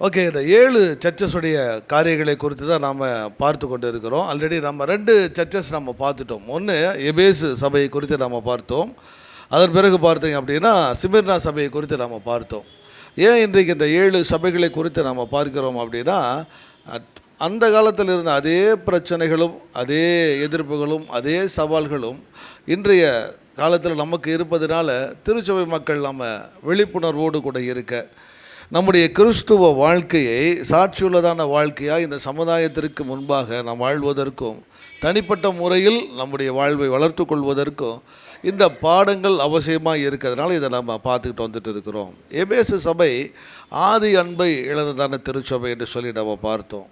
Okay, இந்த 7 சர்ச்சஸுடைய காரியங்களை குறித்து தான் நாம் பார்த்து கொண்டு இருக்கிறோம். ஆல்ரெடி நம்ம 2 சர்ச்சஸ் நம்ம பார்த்துட்டோம். ஒன்று எபேசு சபையை குறித்து நம்ம பார்த்தோம். அதன் பிறகு பார்த்தீங்க அப்படின்னா சிமிர்னா சபையை குறித்து நம்ம பார்த்தோம். ஏன் இன்றைக்கு இந்த 7 சபைகளை குறித்து நம்ம பார்க்கிறோம் அப்படின்னா, அந்த காலத்தில் இருந்த அதே பிரச்சனைகளும் அதே எதிர்ப்புகளும் அதே சவால்களும் இன்றைய காலத்தில் நமக்கு இருப்பதனால திருச்சபை மக்கள் நம்ம விழிப்புணர்வோடு கூட இருக்க, நம்முடைய கிறிஸ்துவ வாழ்க்கையை சாட்சியுள்ளதான வாழ்க்கையாக இந்த சமுதாயத்திற்கு முன்பாக நாம் வாழ்வதற்கும் தனிப்பட்ட முறையில் நம்முடைய வாழ்வை வளர்த்து கொள்வதற்கும் இந்த பாடங்கள் அவசியமாக இருக்கிறதுனால இதை நம்ம பார்த்துக்கிட்டு வந்துட்டு இருக்கிறோம். எபேசு சபை ஆதி அன்பை இழந்ததான திருச்சபை என்று சொல்லி நம்ம பார்த்தோம்.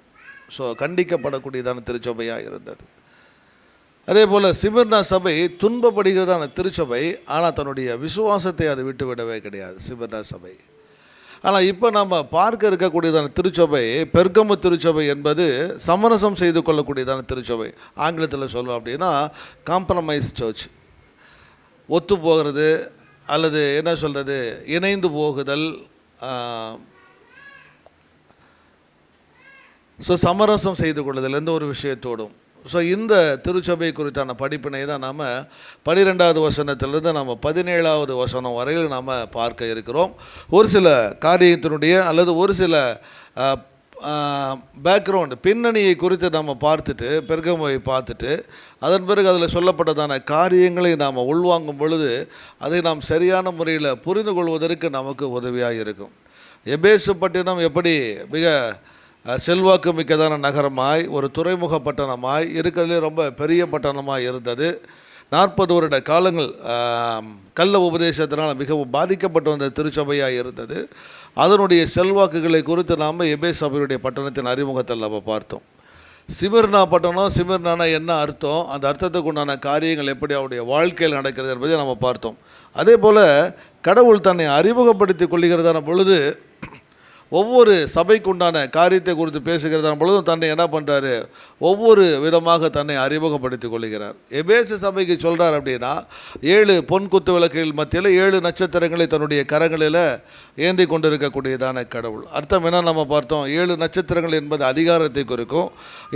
ஸோ கண்டிக்கப்படக்கூடியதான திருச்சபையாக இருந்தது. அதே போல் சிமிர்னா சபை துன்பப்படுகிறதான திருச்சபை, ஆனால் தன்னுடைய விசுவாசத்தை அதை விட்டு விடவே கிடையாது சிமிர்னா சபை. ஆனால் இப்போ நம்ம பார்க்க இருக்கக்கூடியதான திருச்சபை பெர்கமு திருச்சபை என்பது சமரசம் செய்து கொள்ளக்கூடியதான திருச்சபை. ஆங்கிலத்தில் சொல்லுவோம் அப்படின்னா காம்ப்ரமைஸ் சர்ச். ஒத்து போகிறது அல்லது என்ன சொல்கிறது, இணைந்து போகுதல், ஸோ சமரசம் செய்து கொள்ளுதல் எந்த ஒரு விஷயத்தோடும். ஸோ இந்த திருச்சபை குறித்தான படிப்பினை தான் நாம் 12வது வசனத்திலிருந்து நம்ம 17வது வசனம் வரையில் நாம் பார்க்க இருக்கிறோம். ஒரு சில காரியத்தினுடைய அல்லது ஒரு சில பேக்ரவுண்டு பின்னணியை குறித்து நம்ம பார்த்துட்டு பெர்கமுவை பார்த்துட்டு அதன் பிறகு அதில் சொல்லப்பட்டதான காரியங்களை நாம் உள்வாங்கும் பொழுது அதை நாம் சரியான முறையில் புரிந்து கொள்வதற்கு நமக்கு உதவியாக இருக்கும். எபேசு பட்டினம் எப்படி மிக செல்வாக்கு மிக்கதான நகரமாய் ஒரு துறைமுக பட்டணமாய் இருக்கிறதுலே ரொம்ப பெரிய பட்டணமாக இருந்தது. 40 வருட காலங்கள் கள்ள உபதேசத்தினால் மிகவும் பாதிக்கப்பட்டு வந்த திருச்சபையாக இருந்தது. அதனுடைய செல்வாக்குகளை குறித்து நாம் எபேசு சபையுடைய பட்டணத்தின் அறிமுகத்தில் நம்ம பார்த்தோம். சிமிர்னா பட்டணம், சிமிர்னானா என்ன அர்த்தம், அந்த அர்த்தத்துக்கு உண்டான காரியங்கள் எப்படி அவருடைய வாழ்க்கையில் நடக்கிறது என்பதை நம்ம பார்த்தோம். அதே போல் கடவுள் தன்னை அறிமுகப்படுத்தி கொள்கிறதான பொழுது ஒவ்வொரு சபைக்கு உண்டான காரியத்தை குறித்து பேசுகிறதான பொழுதும் தன்னை என்ன பண்ணுறாரு, ஒவ்வொரு விதமாக தன்னை அறிமுகப்படுத்தி கொள்கிறார். எபேசு சபைக்கு சொல்கிறார் அப்படின்னா 7 பொன் குத்து விளக்குகள் மத்தியில் 7 நட்சத்திரங்களை தன்னுடைய கரங்களில் ஏந்தி கொண்டு இருக்கக்கூடியதான கடவுள். அர்த்தம் என்ன நம்ம பார்த்தோம், 7 நட்சத்திரங்கள் என்பது அதிகாரத்தை குறிக்கும்,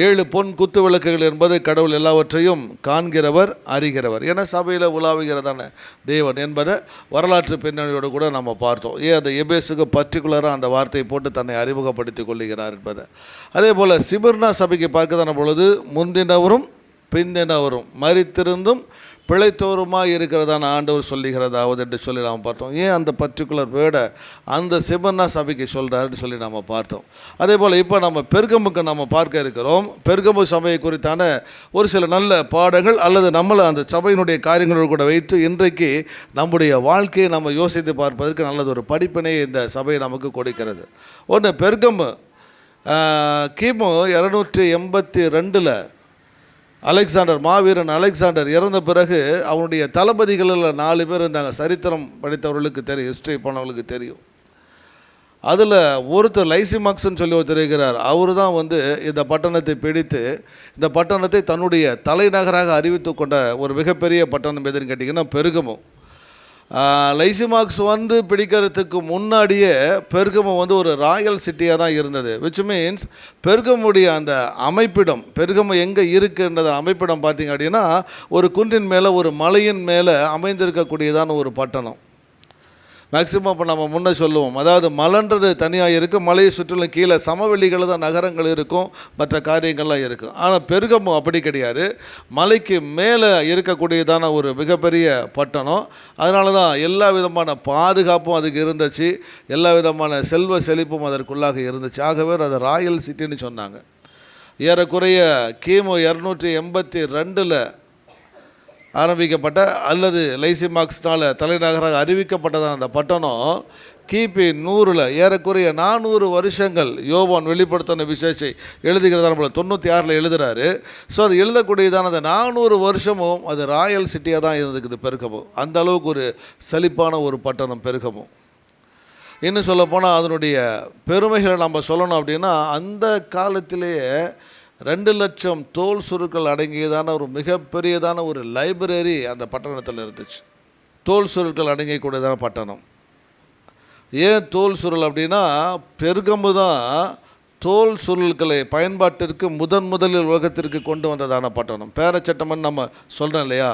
7 பொன் குத்து விளக்குகள் என்பது கடவுள் எல்லாவற்றையும் காண்கிறவர் அறிகிறவர் என சபையில் உலாவுகிறதான தேவன் என்பதை வரலாற்று பின்னணியோடு கூட நம்ம பார்த்தோம். ஏன் அந்த எபேசுக்கு பர்டிகுலராக அந்த வார்த்தை போட்டு தன்னை அறிமுகப்படுத்திக் கொள்ளுகிறார் என்பதை. அதே போல் சிமிர்னா சபைக்கு பார்க்கதான பொழுது முந்தினவரும் பிந்தினவரும் மரித்திருந்தும் பிழைத்தோருமாக இருக்கிறதான ஆண்டவர் சொல்லுகிறதாவது என்று சொல்லி நாம் பார்த்தோம். ஏன் அந்த பர்டிகுலர் வேர்டை அந்த சிமிர்னா சபைக்கு சொல்கிறாருன்னு சொல்லி நாம் பார்த்தோம். அதே போல் இப்போ நம்ம பெர்கமுக்கு நம்ம பார்க்க இருக்கிறோம். பெர்கமு சபையை குறித்தான ஒரு சில நல்ல பாடங்கள் அல்லது நம்மளை அந்த சபையினுடைய காரியங்களோடு கூட வைத்து இன்றைக்கு நம்முடைய வாழ்க்கையை நம்ம யோசித்து பார்ப்பதற்கு நல்லது ஒரு படிப்பினை இந்த சபை நமக்கு கொடுக்கிறது. ஒன்று, பெர்கமு கிமு 282 அலெக்சாண்டர், மாவீரன் அலெக்சாண்டர் இறந்த பிறகு அவனுடைய தளபதிகளில் 4 பேர் இருந்தாங்க. சரித்திரம் படித்தவர்களுக்கு தெரியும், ஹிஸ்ட்ரி போனவர்களுக்கு தெரியும். அதில் ஒருத்தர் லைசிமாக்ஸ்ன்னு சொல்லி ஒருத்தர் இருக்கிறார். அவர் தான் இந்த பட்டணத்தை பிடித்து இந்த பட்டணத்தை தன்னுடைய தலைநகராக அறிவித்து கொண்ட ஒரு மிகப்பெரிய பட்டணம் எதுன்னு கேட்டிங்கன்னா பெர்கமு. லைசிமாக்ஸ் பிடிக்கிறதுக்கு முன்னாடியே பெர்கமு ஒரு ராயல் சிட்டியாக தான் இருந்தது. விச் மீன்ஸ் பெர்கமுடைய அந்த அமைப்பிடம், பெர்கமு எங்கே இருக்குன்றத அமைப்பிடம் பார்த்திங்க அப்படின்னா ஒரு குன்றின் மேலே ஒரு மலையின் மேலே அமைந்திருக்கக்கூடியதான ஒரு பட்டணம். மேக்சிமம் இப்போ நம்ம முன்னே சொல்லுவோம், அதாவது மலைன்றது தனியாக இருக்கும், மலையை சுற்றிலும் கீழே சமவெளிகள் தான் நகரங்கள் இருக்கும், மற்ற காரியங்கள்லாம் இருக்கும். ஆனால் பெர்கமு அப்படி கிடையாது, மலைக்கு மேலே இருக்கக்கூடியதான ஒரு மிகப்பெரிய பட்டணம். அதனால தான் எல்லா விதமான பாதுகாப்பும் அதுக்கு இருந்துச்சு, எல்லா விதமான செல்வ செழிப்பும் அதற்குள்ளாக இருந்துச்சு. ஆகவே அது ராயல் சிட்டின்னு சொன்னாங்க. ஏறக்குறைய கிமு 282 ஆரம்பிக்கப்பட்ட அல்லது லைசிமாக்ஸ்னால் தலைநகராக அறிவிக்கப்பட்டதான அந்த பட்டணம் கிபி 100 ஏறக்குறைய 400 வருஷங்கள் யோவான் வெளிப்படுத்தின விசேஷை எழுதுகிறதான 96 எழுதுகிறாரு. ஸோ அது எழுதக்கூடியதான அந்த 400 வருஷமும் அது ராயல் சிட்டியாக தான் இருந்துக்குது பெர்கமு. அந்த அளவுக்கு ஒரு செழிப்பான ஒரு பட்டணம் பெர்கமு. இன்னும் சொல்லப்போனால் அதனுடைய பெருமைகளை நம்ம சொல்லணும் அப்படின்னா, அந்த காலத்திலேயே 2 லட்சம் தோல் சுருக்கள் அடங்கியதான ஒரு மிகப்பெரியதான ஒரு லைப்ரரி அந்த பட்டணத்தில் இருந்துச்சு. தோல் சுருட்கள் அடங்கக்கூடியதான பட்டணம். ஏன் தோல் சுருள் அப்படின்னா, பெர்கமு தான் தோல் சுருள்களை பயன்பாட்டிற்கு முதலில் உலகத்திற்கு கொண்டு வந்ததான பட்டணம். பேரச்சட்டமன் நம்ம சொல்கிறோம் இல்லையா,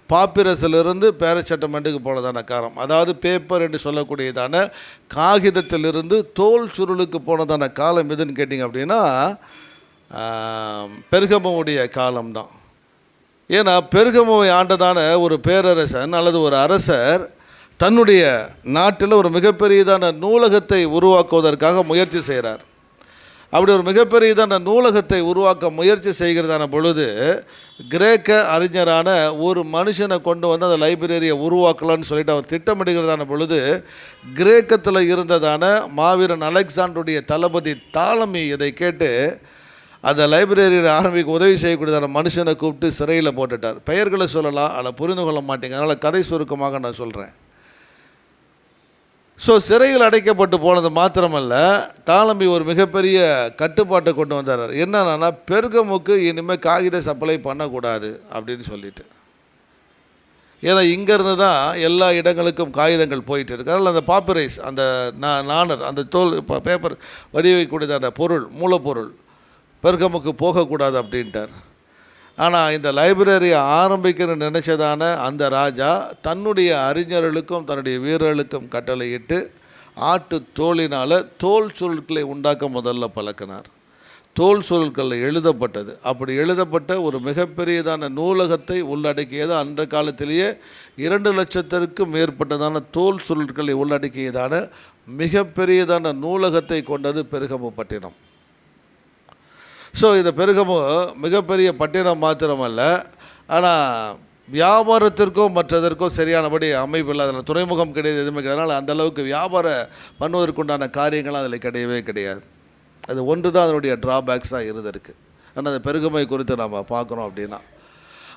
பாப்பிரஸிலிருந்து பேரச்சட்டமெண்ட்டுக்கு போனதான காலம். அதாவது பேப்பர் என்று சொல்லக்கூடியதான காகிதத்திலிருந்து தோல் சுருளுக்கு போனதான காலம் எதுன்னு கேட்டிங்க அப்படின்னா பெர்கமுடைய காலம்தான். ஏன்னா பெர்கமுவை ஆண்டதான ஒரு பேரரசன் அல்லது ஒரு அரசர் தன்னுடைய நாட்டில் ஒரு மிகப்பெரியதான நூலகத்தை உருவாக்குவதற்காக முயற்சி செய்கிறார். அப்படி ஒரு மிகப்பெரியதான நூலகத்தை உருவாக்க முயற்சி செய்கிறதான பொழுது கிரேக்க அறிஞரான ஒரு மனுஷனை கொண்டு வந்து அந்த லைப்ரரியை உருவாக்கலான்னு சொல்லிட்டு அவர் திட்டமிடுகிறதான பொழுது கிரேக்கத்தில் இருந்ததான மாவீரன் அலெக்சாண்டருடைய தளபதி தாலமி இதை கேட்டு அந்த லைப்ரரியை ஆரம்பிக்க உதவி செய்யக்கூடியதான மனுஷனை கூப்பிட்டு சிறையில் போட்டுட்டார். பெயர்களை சொல்லலாம், அதை புரிந்து கொள்ள மாட்டேங்க, அதனால் கதை சுருக்கமாக நான் சொல்கிறேன். ஸோ சிறையில் அடைக்கப்பட்டு போனது மாத்திரமல்ல, தாலம்பி ஒரு மிகப்பெரிய கட்டுப்பாட்டை கொண்டு வந்தார். என்னன்னா, பெர்கமுக்கு இனிமேல் காகித சப்ளை பண்ணக்கூடாது அப்படின்னு சொல்லிட்டு. ஏன்னா இங்கேருந்து தான் எல்லா இடங்களுக்கும் காகிதங்கள் போயிட்டு இருக்கு. அதனால் அந்த பாப்பிரைஸ், அந்த நாணர், அந்த தோல் பேப்பர் வடிவமைக்கக்கூடியதான பொருள், மூலப்பொருள் பெர்கமுக்கு போகக்கூடாது அப்படின்ட்டார். ஆனால் இந்த லைப்ரரியை ஆரம்பிக்கணும்னு நினச்சதான அந்த ராஜா தன்னுடைய அறிஞர்களுக்கும் தன்னுடைய வீரர்களுக்கும் கட்டளையிட்டு ஆட்டு தோலினால் தோல் சுருட்களை உண்டாக்க முதல்ல பழக்கினார். தோல் சுருட்களில் எழுதப்பட்டது. அப்படி எழுதப்பட்ட ஒரு மிகப்பெரியதான நூலகத்தை உள்ளடக்கியது. அந்த காலத்திலேயே 2 லட்சத்திற்கும் மேற்பட்டதான தோல் சுருட்களை உள்ளடக்கியதான மிகப்பெரியதான நூலகத்தை கொண்டது பெர்கமு பட்டினம். ஸோ இந்த பெர்கமு மிகப்பெரிய பட்டினம் மாத்திரமல்ல, ஆனால் வியாபாரத்திற்கும் மற்றதற்கும் சரியானபடி அமைப்பு இல்லை. அதில் துறைமுகம் கிடையாது, எதுவுமே கிடையாது. அதனால் அந்தளவுக்கு வியாபாரம் பண்ணுவதற்குண்டான காரியங்கள் அதில் கிடையவே கிடையாது. அது ஒன்று தான் அதனுடைய ட்ராபேக்ஸாக இருந்திருக்கு. ஆனால் அந்த பெர்கமை குறித்து நம்ம பார்க்குறோம் அப்படின்னா,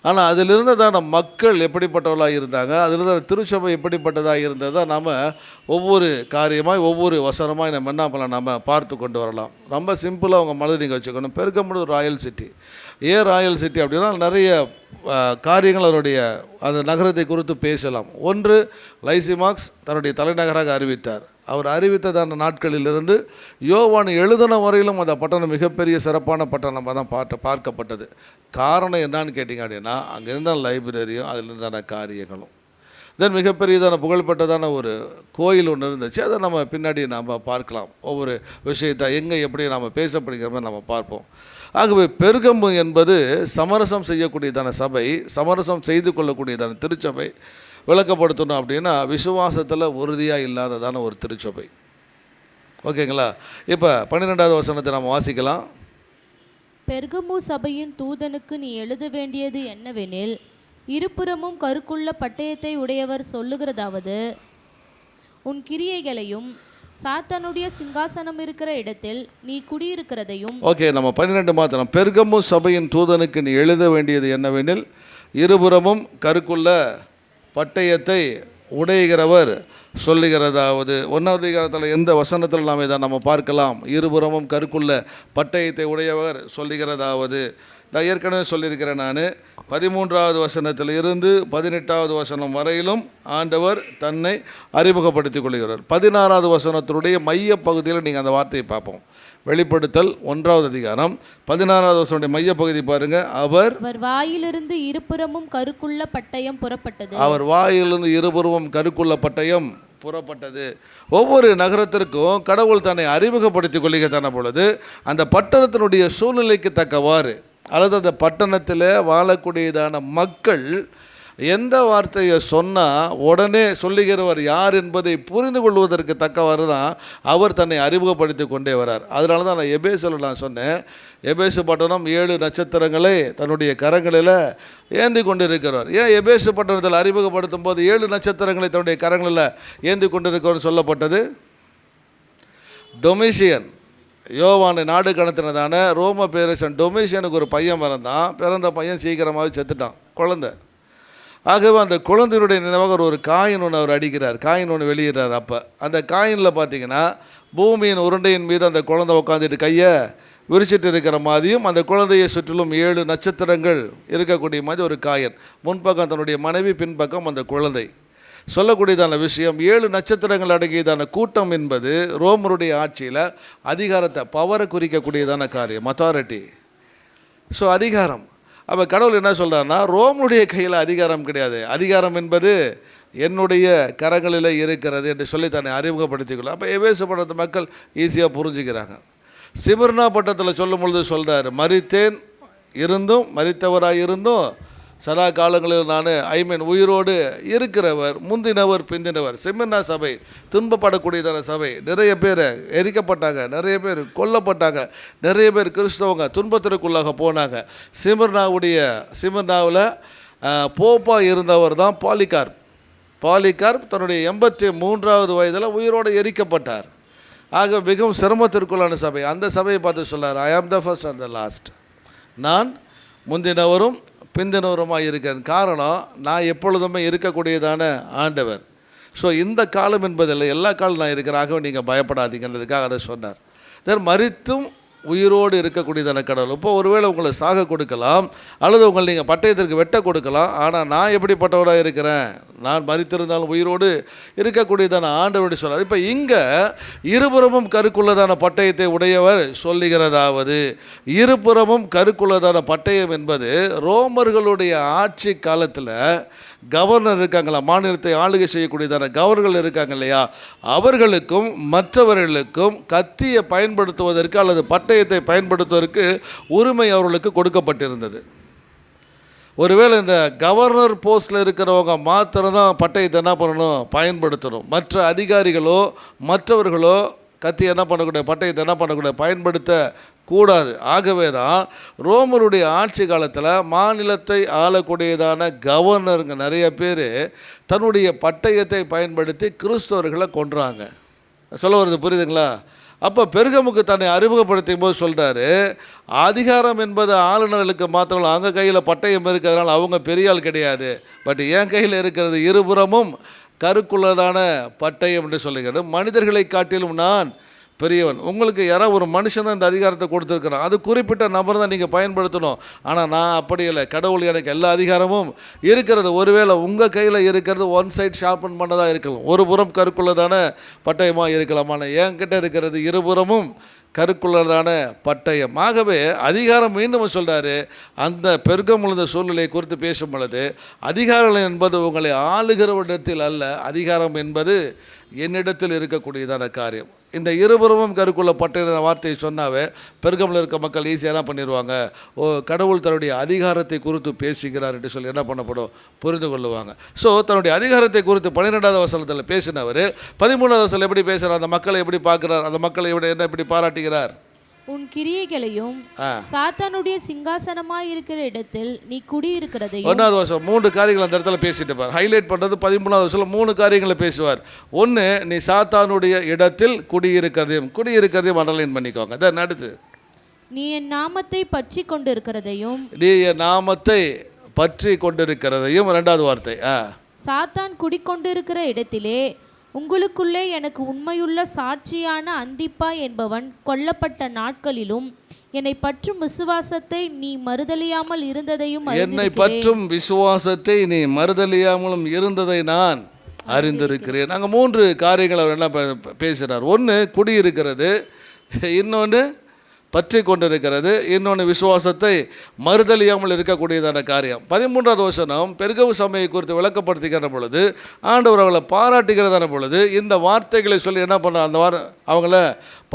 ஆனால் அதில் இருந்ததான மக்கள் எப்படிப்பட்டவர்களாக இருந்தாங்க, அதில் இருந்த திருச்சபை எப்படிப்பட்டதாக இருந்ததை நாம் ஒவ்வொரு காரியமாக ஒவ்வொரு வசனமாக நம்ம என்ன பண்ணலாம், நம்ம பார்த்து கொண்டு வரலாம். ரொம்ப சிம்பிளாக அவங்க மனது நீங்கள் வச்சுக்கணும். பெர்கமு ராயல் சிட்டி. ஏன் ராயல் சிட்டி அப்படின்னா, நிறைய காரியங்கள் அதனுடைய அந்த நகரத்தை குறித்து பேசலாம். ஒன்று, லைசிமாக்ஸ் தன்னுடைய தலைநகராக அறிவித்தார். அவர் அறிவித்ததான நாட்களிலிருந்து யோவான் எழுதின வரையிலும் அந்த பட்டணம் மிகப்பெரிய சிறப்பான பட்டணமாக தான் பார்க்கப்பட்டது. காரணம் என்னான்னு கேட்டிங்க அப்படின்னா, அங்கே இருந்த லைப்ரரியும் அதில் இருந்தான காரியங்களும். தென் மிகப்பெரியதான புகழ்பெற்றதான ஒரு கோயில் ஒன்று இருந்துச்சு. அதை நம்ம பின்னாடி நாம் பார்க்கலாம். ஒவ்வொரு விஷயத்தை எங்கே எப்படி நாம் பேசப்படுகிற மாதிரி நம்ம பார்ப்போம். ஆகவே பெர்கமு என்பது சமரசம் செய்யக்கூடியதான சபை, சமரசம் செய்து கொள்ளக்கூடியதான திருச்சபை. விளக்கப்படுத்தணும் அப்படின்னா, விசுவாசத்தில் உறுதியாக இல்லாததான ஒரு திருச்சபை. ஓகேங்களா? இப்போ 12வது வசனத்தை நம்ம வாசிக்கலாம். பெர்கமு சபையின் தூதனுக்கு நீ எழுத வேண்டியது என்னவெனில், இருபுறமும் கருக்குள்ள பட்டயத்தை உடையவர் சொல்லுகிறதாவது, உன் கிரியைகளையும் சாத்தானுடைய சிங்காசனம் இருக்கிற இடத்தில் நீ குடியிருக்கிறதையும். ஓகே, நம்ம 12 மாத்திரம். பெர்கமு சபையின் தூதனுக்கு நீ எழுத வேண்டியது என்னவெனில், இருபுறமும் கருக்குள்ள பட்டயத்தை உடைகிறவர் சொல்லுகிறதாவது. 1வது அதிகாரத்தில் எந்த வசனத்தில் நாம் இதை நம்ம பார்க்கலாம்? இருபுறமும் கருக்குள்ள பட்டயத்தை உடையவர் சொல்லுகிறதாவது. நான் ஏற்கனவே சொல்லியிருக்கிறேன். நான் 13வது வசனத்தில் இருந்து 18வது வசனம் வரையிலும் ஆண்டவர் தன்னை அறிமுகப்படுத்திக் கொள்கிறார். 16வது வசனத்தினுடைய மைய பகுதியில் நீங்கள் அந்த வார்த்தையை பார்ப்போம். வெளிப்படுத்தல் 1வது அதிகாரம் 16வது வசனத்துடைய மைய பகுதி பாருங்க. அவர் வாயிலிருந்து இருபுறமும் கருக்குள்ள பட்டயம் புறப்பட்டது. அவர் வாயிலிருந்து இருபுறமும் கருக்குள்ள பட்டயம் புறப்பட்டது. ஒவ்வொரு நகரத்திற்கும் கடவுள் தன்னை அறிமுகப்படுத்திக் கொள்ளுகிறதான பொழுது அந்த பட்டணத்தினுடைய சூழ்நிலைக்கு தக்கவாறு, அல்லது அந்த பட்டணத்தில் வாழக்கூடியதான மக்கள் எந்த வார்த்தையை சொன்னால் உடனே சொல்லுகிறவர் யார் என்பதை புரிந்து கொள்வதற்கு தக்கவாறு தான் அவர் தன்னை அறிமுகப்படுத்தி கொண்டே வரார். அதனால தான் நான் எபேசில் நான் சொன்னேன், எபேசு பட்டணம் 7 நட்சத்திரங்களை தன்னுடைய கரங்களில் ஏந்தி கொண்டிருக்கிறார். ஏன் எபேசு பட்டணத்தில் அறிமுகப்படுத்தும் போது 7 நட்சத்திரங்களை தன்னுடைய கரங்களில் ஏந்தி கொண்டிருக்கிறோன்னு சொல்லப்பட்டது? டொமிஷியன், யோவானை நாடு கடத்தினதான ரோம பேரரசன் டொமிஷியனுக்கு ஒரு பையன் பிறந்த பையன் சீக்கிரமாகவே செத்துட்டான், குழந்தை. ஆகவே அந்த குழந்தையுடைய நினைவாக ஒரு காயின் ஒன்று அவர் அடிக்கிறார், காயின் ஒன்று வெளியிடுறார். அப்போ அந்த காயினில் பார்த்தீங்கன்னா பூமியின் உருண்டையின் மீது அந்த குழந்தை உட்காந்துட்டு கையை விரிச்சிட்டு இருக்கிற மாதிரியும், அந்த குழந்தையை சுற்றிலும் 7 நட்சத்திரங்கள் இருக்கக்கூடிய மாதிரி ஒரு காயின். முன்பக்கம் தன்னுடைய மனைவி, பின்பக்கம் அந்த குழந்தை. சொல்லக்கூடியதான விஷயம் 7 நட்சத்திரங்கள் அடங்கியதான கூட்டம் என்பது ரோமருடைய ஆட்சியில் அதிகாரத்தை, பவரை குறிக்கக்கூடியதான காரியம், அத்தாரிட்டி. ஸோ அதிகாரம். அப்போ கடவுள் என்ன சொல்கிறாருன்னா, ரோமுடைய கையில் அதிகாரம் கிடையாது, அதிகாரம் என்பது என்னுடைய கரங்களில் இருக்கிறது என்று சொல்லித்தானே அறிமுகப்படுத்திக்கொள்ள. அப்போ எபேசு பட்டத்து மக்கள் ஈஸியாக புரிஞ்சுக்கிறாங்க. சிமிர்னா பட்டத்தில் சொல்லும் பொழுது சொல்கிறார், மரித்தேன் இருந்தும் மரித்தவராக இருந்தும் சதா காலங்களில் நான் உயிரோடு இருக்கிறவர், முந்தினவர் பிந்தினவர். சிமிர்னா சபை துன்பப்படக்கூடியதான சபை. நிறைய பேர் எரிக்கப்பட்டாங்க, நிறைய பேர் கொல்லப்பட்டாங்க, நிறைய பேர் கிறிஸ்தவங்க துன்பத்திற்குள்ளாக போனாங்க. சிமிர்னாவில் போப்பாக இருந்தவர் தான் பாலிகார்ப் தன்னுடைய 83வது வயதில் உயிரோடு எரிக்கப்பட்டார். ஆக மிகவும் சிரமத்திற்குள்ளான சபை. அந்த சபையை பார்த்து சொல்லார், ஐ ஆம் the first and the last. நான் முந்தினவரும் பிந்தினவருமாக இருக்கிறேன். காரணம், நான் எப்பொழுதுமே இருக்கக்கூடியதான ஆண்டவர். ஸோ இந்த காலம் என்பதில்லை, எல்லா காலம் நான் இருக்கிறேன், ஆகவே நீங்கள் பயப்படாதீங்கன்றதுக்காக அதை சொன்னார். தென் மரித்தும் உயிரோடு இருக்கக்கூடியதான கடவுள். இப்போ ஒருவேளை உங்களை சாக கொடுக்கலாம், அல்லது உங்களை நீங்கள் பட்டயத்திற்கு வெட்ட கொடுக்கலாம். ஆனால் நான் எப்படிப்பட்டவராக இருக்கிறேன், நான் மரித்திருந்தாலும் உயிரோடு இருக்கக்கூடியதான ஆண்டவருடைய சொல்லார். இப்போ இங்கே இருபுறமும் கருக்குள்ளதான பட்டயத்தை உடையவர் சொல்லுகிறதாவது, இருபுறமும் கருக்குள்ளதான பட்டயம் என்பது ரோமர்களுடைய ஆட்சி காலத்தில் கவர்னர் இருக்காங்களா, மாநிலத்தை ஆளுகை செய்யக்கூடியதான கவர்னர்கள் இருக்காங்க இல்லையா, அவர்களுக்கும் மற்றவர்களுக்கும் கத்தியை பயன்படுத்துவதற்கு அல்லது பட்டயத்தை பயன்படுத்துவதற்கு உரிமை அவர்களுக்கு கொடுக்கப்பட்டிருந்தது. ஒருவேளை இந்த கவர்னர் போஸ்டில் இருக்கிறவங்க மாத்திரம்தான் பட்டயத்தை என்ன பண்ணணும், பயன்படுத்தணும். மற்ற அதிகாரிகளோ மற்றவர்களோ கத்தி என்ன பண்ணக்கூடிய, பட்டயத்தை என்ன பண்ணக்கூடிய, பயன்படுத்த கூடாது. ஆகவே தான் ரோமருடைய ஆட்சி காலத்தில் மாநிலத்தை ஆளக்கூடியதான கவர்னருங்க நிறைய பேர் தன்னுடைய பட்டயத்தை பயன்படுத்தி கிறிஸ்தவர்களை கொன்றாங்க. சொல்ல வருது புரியுதுங்களா? அப்போ பெர்கமுக்கு தன்னை அறிமுகப்படுத்தும் போது சொல்கிறாரு, அதிகாரம் என்பது ஆளுநர்களுக்கு மாத்திரம், அவங்க கையில் பட்டயம் இருக்கிறதுனால அவங்க பெரிய ஆள் கிடையாது, பட் என் கையில் இருக்கிறது இருபுறமும் கருக்குள்ளதான பட்டயம் என்று சொல்லுகிறது. மனிதர்களை காட்டிலும் நான் பெரியவன். உங்களுக்கு யாராவது ஒரு மனுஷன் தான் இந்த அதிகாரத்தை கொடுத்துருக்குறான், அது குறிப்பிட்ட நபர் தான் நீங்கள் பயன்படுத்தணும். ஆனால் நான் அப்படி இல்லை, கடவுள் எனக்கு எல்லா அதிகாரமும் இருக்கிறது. ஒருவேளை உங்கள் கையில் இருக்கிறது ஒன் சைட் ஷார்பன் பண்ணதாக இருக்கலாம், ஒரு புறம் கருக்குள்ளதான பட்டயமாக இருக்கலாம். ஆனால் என்கிட்ட இருக்கிறது இருபுறமும் கருக்குள்ளதான பட்டயம். ஆகவே அதிகாரம் மீண்டும் சொல்கிறாரு, அந்த பெர்கமுள்ள சூழ்நிலை குறித்து பேசும் பொழுது, அதிகாரம் என்பது உங்களை ஆளுகிறவரிடத்தில் அல்ல, அதிகாரம் என்பது என்னிடத்தில் இருக்கக்கூடியதான காரியம். இந்த இருபுறமும் கருக்குள்ள பட்டய வார்த்தையை சொன்னாவே பெர்கமில் இருக்க மக்கள் ஈஸியாக என்ன பண்ணிடுவாங்க, கடவுள் தன்னுடைய அதிகாரத்தை குறித்து பேசுகிறார் என்று சொல்லி என்ன பண்ணப்படும், புரிந்து கொள்ளுவாங்க. ஸோ தன்னுடைய அதிகாரத்தை குறித்து 12வது வசனத்தில் பேசினவர் 13வது வசனம் எப்படி பேசுகிறார், அந்த மக்களை எப்படி பார்க்குறார், அந்த மக்களை எப்படி பாராட்டுகிறார். உன் கிரியைகளையும் சாத்தானுடைய சிங்காசனமாய் இருக்கிற இடத்தில் நீ குடியிருக்கிறதையும். 1வது வருஷம் 3 காரியங்கள் அந்த இடத்துல பேசிட்டு பார். ஹைலைட் பண்ணுறது 13வது வருஷம் 3 காரியங்களை பேசுவார். ஒன்று, நீ சாத்தானுடைய இடத்தில் குடியிருக்கிறதையும் அண்டர்லைன் பண்ணிக்கோங்க. அதான் அடுத்து, நீ என் நாமத்தை பற்றி கொண்டிருக்கிறதையும். நீ என் நாமத்தை பற்றி கொண்டிருக்கிறதையும். 2வது வார்த்தை, சாத்தான் குடிக்கொண்டிருக்கிற இடத்திலே உங்களுக்குள்ளே எனக்கு உண்மையுள்ள சாட்சியான அந்திப்பா என்பவன் கொல்லப்பட்ட நாட்களிலும் என்னை பற்றும் விசுவாசத்தை நீ மறுதலியாமல் இருந்ததையும். என்னை பற்றும் விசுவாசத்தை நீ மறுதலியாமலும் இருந்ததை நான் அறிந்திருக்கிறேன். நாங்கள் 3 காரியங்கள் அவர் என்ன பேசுகிறார். ஒன்று குடியிருக்கிறது, இன்னொன்று பற்றி கொண்டிருக்கிறது, இன்னொன்று விசுவாசத்தை மறுதலியாமல் இருக்கக்கூடியதான காரியம். 13வது வசனம் பெர்கமு சபையை குறித்து விளக்கப்படுத்துகிற பொழுது ஆண்டவர் அவங்களை பாராட்டுகிறதான பொழுது இந்த வார்த்தைகளை சொல்லி என்ன பண்ணுறார், அந்த அவங்கள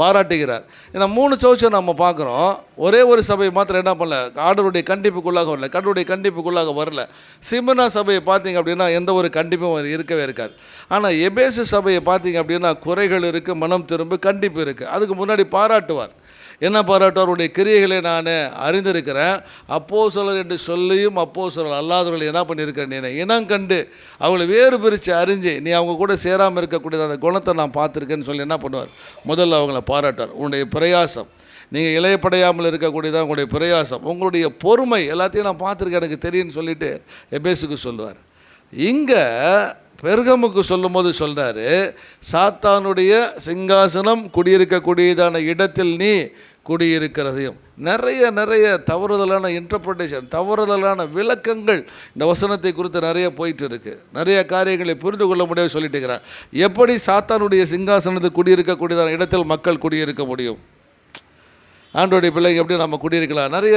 பாராட்டுகிறார். இந்த 3 சர்ச்சை நம்ம பார்க்குறோம். ஒரே ஒரு சபை மாத்திரம் என்ன பண்ணல, ஆண்டவருடைய கண்டிப்புக்குள்ளாக வரல, கடவுளுடைய கண்டிப்புக்குள்ளாக வரல. சிமிர்னா சபையை பார்த்தீங்க அப்படின்னா எந்த ஒரு கண்டிப்பும் இருக்கவே இருக்காது. ஆனால் எபேசு சபையை பார்த்தீங்க அப்படின்னா குறைகள் இருக்குது, மனம் திரும்ப கண்டிப்பு இருக்குது. அதுக்கு முன்னாடி பாராட்டுவார். என்ன பாராட்டுவார், அவருடைய கிரியைகளை நான் அறிந்திருக்கிறேன், அப்போஸ்தலர் என்று சொல்லியும் அப்போஸ்தலர் அல்லாதவர்கள் என்ன பண்ணியிருக்கிறேன், நீ இனம் கண்டு அவங்களை வேறு பிரித்து அறிஞ்சு நீ அவங்க கூட சேராமல் இருக்கக்கூடிய அந்த குணத்தை நான் பார்த்துருக்கேன்னு சொல்லி என்ன பண்ணுவார், முதல்ல அவங்கள பாராட்டுவார். உன்னுடைய பிரயாசம், நீங்கள் இளையப்படையாமல் இருக்கக்கூடியதான் உங்களுடைய பிரயாசம், உங்களுடைய பொறுமை எல்லாத்தையும் நான் பார்த்துருக்கேன், எனக்கு தெரியும்னு சொல்லிட்டு எபேசுக்கு சொல்லுவார். இங்கே பெர்கமுக்கு சொல்லும்போது சொல்கிறாரு, சாத்தானுடைய சிங்காசனம் குடியிருக்கக்கூடியதான இடத்தில் நீ குடியிருக்கிறதையும். நிறைய தவறுதலான இன்டர்பிரட்டேஷன், தவறுதலான விளக்கங்கள் இந்த வசனத்தை குறித்து நிறைய போயிட்டு இருக்கு. நிறைய காரியங்களை புரிந்து கொள்ள முடியாது சொல்லிட்டு இருக்கிறார். எப்படி சாத்தானுடைய சிங்காசனத்தை குடியிருக்கக்கூடியதான இடத்தில் மக்கள் குடியிருக்க முடியும்? ஆண்டோடைய பிள்ளைங்க எப்படி நம்ம குடியிருக்கலாம்? நிறைய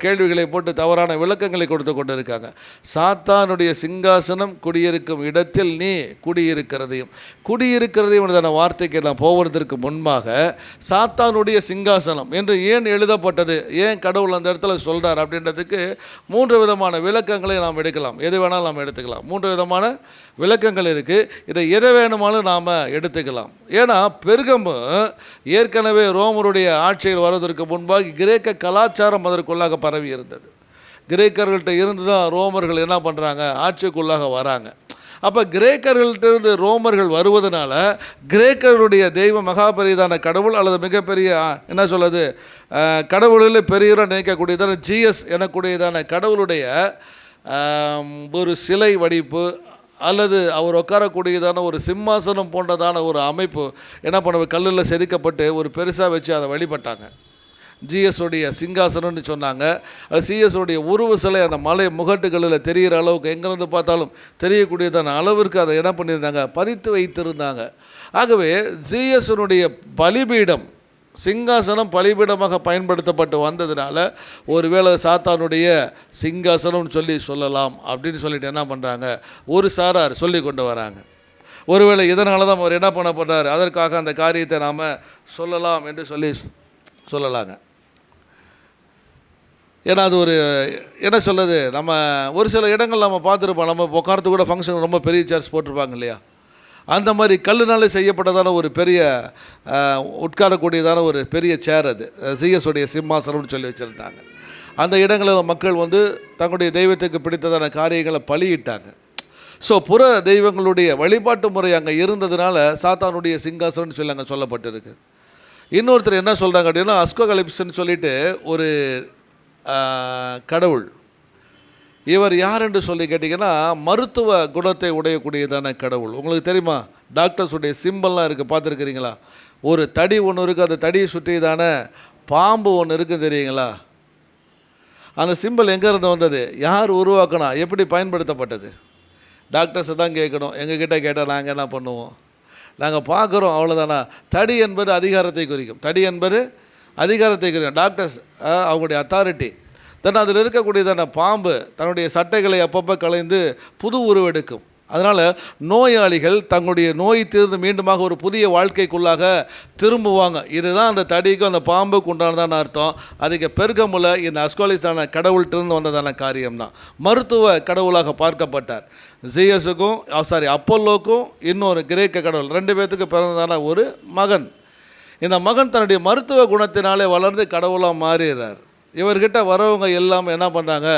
கேள்விகளை போட்டு தவறான விளக்கங்களை கொடுத்து கொண்டு இருக்காங்க. சாத்தானுடைய சிங்காசனம் குடியிருக்கும் இடத்தில் நீ குடியிருக்கிறதையும். குடியிருக்கிறதையும் வார்த்தைக்கு நான் போவதற்கு முன்பாக சாத்தானுடைய சிங்காசனம் என்று ஏன் எழுதப்பட்டது, ஏன் கடவுள் அந்த இடத்துல சொல்கிறார் அப்படின்றதுக்கு 3 விதமான விளக்கங்களை நாம் எடுக்கலாம். எது வேணாலும் நாம் எடுத்துக்கலாம். 3 விதமான விளக்கங்கள் இருக்குது. இதை எதை வேணுமாலும் நாம் எடுத்துக்கலாம். ஏன்னா பெர்கமு ஏற்கனவே ரோமருடைய ஆட்சியில் வருவதற்கு முன்பாக கிரேக்க கலாச்சாரம் அதற்குள்ளாக பரவி இருந்தது. கிரேக்கர்கள்ட்ட இருந்து தான் ரோமர்கள் என்ன பண்ணுறாங்க, ஆட்சிக்குள்ளாக வராங்க. அப்போ கிரேக்கர்கள்ட்டிருந்து ரோமர்கள் வருவதனால கிரேக்கர்களுடைய தெய்வ மகாபெரியதான கடவுள் அல்லது மிகப்பெரிய என்ன சொல்லுது கடவுளில் பெரியவராக நினைக்கக்கூடியதான ஜிஎஸ் எனக்கூடியதான கடவுளுடைய ஒரு சிலை வடிப்பு அல்லது அவர் உட்காரக்கூடியதான ஒரு சிம்மாசனம் போன்றதான ஒரு அமைப்பு என்ன பண்ண கல்லில் செதுக்கப்பட்டு ஒரு பெருசாக வச்சு அதை வழிபட்டாங்க. ஜிஎஸோடைய சிங்காசனம்னு சொன்னாங்க. அது சிஎஸோடைய உருவ சிலை அந்த மலை முகட்டுகளில் தெரிகிற அளவுக்கு எங்கேருந்து பார்த்தாலும் தெரியக்கூடியதான அளவிற்கு அதை என்ன பண்ணியிருந்தாங்க, பதித்து வைத்திருந்தாங்க. ஆகவே ஜிஎஸனுடைய பலிபீடம், சிங்காசனம் பலிபீடமாக பயன்படுத்தப்பட்டு வந்ததுனால ஒருவேளை சாத்தானுடைய சிங்காசனம்னு சொல்லலாம் அப்படின்னு சொல்லிட்டு என்ன பண்ணுறாங்க, ஒரு சாரார் சொல்லி கொண்டு வராங்க. ஒருவேளை இதனால தான் அவர் என்ன பண்ண போகிறார், அதற்காக அந்த காரியத்தை நாம் சொல்லலாம் என்று சொல்லலாங்க. ஏன்னா அது ஒரு என்ன சொல்லுது, நம்ம ஒரு சில இடங்கள் நம்ம பார்த்துருப்போம். நம்ம உட்காரத்து கூட ஃபங்க்ஷன் ரொம்ப பெரிய சேர்ஸ் போட்டிருப்பாங்க இல்லையா, அந்த மாதிரி கல்லுனாலே செய்யப்பட்டதான ஒரு பெரிய உட்காரக்கூடியதான ஒரு பெரிய சேர், அது சிஎஸுடைய சிம்மாசனம்னு சொல்லி வச்சுருந்தாங்க. அந்த இடங்களில் மக்கள் தங்களுடைய தெய்வத்துக்கு பிடித்ததான காரியங்களை பலியிட்டாங்க. ஸோ புற தெய்வங்களுடைய வழிபாட்டு முறை அங்கே இருந்ததுனால சாத்தானுடைய சிங்காசனம்னு சொல்லி அங்கே சொல்லப்பட்டிருக்கு. இன்னொருத்தர் என்ன சொல்கிறாங்க அப்படின்னா, அஸ்கோகலிப்ஸ்ன்னு சொல்லிட்டு ஒரு கடவுள். இவர் யார் என்று சொல்லி கேட்டிங்கன்னா, மருத்துவ குணத்தை உடையக்கூடியதான கடவுள். உங்களுக்கு தெரியுமா, டாக்டர்ஸுடைய சிம்பிள்லாம் இருக்குது, பார்த்துருக்குறீங்களா? ஒரு தடி ஒன்று இருக்குது, அந்த தடியை சுற்றியதான பாம்பு ஒன்று இருக்குது, தெரியுங்களா? அந்த சிம்பிள் எங்கேருந்து வந்தது, யார் உருவாக்கினா, எப்படி பயன்படுத்தப்பட்டது? டாக்டர்ஸை தான் கேட்கணும். எங்ககிட்ட கேட்டால் நாங்கள் என்ன பண்ணுவோம், நாங்கள் பார்க்குறோம், அவ்வளோதானா? தடி என்பது அதிகாரத்தை குறிக்கும். தடி என்பது அதிகாரத்தை குறிக்கும். டாக்டர்ஸ் அவங்களுடைய அத்தாரிட்டி. தென் அதில் இருக்கக்கூடியதான பாம்பு தன்னுடைய சட்டைகளை அப்பப்போ கலைந்து புது உருவெடுக்கும். அதனால் நோயாளிகள் தங்களுடைய நோய் தீர்ந்து மீண்டுமாக ஒரு புதிய வாழ்க்கைக்குள்ளாக திரும்புவாங்க. இதுதான் அந்த தடிக்கும் அந்த பாம்புக்கு உண்டானதான அர்த்தம். அதுக்கு பெர்கமுல இந்த அஸ்கோலிஸான கடவுள்கிட்ட வந்ததான காரியம்தான். மருத்துவ கடவுளாக பார்க்கப்பட்டார். ஜிஎஸுக்கும் அப்போலோக்கும் இன்னொரு கிரேக்க கடவுள் 2 பேர்த்துக்கு பிறந்ததான ஒரு மகன். இந்த மகன் தன்னுடைய மருத்துவ குணத்தினாலே வளர்ந்து கடவுளாக மாறுகிறார். இவர்கிட்ட வரவங்க எல்லாம் என்ன பண்ணுறாங்க,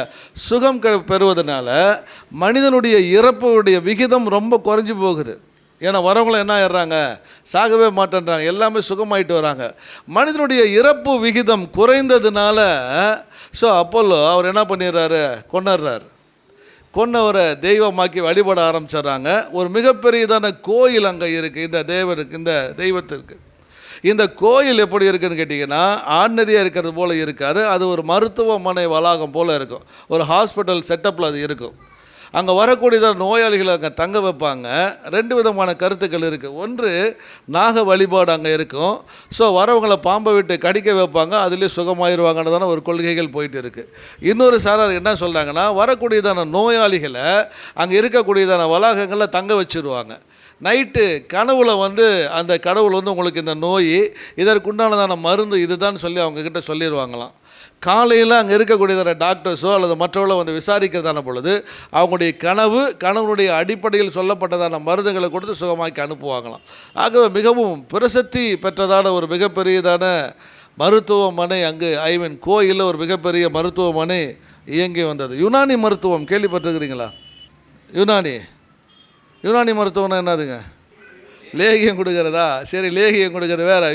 சுகம் பெறுவதனால மனிதனுடைய இறப்புடைய விகிதம் ரொம்ப குறைஞ்சி போகுது. ஏன்னா வரவங்களும் என்ன ஆயிடுறாங்க, சாகவே மாட்டேன்றாங்க, எல்லாமே சுகமாயிட்டு வராங்க. மனிதனுடைய இறப்பு விகிதம் குறைந்ததுனால அப்போலோ அவர் என்ன பண்ணிடுறாரு, கொன்னவரை தெய்வமாக்கி வழிபட ஆரம்பிச்சிட்றாங்க. ஒரு மிகப்பெரியதான கோயில் அங்கே இருக்குது இந்த தேவனுக்கு, இந்த தெய்வத்திற்கு. இந்த கோயில் எப்படி இருக்குதுன்னு கேட்டிங்கன்னா, ஆர்டினரியாக இருக்கிறது போல் இருக்காது. அது ஒரு மருத்துவமனை வளாகம் போல் இருக்கும். ஒரு ஹாஸ்பிட்டல் செட்டப்பில் அது இருக்கும். அங்கே வரக்கூடியதான நோயாளிகளை அங்கே தங்க வைப்பாங்க. 2 விதமான கருத்துக்கள் இருக்குது. ஒன்று, நாக வழிபாடு அங்கே இருக்கும். வரவங்களை பாம்பை விட்டு கடிக்க வைப்பாங்க, அதுலேயே சுகமாயிருவாங்கன்றதான ஒரு கொள்கைகள் போயிட்டு இருக்குது. இன்னொரு சாரார் என்ன சொல்கிறாங்கன்னா, வரக்கூடியதான நோயாளிகளை அங்கே இருக்கக்கூடியதான வளாகங்களில் தங்க வச்சுருவாங்க. நைட்டு கனவுல அந்த கடவுள் உங்களுக்கு இந்த நோய், இதற்குண்டானதான மருந்து இதுதான் சொல்லி அவங்கக்கிட்ட சொல்லிடுவாங்களாம். காலையில் அங்கே இருக்கக்கூடியதான டாக்டர்ஸோ அல்லது மற்றவர்களோ விசாரிக்கிறதான பொழுது அவங்களுடைய கனவுடைய அடிப்படையில் சொல்லப்பட்டதான மருந்துகளை கொடுத்து சுகமாக்கி அனுப்புவாங்களாம். ஆகவே மிகவும் பிரசித்தி பெற்றதான ஒரு மிகப்பெரியதான மருத்துவமனை அங்கு கோயிலில் ஒரு மிகப்பெரிய மருத்துவமனை இயங்கி வந்தது. யுனானி மருத்துவம் கேள்விப்பட்டிருக்கிறீங்களா? யுனானி மருத்துவம்னா என்னதுங்க? லேகியம் கொடுக்கறதா? சரி, லேகியம் கொடுக்கறது வேறு.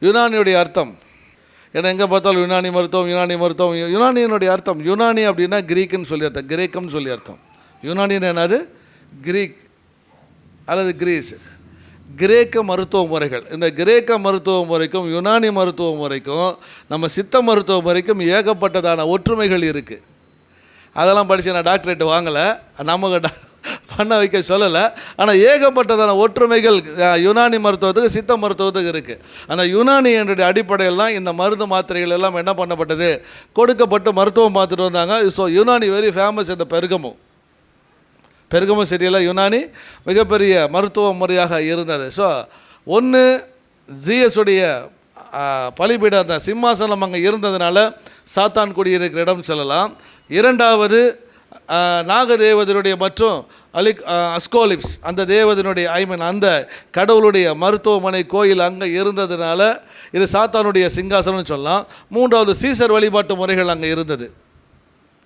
யுனானியுடைய அர்த்தம் ஏன்னா எங்கே பார்த்தாலும் யுனானி மருத்துவம். யுனானியினுடைய அர்த்தம், யுனானி அப்படின்னா கிரீக்குன்னு சொல்லி அர்த்தம், கிரேக்கம்னு சொல்லி அர்த்தம். யுனானின்னு என்னது? கிரீக் அல்லது கிரீஸ், கிரேக்க மருத்துவ முறைகள். இந்த கிரேக்க மருத்துவ முறைக்கும் யுனானி மருத்துவ முறைக்கும் நம்ம சித்த மருத்துவ முறைக்கும் ஏகப்பட்டதான ஒற்றுமைகள் இருக்குது. அதெல்லாம் படித்து நான் டாக்டரேட் வாங்கலை, நமக்கு பண்ண வைக்க சொல்லலை. ஆனால் ஏகப்பட்டதான ஒற்றுமைகள் யுனானி மருத்துவத்துக்கு சித்த மருத்துவத்துக்கு இருக்குது. அந்த யுனானி என்ற அடிப்படையில் தான் இந்த மருந்து மாத்திரைகள் எல்லாம் என்ன பண்ணப்பட்டது, கொடுக்கப்பட்டு மருத்துவம் பார்த்துட்டு வந்தாங்க. ஸோ யுனானி வெரி ஃபேமஸ் இந்த பெர்கமு சிட்டியில் யுனானி மிகப்பெரிய மருத்துவ முறையாக இருந்தது. ஸோ ஒன்று ஜீயஸுடைய பலிபீடம், அந்த சிம்மாசனம் அங்கே இருந்ததுனால சாத்தான் குடியிருக்கிற இடம் சொல்லலாம். இரண்டாவது நாகதேவதனுடைய மற்றும் அஸ்கோலிப்ஸ் அந்த தேவதனுடைய அந்த கடவுளுடைய மருத்துவமனை கோயில் அங்கே இருந்ததுனால இது சாத்தானுடைய சிங்காசனம்னு சொல்லலாம். மூன்றாவது சீசர் வழிபாட்டு முறைகள் அங்கே இருந்தது.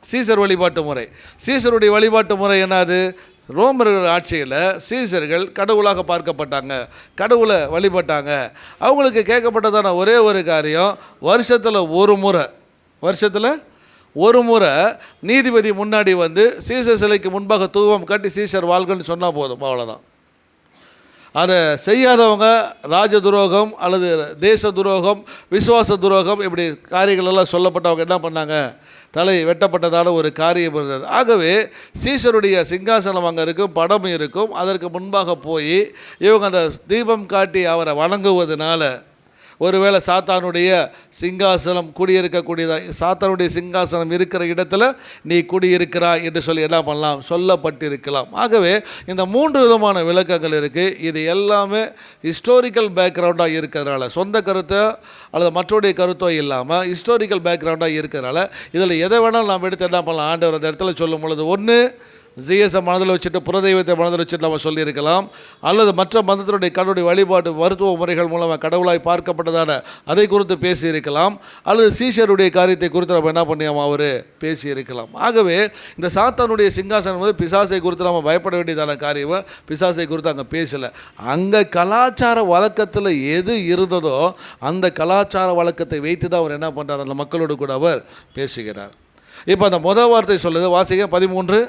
சீசர் வழிபாட்டு முறை, சீசருடைய வழிபாட்டு முறை என்னது, ரோமர்கள் ஆட்சியில் சீசர்கள் கடவுளாக பார்க்கப்பட்டாங்க, கடவுளை வழிபட்டாங்க. அவங்களுக்கு கேட்கப்பட்டதான ஒரே ஒரு காரியம், வருஷத்தில் ஒரு முறை நீதிபதி முன்னாடி வந்து சீசர் சிலைக்கு முன்பாக தூவம் கட்டி சீசர் வாழ்கன்னு சொன்னால் போதும், அவ்வளோதான். அதை செய்யாதவங்க ராஜ துரோகம் அல்லது தேச துரோகம், விசுவாச துரோகம், இப்படி காரியங்கள் எல்லாம் சொல்லப்பட்டவங்க என்ன பண்ணாங்க, தலை வெட்டப்பட்டதான ஒரு காரியம் இருந்தது. ஆகவே சீசருடைய சிங்காசனம் அங்கே இருக்கும், படம் இருக்கும். அதற்கு முன்பாக போய் இவங்க அந்த தீபம் காட்டி அவரை வணங்குவதனால ஒருவேளை சாத்தானுடைய சிங்காசனம் குடியிருக்கக்கூடியதாக, சாத்தானுடைய சிங்காசனம் இருக்கிற இடத்துல நீ குடியிருக்கிறாய் என்று சொல்லி என்ன பண்ணலாம், சொல்லப்பட்டிருக்கலாம். ஆகவே இந்த 3 விதமான விளக்கங்கள் இருக்குது. இது எல்லாமே ஹிஸ்டோரிக்கல் பேக்ரவுண்டாக இருக்கிறதுனால, சொந்த கருத்தோ அல்லது மற்றவருடைய கருத்தோ இல்லாமல் ஹிஸ்டோரிக்கல் பேக்ரவுண்டாக இருக்கிறதுனால இதில் எதை வேணாலும் நாம் எடுத்து என்ன பண்ணலாம், ஆண்டவர் அந்த இடத்துல சொல்லும் பொழுது ஒன்று ஜிஎஸை மனதில் வச்சுட்டு புறதெய்வத்தை மனதில் வச்சுட்டு நம்ம சொல்லியிருக்கலாம், அல்லது மற்ற மதத்தினுடைய கடவுளுடைய வழிபாட்டு மருத்துவ முறைகள் மூலமாக கடவுளாய் பார்க்கப்பட்டதான அதை குறித்து பேசியிருக்கலாம், அல்லது சீஷருடைய காரியத்தை குறித்து நம்ம என்ன பண்ணியாமல் அவர் பேசியிருக்கலாம். ஆகவே இந்த சாத்தானுடைய சிங்காசனம் வந்து பிசாசை குறித்து நம்ம பயப்பட வேண்டியதான காரியம், பிசாசை குறித்து அங்கே பேசலை. அங்கே கலாச்சார வழக்கத்தில் எது இருந்ததோ அந்த கலாச்சார வழக்கத்தை வைத்து தான் அவர் என்ன பண்ணுறார், அந்த மக்களோடு கூட அவர் பேசுகிறார். இப்போ அந்த முதல் வார்த்தை சொல்லுது, வாசிக்க 13.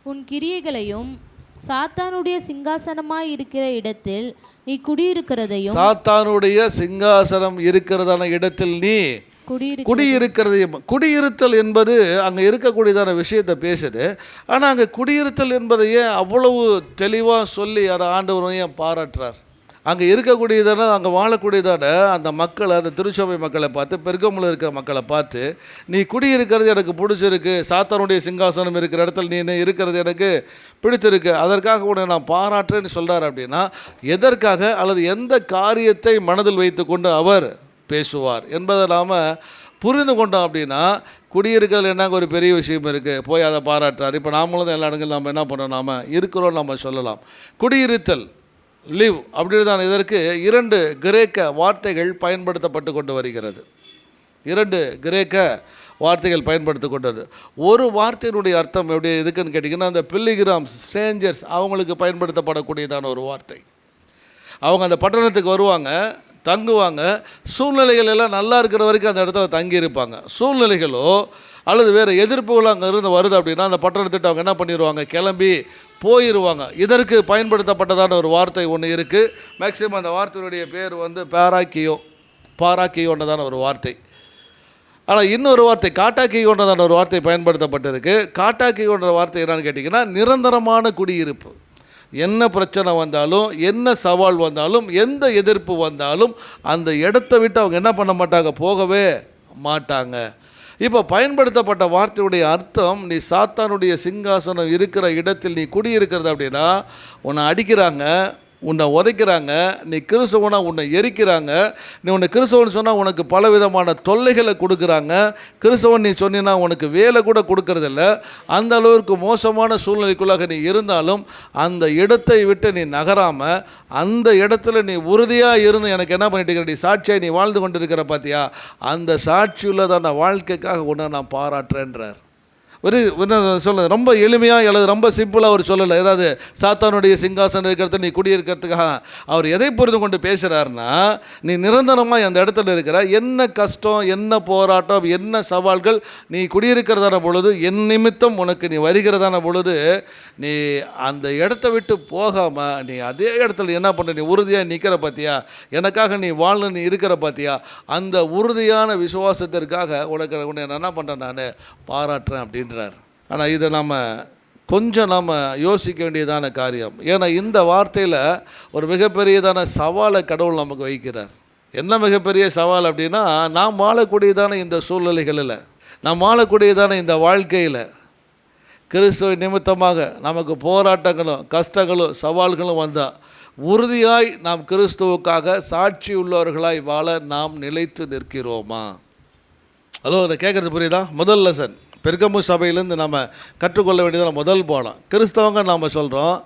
உன் கிரியைகளையும் சாத்தானுடைய சிங்காசனமாய் இருக்கிற இடத்தில் நீ குடியிருக்கிறதையும், சாத்தானுடைய சிங்காசனம் இருக்கிறதான இடத்தில் நீ குடியிருக்கிறதையும். குடியிருத்தல் என்பது அங்கே இருக்கக்கூடியதான விஷயத்தை பேசுது. ஆனால் அங்கே குடியிருத்தல் என்பதையே அவ்வளவு தெளிவாக சொல்லி அதை ஆண்டவரையும் பாராட்டுறார். அங்கே இருக்கக்கூடியதான, அங்கே வாழக்கூடியதான அந்த மக்களை, அந்த திருச்சபை மக்களை பார்த்து, பெர்கமுல இருக்கிற மக்களை பார்த்து, நீ குடியிருக்கிறது எனக்கு பிடிச்சிருக்கு, சாத்தானுடைய சிங்காசனம் இருக்கிற இடத்துல நீ இருக்கிறது எனக்கு பிடித்திருக்கு, அதற்காக உன்னை நான் பாராட்டுறேன்னு சொல்கிறார். அப்படின்னா எதற்காக அல்லது எந்த காரியத்தை மனதில் வைத்து கொண்டு அவர் பேசுவார் என்பதை நாம் புரிந்து கொண்டோம். அப்படின்னா குடியிருக்கிறதுல என்ன ஒரு பெரிய விஷயம் இருக்குது, போய் அதை பாராட்டுறார். இப்போ நாமளும் தான் எல்லா இடங்களும் நம்ம என்ன பண்ணுறோம், நாம் இருக்கிறோம் நம்ம சொல்லலாம். குடியிருத்தல், லிவ் அப்படின்னு தான் இதற்கு 2 கிரேக்க வார்த்தைகள் பயன்படுத்தப்பட்டு கொண்டு வருகிறது. 2 கிரேக்க வார்த்தைகள் பயன்படுத்தி கொண்டது. ஒரு வார்த்தையினுடைய அர்த்தம் எப்படி எதுக்குன்னு கேட்டிங்கன்னா, அந்த பில்லிகிராம்ஸ், ஸ்ட்ரேஞ்சர்ஸ், அவங்களுக்கு பயன்படுத்தப்படக்கூடியதான ஒரு வார்த்தை. அவங்க அந்த பட்டணத்துக்கு வருவாங்க, தங்குவாங்க, சூழ்நிலைகள் எல்லாம் நல்லா இருக்கிற வரைக்கும் அந்த இடத்துல தங்கியிருப்பாங்க. சூழ்நிலைகளோ அல்லது வேறு எதிர்ப்புகள் அங்கே இருந்து வருது அப்படின்னா அந்த பட்டணத்திட்ட அவங்க என்ன பண்ணிடுவாங்க, கிளம்பி போயிடுவாங்க. இதற்கு பயன்படுத்தப்பட்டதான ஒரு வார்த்தை ஒன்று இருக்குது. மேக்சிமம் அந்த வார்த்தையினுடைய பேர் வந்து பாராக்கியோன்றதான ஒரு வார்த்தை. ஆனால் இன்னொரு வார்த்தை காட்டாக்கியோன்றதான ஒரு வார்த்தை பயன்படுத்தப்பட்டிருக்கு. காட்டாக்கியோன்ற வார்த்தை என்னன்னு கேட்டிங்கன்னா, நிரந்தரமான குடியிருப்பு. என்ன பிரச்சனை வந்தாலும், என்ன சவால் வந்தாலும், எந்த எதிர்ப்பு வந்தாலும் அந்த இடத்த விட்டு அவங்க என்ன பண்ண மாட்டாங்க, போகவே மாட்டாங்க. இப்போ பயன்படுத்தப்பட்ட வார்த்தையுடைய அர்த்தம், நீ சாத்தானுடைய சிங்காசனம் இருக்கிற இடத்தில் நீ குடியிருக்கிறது அப்படின்னா, உன்னை அடிக்கிறாங்க, உன்னை உதைக்கிறாங்க, நீ கிறிஸ்தவனா உன்னை எரிக்கிறாங்க, நீ உன்னை கிறிஸ்தவன் சொன்னால் உனக்கு பலவிதமான தொல்லைகளை கொடுக்குறாங்க, கிறிஸ்தவன் நீ சொன்னா உனக்கு வேலை கூட கொடுக்கறதில்ல. அந்த அளவிற்கு மோசமான சூழ்நிலைக்குள்ளாக நீ இருந்தாலும் அந்த இடத்தை விட்டு நீ நகராமல் அந்த இடத்துல நீ உறுதியாக இருந்து எனக்கு என்ன பண்ணிட்டு இருக்கிற, நீ சாட்சியாக நீ வாழ்ந்து கொண்டு இருக்கிற பார்த்தியா, அந்த சாட்சியுள்ளதான வாழ்க்கைக்காக உன்னை நான் பாராட்டுறேன்றார். சொல்ல ரொம்ப எளிமையாக அல்லது ரொம்ப சிம்பிளாக அவர் சொல்லலை. ஏதாவது சாத்தானுடைய சிங்காசனம் இருக்கிறத நீ குடியிருக்கிறதுக்காக அவர் எதை புரிந்து கொண்டு பேசுகிறாருன்னா, நீ நிரந்தரமாக அந்த இடத்துல இருக்கிற என்ன கஷ்டம், என்ன போராட்டம், என்ன சவால்கள், நீ குடியிருக்கிறதான பொழுது, என் நிமித்தம் உனக்கு நீ வருகிறதான பொழுது, நீ அந்த இடத்த விட்டு போகாமல் நீ அதே இடத்துல என்ன பண்ணுற, நீ உறுதியாக நிற்கிற பார்த்தியா, எனக்காக நீ வாழ்ந்து நீ இருக்கிற பார்த்தியா, அந்த உறுதியான விசுவாசத்திற்காக உன்னை என்ன பண்ணுறேன், நான் பாராட்டுறேன் அப்படின்றார். ஆனால் இதை நாம் யோசிக்க வேண்டியதான காரியம். ஏன்னா இந்த வார்த்தையில் ஒரு மிகப்பெரியதான சவாலை கடவுள் நமக்கு வைக்கிறார். என்ன மிகப்பெரிய சவால் அப்படின்னா, நாம் வாழக்கூடியதான இந்த சூழ்நிலைகளில், நாம் வாழக்கூடியதான இந்த வாழ்க்கையில் கிறிஸ்துவ நிமித்தமாக நமக்கு போராட்டங்களும் கஷ்டங்களும் சவால்களும் வந்தால் உறுதியாய் நாம் கிறிஸ்துவுக்காக சாட்சி உள்ளவர்களாய் வாழ நாம் நிலைத்து நிற்கிறோமா? ஹலோ, அதை கேட்குறது புரியுதா? முதல் லெசன் பெர்கமு சபையிலேருந்து நம்ம கற்றுக்கொள்ள வேண்டியதான முதல் பாடம். கிறிஸ்தவங்க நாம் சொல்கிறோம்,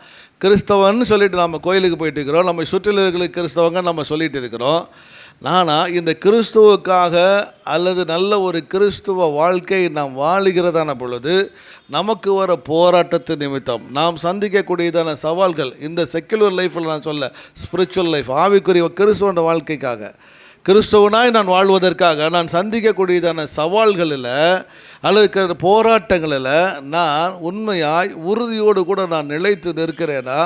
கிறிஸ்தவன்னு சொல்லிட்டு நம்ம கோயிலுக்கு போயிட்டு இருக்கிறோம், நம்ம சுற்றிலுர்களுக்கு கிறிஸ்தவங்க நம்ம சொல்லிட்டு இருக்கிறோம். ஆனால் இந்த கிறிஸ்துவுக்காக அல்லது நல்ல ஒரு கிறிஸ்துவ வாழ்க்கை நாம் வாழுகிறதான பொழுது நமக்கு வர போராட்டத்து நிமித்தம் நாம் சந்திக்கக்கூடியதான சவால்கள், இந்த செக்குலர் லைஃப்பில் நான் சொல்ல ஸ்பிரிச்சுவல் லைஃப், ஆவிக்குரிய கிறிஸ்துவ வாழ்க்கைக்காக, கிறிஸ்துவனாய் நான் வாழ்வதற்காக நான் சந்திக்கக்கூடியதான சவால்களில் அல்லது போராட்டங்களில் நான் உண்மையாய் உறுதியோடு கூட நான் நிலைத்து நிற்கிறேனா,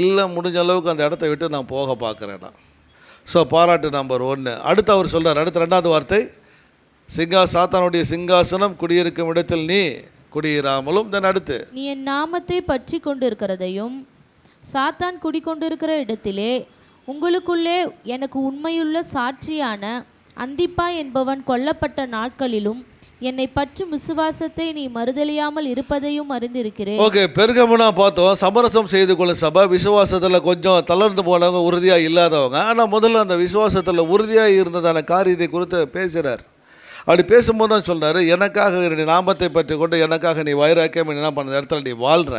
இல்லை முடிஞ்ச அளவுக்கு அந்த இடத்த விட்டு நான் போக பார்க்குறேனா? ஸோ பாராட்டு நம்பர் 1. அடுத்து அவர் சொல்கிறார், அடுத்த 2வது வார்த்தை, சாத்தானுடைய சிங்காசனம் குடியிருக்கும் இடத்தில் நீ குடியிராமலும். தென் அடுத்து, நீ என் நாமத்தை பற்றி கொண்டிருக்கிறதையும் சாத்தான் குடிக்கொண்டிருக்கிற இடத்திலே உங்களுக்குள்ளே எனக்கு உண்மையுள்ள சாட்சியான அந்திப்பா என்பவன் கொல்லப்பட்ட நாட்களிலும் என்னை பற்றும் விசுவாசத்தை நீ மறுதலியாமல் இருப்பதையும் அறிந்திருக்கிறேன். ஓகே, பெருகமுனா பார்த்தோம், சமரசம் செய்து கொள்ள சபை விசுவாசத்தில் கொஞ்சம் தளர்ந்து போனவங்க, உறுதியாக இல்லாதவங்க. ஆனால் முதல்ல அந்த விசுவாசத்தில் உறுதியாக இருந்ததான காரியத்தை குறித்து பேசுகிறார். அப்படி பேசும்போது தான் சொல்கிறார், எனக்காக நீ நாமத்தை பற்றி கொண்டு எனக்காக நீ வைராக்கியம் என்ன பண்ண இடத்துல நீ வாழ்கிற.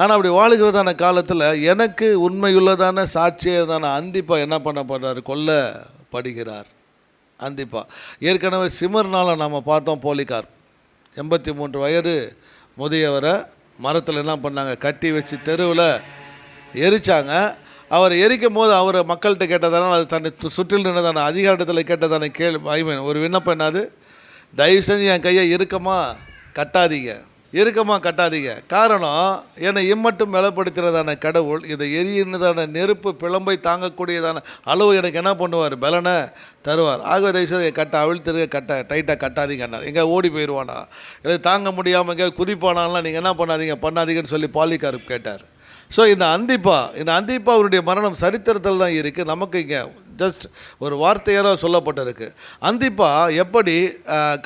ஆனால் அப்படி வாழுகிறதான காலத்தில் எனக்கு உண்மையுள்ளதான சாட்சியதான அந்திப்பா என்ன பண்ண போகிறார், கொல்லப்படுகிறார். அந்திப்பா ஏற்கனவே சிமர்னால் நம்ம பார்த்தோம், போலிகார் 83 வயது முதியவரை மரத்தில் என்ன பண்ணாங்க, கட்டி வச்சு தெருவில் எரித்தாங்க. அவர் எரிக்கும் போது அவர் மக்கள்கிட்ட கேட்டதான, அது தன்னை சுற்றில் நின்றதான அதிகாரத்தில் கேட்டதான ஒரு விண்ணப்பம் என்னது, தயவு செஞ்சு என் கையை இறுக்கமாக கட்டாதீங்க. காரணம், என்னை இம்மட்டும் பலப்படுத்துகிறதான கடவுள் இதை எரியினதான நெருப்பு பிளம்பை தாங்கக்கூடியதான அளவு எனக்கு என்ன பண்ணுவார், பலனை தருவார். ஆகவே தயவுசெய்து அவிழ்த்திருக்க டைட்டாக கட்டாதீங்கண்ணா, எங்கே ஓடி போயிடுவானா, இதை தாங்க முடியாமல் எங்கே குதிப்பானாலாம் நீங்கள் என்ன பண்ணாதீங்கன்னு சொல்லி பாலிகார்ப் கேட்டார். ஸோ இந்த அந்திப்பா அவருடைய மரணம் சரித்திரத்தில் தான் இருக்குது. நமக்கு இங்கே ஜஸ்ட் ஒரு வார்த்தையாக தான் சொல்லப்பட்டிருக்கு. அந்திப்பா எப்படி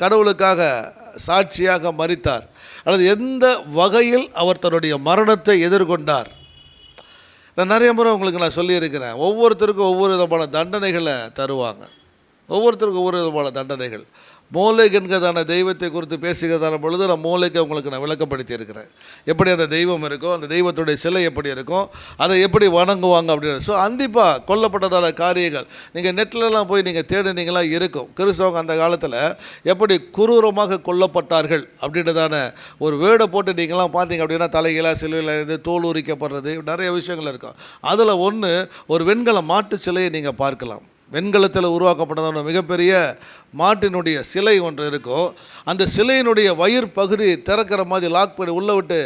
கடவுளுக்காக சாட்சியாக மரித்தார், அல்லது எந்த வகையில் அவர் தன்னுடைய மரணத்தை எதிர்கொண்டார். நான் நிறைய முறை உங்களுக்கு நான் சொல்லியிருக்கிறேன், ஒவ்வொருத்தருக்கும் ஒவ்வொரு விதமான தண்டனைகளை தருவாங்க, ஒவ்வொருத்தருக்கும் ஒவ்வொரு விதமான தண்டனைகள். மோலேக் என்கிறதான தெய்வத்தை குறித்து பேசுகிறதான பொழுது நான் மோலேக்கை உங்களுக்கு நான் விளக்கப்படுத்தி இருக்கிறேன். எப்படி அந்த தெய்வம் இருக்கோ, அந்த தெய்வத்துடைய சிலை எப்படி இருக்கும், அதை எப்படி வணங்குவாங்க அப்படின்னு. ஸோ அந்திப்பா கொல்லப்பட்டதான காரியங்கள் நீங்கள் நெட்லலாம் போய் நீங்கள் தேடினீங்களா இருக்கும். கிறிஸ்தவங்க அந்த காலத்தில் எப்படி குரூரமாக கொல்லப்பட்டார்கள் அப்படின்றதான ஒரு வேர்டை போட்டு நீங்களாம் பார்த்தீங்க அப்படின்னா, தலைகளாக சிலுவையில் இருந்து தோல் உரிக்கப்படுறது, நிறைய விஷயங்கள் இருக்கும். அதில் ஒன்று, ஒரு வெண்கல மாட்டு சிலையை நீங்கள் பார்க்கலாம். வெண்கலத்தில் உருவாக்கப்பட்டதான மிகப்பெரிய மாட்டினுடைய சிலை ஒன்று இருக்கும். அந்த சிலையினுடைய வயிறு பகுதி திறக்கிற மாதிரி லாக் பண்ணி உள்ளே விட்டு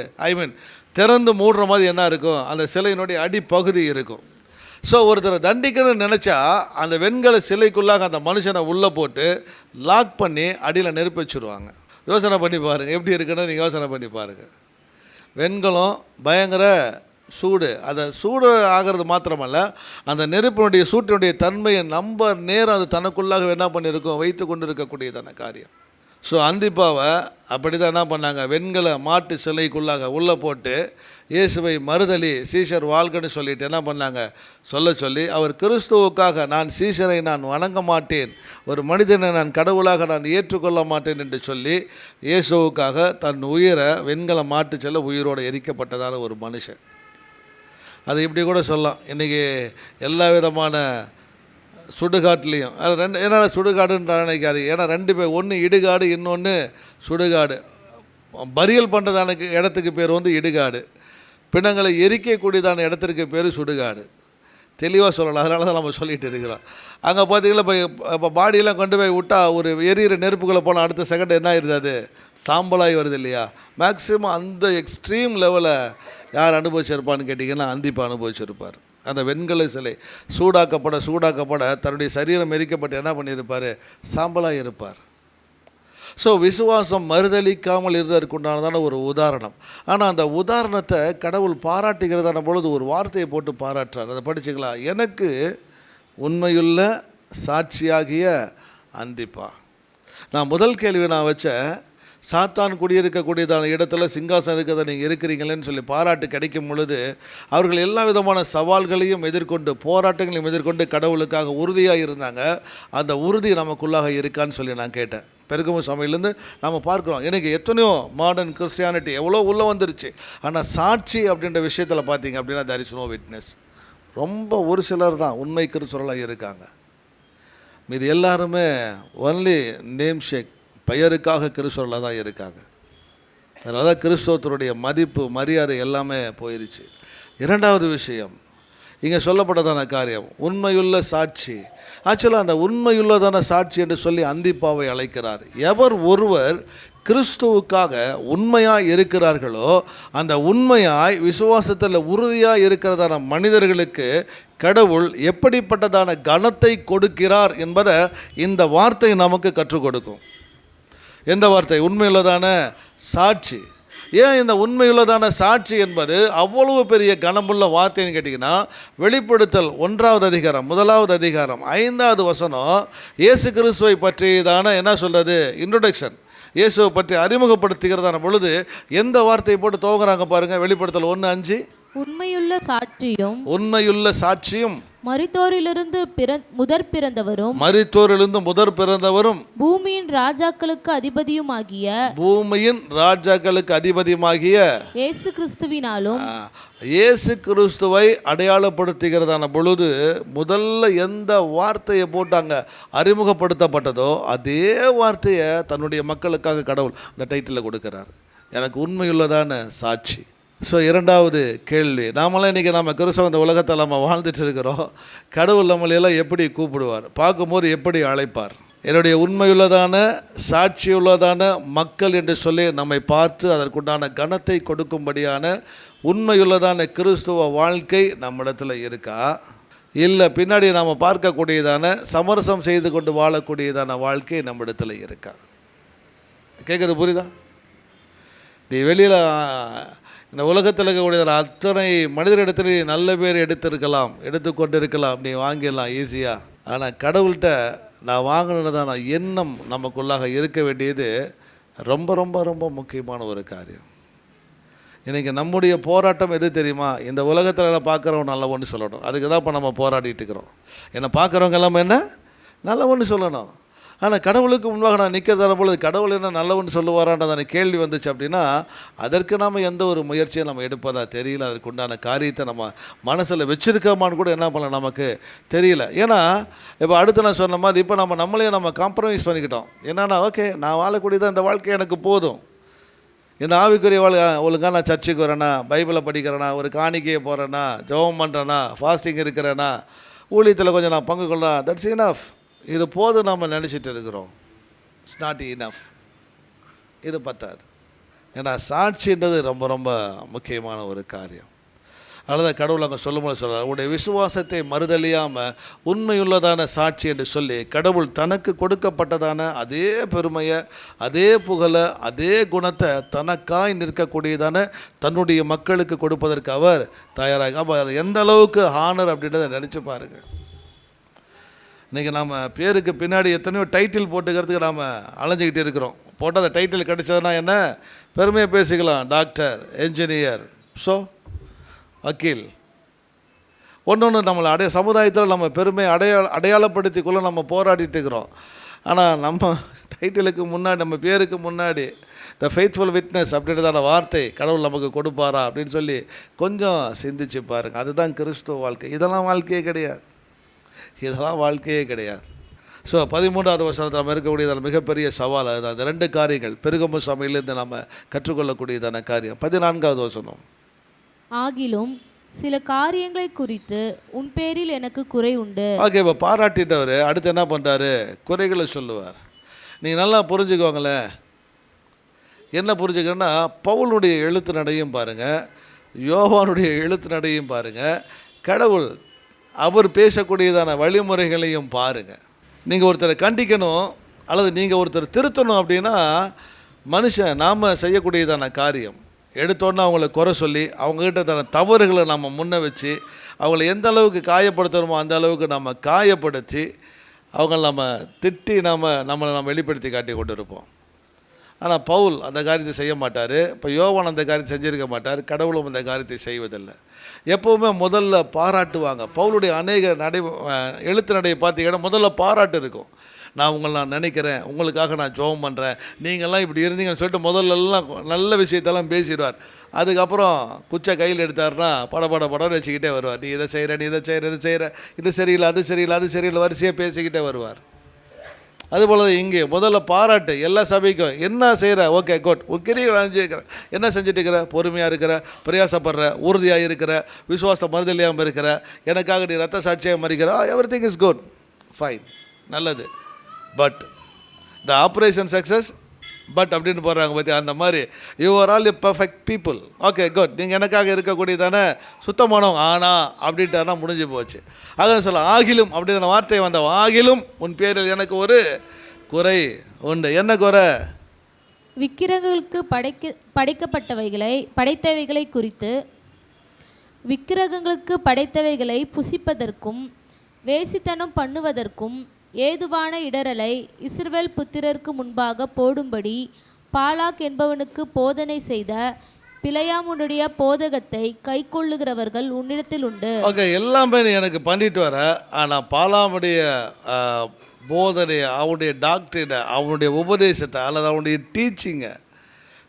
திறந்து மூடுற மாதிரி என்ன இருக்கும், அந்த சிலையினுடைய அடிப்பகுதி இருக்கும். ஸோ ஒருத்தரை தண்டிக்கணும்னு நினச்சா அந்த வெண்கல சிலைக்குள்ளாக அந்த மனுஷனை உள்ளே போட்டு லாக் பண்ணி அடியில் நெருப்பி வச்சுருவாங்க. யோசனை பண்ணி பாருங்கள், எப்படி இருக்குன்னு நீங்கள் யோசனை பண்ணி பாருங்கள். வெண்கலம் பயங்கர சூடு, அதை சூடு ஆகிறது மாத்திரமல்ல, அந்த நெருப்பினுடைய சூட்டினுடைய தன்மையை நேரம் அது தனக்குள்ளாக என்ன பண்ணியிருக்கோம், வைத்து கொண்டு இருக்கக்கூடியதான காரியம். ஸோ அந்திப்பாவை அப்படி தான் என்ன பண்ணாங்க, வெண்கல மாட்டு சிலைக்குள்ளாக உள்ளே போட்டு இயேசுவை மறுதலி சீஷர் வாழ்கன்னு சொல்லிட்டு என்ன பண்ணாங்க, சொல்லி அவர் கிறிஸ்துவுக்காக நான் சீஷரை நான் வணங்க மாட்டேன், ஒரு மனிதனை நான் கடவுளாக நான் ஏற்றுக்கொள்ள மாட்டேன் என்று சொல்லி இயேசுவுக்காக தன் உயிரை வெண்கல மாட்டு சிலை உயிரோடு எரிக்கப்பட்டதான ஒரு மனுஷன். அது இப்படி கூட சொல்லலாம், இன்றைக்கி எல்லா விதமான சுடுகாட்லேயும் அது என்னால் சுடுகாடுன்ற நினைக்காது. ஏன்னா 2 பேர், ஒன்று இடுகாடு, இன்னொன்று சுடுகாடு. பரியல் பண்ணுறதான இடத்துக்கு பேர் வந்து இடுகாடு, பிணங்களை எரிக்கக்கூடியதான இடத்திற்கு பேர் சுடுகாடு. தெளிவாக சொல்லலாம், அதனால தான் நம்ம சொல்லிகிட்டு இருக்கிறோம். அங்கே பார்த்தீங்கன்னா இப்போ பாடியெல்லாம் கொண்டு போய் விட்டால் ஒரு எரியிற நெருப்புக்குள்ளே போனால் அடுத்த செகண்ட் என்ன ஆயிடுது, அது சாம்பலாகி வருது இல்லையா. மேக்ஸிமம் அந்த எக்ஸ்ட்ரீம் லெவலை யார் அனுபவிச்சிருப்பான்னு கேட்டிங்கன்னா அந்திப்பா அனுபவிச்சிருப்பார். அந்த வெண்கல சிலை சூடாக்கப்பட தன்னுடைய சரீரம் எரிக்கப்பட்டு என்ன பண்ணியிருப்பார், சாம்பலாக இருப்பார். ஸோ விசுவாசம் மறுதளிக்காமல் இருந்ததற்குண்டானதான ஒரு உதாரணம். ஆனால் அந்த உதாரணத்தை கடவுள் பாராட்டுகிறதான பொழுது ஒரு வார்த்தையை போட்டு பாராட்டுறார். அதை படிச்சுக்கலாம். எனக்கு உண்மையுள்ள சாட்சியாகிய அந்திப்பா. நான் முதல் கேள்வி நான் வச்சேன், சாத்தான் குடியிருக்கக்கூடியதான இடத்துல சிங்காசனம் இருக்கிறத நீங்கள் இருக்கிறீங்களேன்னு சொல்லி பாராட்டு கிடைக்கும் பொழுது அவர்கள் எல்லா விதமான சவால்களையும் எதிர்கொண்டு போராட்டங்களையும் எதிர்கொண்டு கடவுளுக்காக உறுதியாக இருந்தாங்க. அந்த உறுதி நமக்குள்ளாக இருக்கான்னு சொல்லி நான் கேட்டேன். பெருகமு சமையலேருந்து நம்ம பார்க்குறோம், எனக்கு எத்தனையோ மாடர்ன் கிறிஸ்டியானிட்டி எவ்வளோ உள்ளே வந்துருச்சு. ஆனால் சாட்சி அப்படின்ற விஷயத்தில் பார்த்தீங்க அப்படின்னா there is no witness. ரொம்ப ஒரு சிலர் தான் உண்மை கிறிஸ்தவர்களாக இருக்காங்க. மீது எல்லாருமே ஒன்லி நேம் ஷேக், பெயருக்காக கிறிஸ்தவர்களாக தான் இருக்காங்க. அதனால தான் கிறிஸ்தவத்தினுடைய மதிப்பு மரியாதை எல்லாமே போயிடுச்சு. இரண்டாவது விஷயம் இங்கே சொல்லப்பட்டதான காரியம் உண்மையுள்ள சாட்சி. ஆக்சுவலாக அந்த உண்மையுள்ளதான சாட்சி என்று சொல்லி அந்திப்பாவை அழைக்கிறார். எவர் ஒருவர் கிறிஸ்துவுக்காக உண்மையாக இருக்கிறார்களோ அந்த உண்மையாய் விசுவாசத்தில் உறுதியாக இருக்கிறதான மனிதர்களுக்கு கடவுள் எப்படிப்பட்டதான கனத்தை கொடுக்கிறார் என்பதை இந்த வார்த்தை நமக்கு கற்றுக் கொடுக்கும். எந்த வார்த்தை? உண்மையுள்ளதான சாட்சி. ஏன் இந்த உண்மையுள்ளதான சாட்சி என்பது அவ்வளவு பெரிய கனமுள்ள வார்த்தைன்னு கேட்டிங்கன்னா, வெளிப்படுத்தல் 1வது அதிகாரம் 1வது அதிகாரம் 5வது வசனம் இயேசு கிறிஸ்துவை பற்றியதான என்ன சொல்கிறது, இன்ட்ரோடக்ஷன், இயேசுவை பற்றி அறிமுகப்படுத்துகிறதான பொழுது எந்த வார்த்தையை போட்டு துவங்குறாங்க பாருங்கள். வெளிப்படுத்தல் 1:5, உண்மையுள்ள சாட்சியும் மரித்தோரிலிருந்து முதற் பிறந்தவரும் பூமியின் ராஜாக்களுக்கு அதிபதியுமாகிய இயேசு கிறிஸ்துவை அடையாளப்படுத்துகிறதான பொழுது முதல்ல எந்த வார்த்தையை போட்டாங்க அறிமுகப்படுத்தப்பட்டதோ அதே வார்த்தையை தன்னுடைய மக்களுக்காக கடவுள் அந்த டைட்டில் கொடுக்கிறார், எனக்கு உண்மையுள்ளதான சாட்சி. ஸோ இரண்டாவது கேள்வி, நாமெல்லாம் இன்றைக்கி நம்ம கிறிஸ்தவ இந்த உலகத்தில் நம்ம வாழ்ந்துட்டு இருக்கிறோம். கடவுள் நம்மளையெல்லாம் எப்படி கூப்பிடுவார், பார்க்கும்போது எப்படி அழைப்பார்? என்னுடைய உண்மையுள்ளதான சாட்சியுள்ளதான மக்கள் என்று சொல்லி நம்மை பார்த்து அதற்குண்டான கனத்தை கொடுக்கும்படியான உண்மையுள்ளதான கிறிஸ்துவ வாழ்க்கை நம்மிடத்தில் இருக்கா, இல்லை பின்னாடி நாம் பார்க்கக்கூடியதான சமரசம் செய்து கொண்டு வாழக்கூடியதான வாழ்க்கை நம்மிடத்தில் இருக்கா? கேட்குறது புரியுதா? நீ வெளியில் இந்த உலகத்தில் இருக்கக்கூடிய அத்தனை மனிதரிடத்துல நல்ல பேர் எடுத்துக்கொண்டு இருக்கலாம், நீ வாங்கிடலாம் ஈஸியாக. ஆனால் கடவுள்கிட்ட நான் வாங்கினதான எண்ணம் நமக்குள்ளாக இருக்க வேண்டியது ரொம்ப ரொம்ப ரொம்ப முக்கியமான ஒரு காரியம். இன்றைக்கி நம்முடைய போராட்டம் எது தெரியுமா? இந்த உலகத்தில் பார்க்குறவங்க நல்ல ஒன்று சொல்லணும். அதுக்கு தான் இப்போ நம்ம போராடிட்டு இருக்கிறோம். என்னை பார்க்குறவங்க எல்லாமே என்ன நல்ல ஒன்று சொல்லணும். ஆனால் கடவுளுக்கு முன்பாக நான் நிற்க தர பொழுது கடவுள் என்ன நல்லவன்னு சொல்லுவாரான்றதான கேள்வி வந்துச்சு அப்படின்னா அதற்கு நாம் எந்த ஒரு முயற்சியை நம்ம எடுப்பதா தெரியல. அதற்கு உண்டான காரியத்தை நம்ம மனசில் வச்சுருக்கோமான்னு கூட என்ன பண்ணலாம் நமக்கு தெரியல. ஏன்னா இப்போ அடுத்து நான் சொன்ன மாதிரி இப்போ நம்மளே காம்ப்ரமைஸ் பண்ணிக்கிட்டோம். என்னன்னா ஓகே, நான் வாழக்கூடியதான் இந்த வாழ்க்கை எனக்கு போதும், என்ன ஆவிக்குரிய ஒழுங்காக நான் சர்ச்சுக்கு வரேனா, பைபிளை படிக்கிறேனா, ஒரு காணிக்கையை போகிறேனா, ஜெபம் பண்ணுறேனா, ஃபாஸ்டிங் இருக்கிறேனா, ஊழியத்தில் கொஞ்சம் நான் பங்கு கொள்ளலாம், தட்ஸ் இனஃப், இது போதும் நம்ம நினச்சிட்டு இருக்கிறோம். இட்ஸ் நாட் இனஃப், இது பத்தாது. ஏன்னா சாட்சின்றது ரொம்ப ரொம்ப முக்கியமான ஒரு காரியம். அதனால் கடவுள் அங்கே சொல்லும்போது சொல்கிறார், உடைய விசுவாசத்தை மறுதலியாமல் உண்மையுள்ளதான சாட்சி என்று சொல்லி கடவுள் தனக்கு கொடுக்கப்பட்டதான அதே பெருமையை, அதே புகழை, அதே குணத்தை தனக்காய் நிற்கக்கூடியதான தன்னுடைய மக்களுக்கு கொடுப்பதற்கு அவர் தயாராக. அப்போ அது எந்த அளவுக்கு ஹானர் அப்படின்றத நினச்சி பாருங்கள். இன்றைக்கி நம்ம பேருக்கு பின்னாடி எத்தனையோ டைட்டில் போட்டுக்கிறதுக்கு நாம் அலைஞ்சிக்கிட்டு இருக்கிறோம். போட்டால் அந்த டைட்டில் கிடைச்சதுன்னா என்ன பெருமையை பேசிக்கலாம், டாக்டர், என்ஜினியர், வக்கீல், ஒன்று நம்மளை சமுதாயத்தில் நம்ம பெருமை அடையாளப்படுத்திக்குள்ளே நம்ம போராடிட்டு இருக்கிறோம். ஆனால் நம்ம டைட்டிலுக்கு முன்னாடி, நம்ம பேருக்கு முன்னாடி த ஃபெய்த்ஃபுல் விட்னஸ் அப்படின்றதான வார்த்தை கடவுள் நமக்கு கொடுப்பாரா அப்படின்னு சொல்லி கொஞ்சம் சிந்திச்சு பாருங்கள். அதுதான் கிறிஸ்துவ வாழ்க்கை. இதெல்லாம் வாழ்க்கையே கிடையாது. ஸோ 13வது வசனத்தில் நம்ம இருக்கக்கூடியதான மிகப்பெரிய சவால் அதுதான். அந்த 2 காரியங்கள் பெருகமு சபையிலேருந்து நம்ம கற்றுக்கொள்ளக்கூடியதான காரியம். 14வது வசனம். ஆகிலும் சில காரியங்களை குறித்து உன் பேரில் எனக்கு குறை உண்டு. ஓகே, இப்போ பாராட்டிட்டவர் அடுத்து என்ன பண்ணுறாரு? குறைகளை சொல்லுவார். நீங்கள் நல்லா புரிஞ்சுக்கோங்களேன். என்ன புரிஞ்சுக்கிறேன்னா, பவுலுடைய எழுத்து நடையும் பாருங்கள், யோவானுடைய எழுத்து நடையும் பாருங்கள், கடவுள் அவர் பேசக்கூடியதான வழிமுறைகளையும் பாருங்கள். நீங்கள் ஒருத்தரை கண்டிக்கணும் அல்லது நீங்கள் ஒருத்தர் திருத்தணும் அப்படின்னா மனுஷன் நாம் செய்யக்கூடியதான காரியம் எடுத்தோன்னா அவங்கள குறை சொல்லி அவங்ககிட்ட தன தவறுகளை நம்ம முன்ன வச்சு அவங்கள எந்த அளவுக்கு காயப்படுத்தணுமோ அந்த அளவுக்கு நம்ம காயப்படுத்தி அவங்கள நம்ம திட்டி நம்மளை வெளிப்படுத்தி காட்டி கொண்டு இருப்போம். ஆனால் பவுல் அந்த காரியத்தை செய்ய மாட்டார். இப்போ யோவான் அந்த காரியத்தை செஞ்சுருக்க மாட்டார். கடவுளும் அந்த காரியத்தை செய்வதில்லை. எப்போவுமே முதல்ல பாராட்டுவாங்க. பவுலுடைய அநேக எழுத்து நடையை பார்த்தீங்கன்னா முதல்ல பாராட்டு இருக்கும். நான் நினைக்கிறேன், உங்களுக்காக நான் ஜெபம் பண்ணுறேன், நீங்கள்லாம் இப்படி இருந்தீங்கன்னு சொல்லிட்டு முதல்லலாம் நல்ல விஷயத்தெல்லாம் பேசிடுவார். அதுக்கப்புறம் குச்சை கையில் எடுத்தார்னா படம்னு வச்சுக்கிட்டே வருவார். நீ இதை செய்கிற, நீ இதை செய்கிற, இது சரியில்லை, அது சரியில்லை, அது சரியில்லை, வரிசையாக பேசிக்கிட்டே வருவார். அதுபோல் இங்கே முதல்ல பாராட்டு. எல்லா சபைக்கும் என்ன செய்கிற, ஓகே குட், கிரியை அணிஞ்சிருக்கிற, என்ன செஞ்சுட்டு இருக்கிற, பொறுமையாக இருக்கிற, பிரயாசப்படுற, உறுதியாக இருக்கிற, விசுவாசம் மறுதலியாமல் இருக்கிற, எனக்காக நீ ரத்த சாட்சியாக மறிக்கிற, எவ்ரிதிங் இஸ் குட், ஃபைன், நல்லது. But the operation success but அப்படின்னு போடுறாங்க பற்றி, அந்த மாதிரி you are all a perfect people, okay good, நீங்கள் எனக்காக இருக்கக்கூடியதானே சுத்தமானவங்க, ஆனால் அப்படின்ட்டாருனா முடிஞ்சு போச்சு. ஆக சொல்ல ஆகிலும் அப்படின்ற வார்த்தை வந்த, ஆகிலும் உன் பேரில் எனக்கு ஒரு குறை உண்டு. என்ன குறை? விக்கிரகங்களுக்கு படைத்தவைகளை குறித்து விக்கிரகங்களுக்கு படைத்தவைகளை புசிப்பதற்கும் வேசித்தனம் பண்ணுவதற்கும் ஏதுவான இடரலை இஸ்ரவேல் புத்திரருக்கு முன்பாக போடும்படி பாலாக் என்பவனுக்கு போதனை செய்த பிலேயாமுடைய போதகத்தை கைக்கொள்ளுகிறவர்கள் உன்னிடத்தில் உண்டு. ஓகே, எல்லாமே நீ எனக்கு பண்ணிட்டு வர, ஆனால் பாலாமுடைய போதனையை, அவனுடைய டாக்டரினை, அவனுடைய உபதேசத்தை அல்லது அவனுடைய டீச்சிங்கை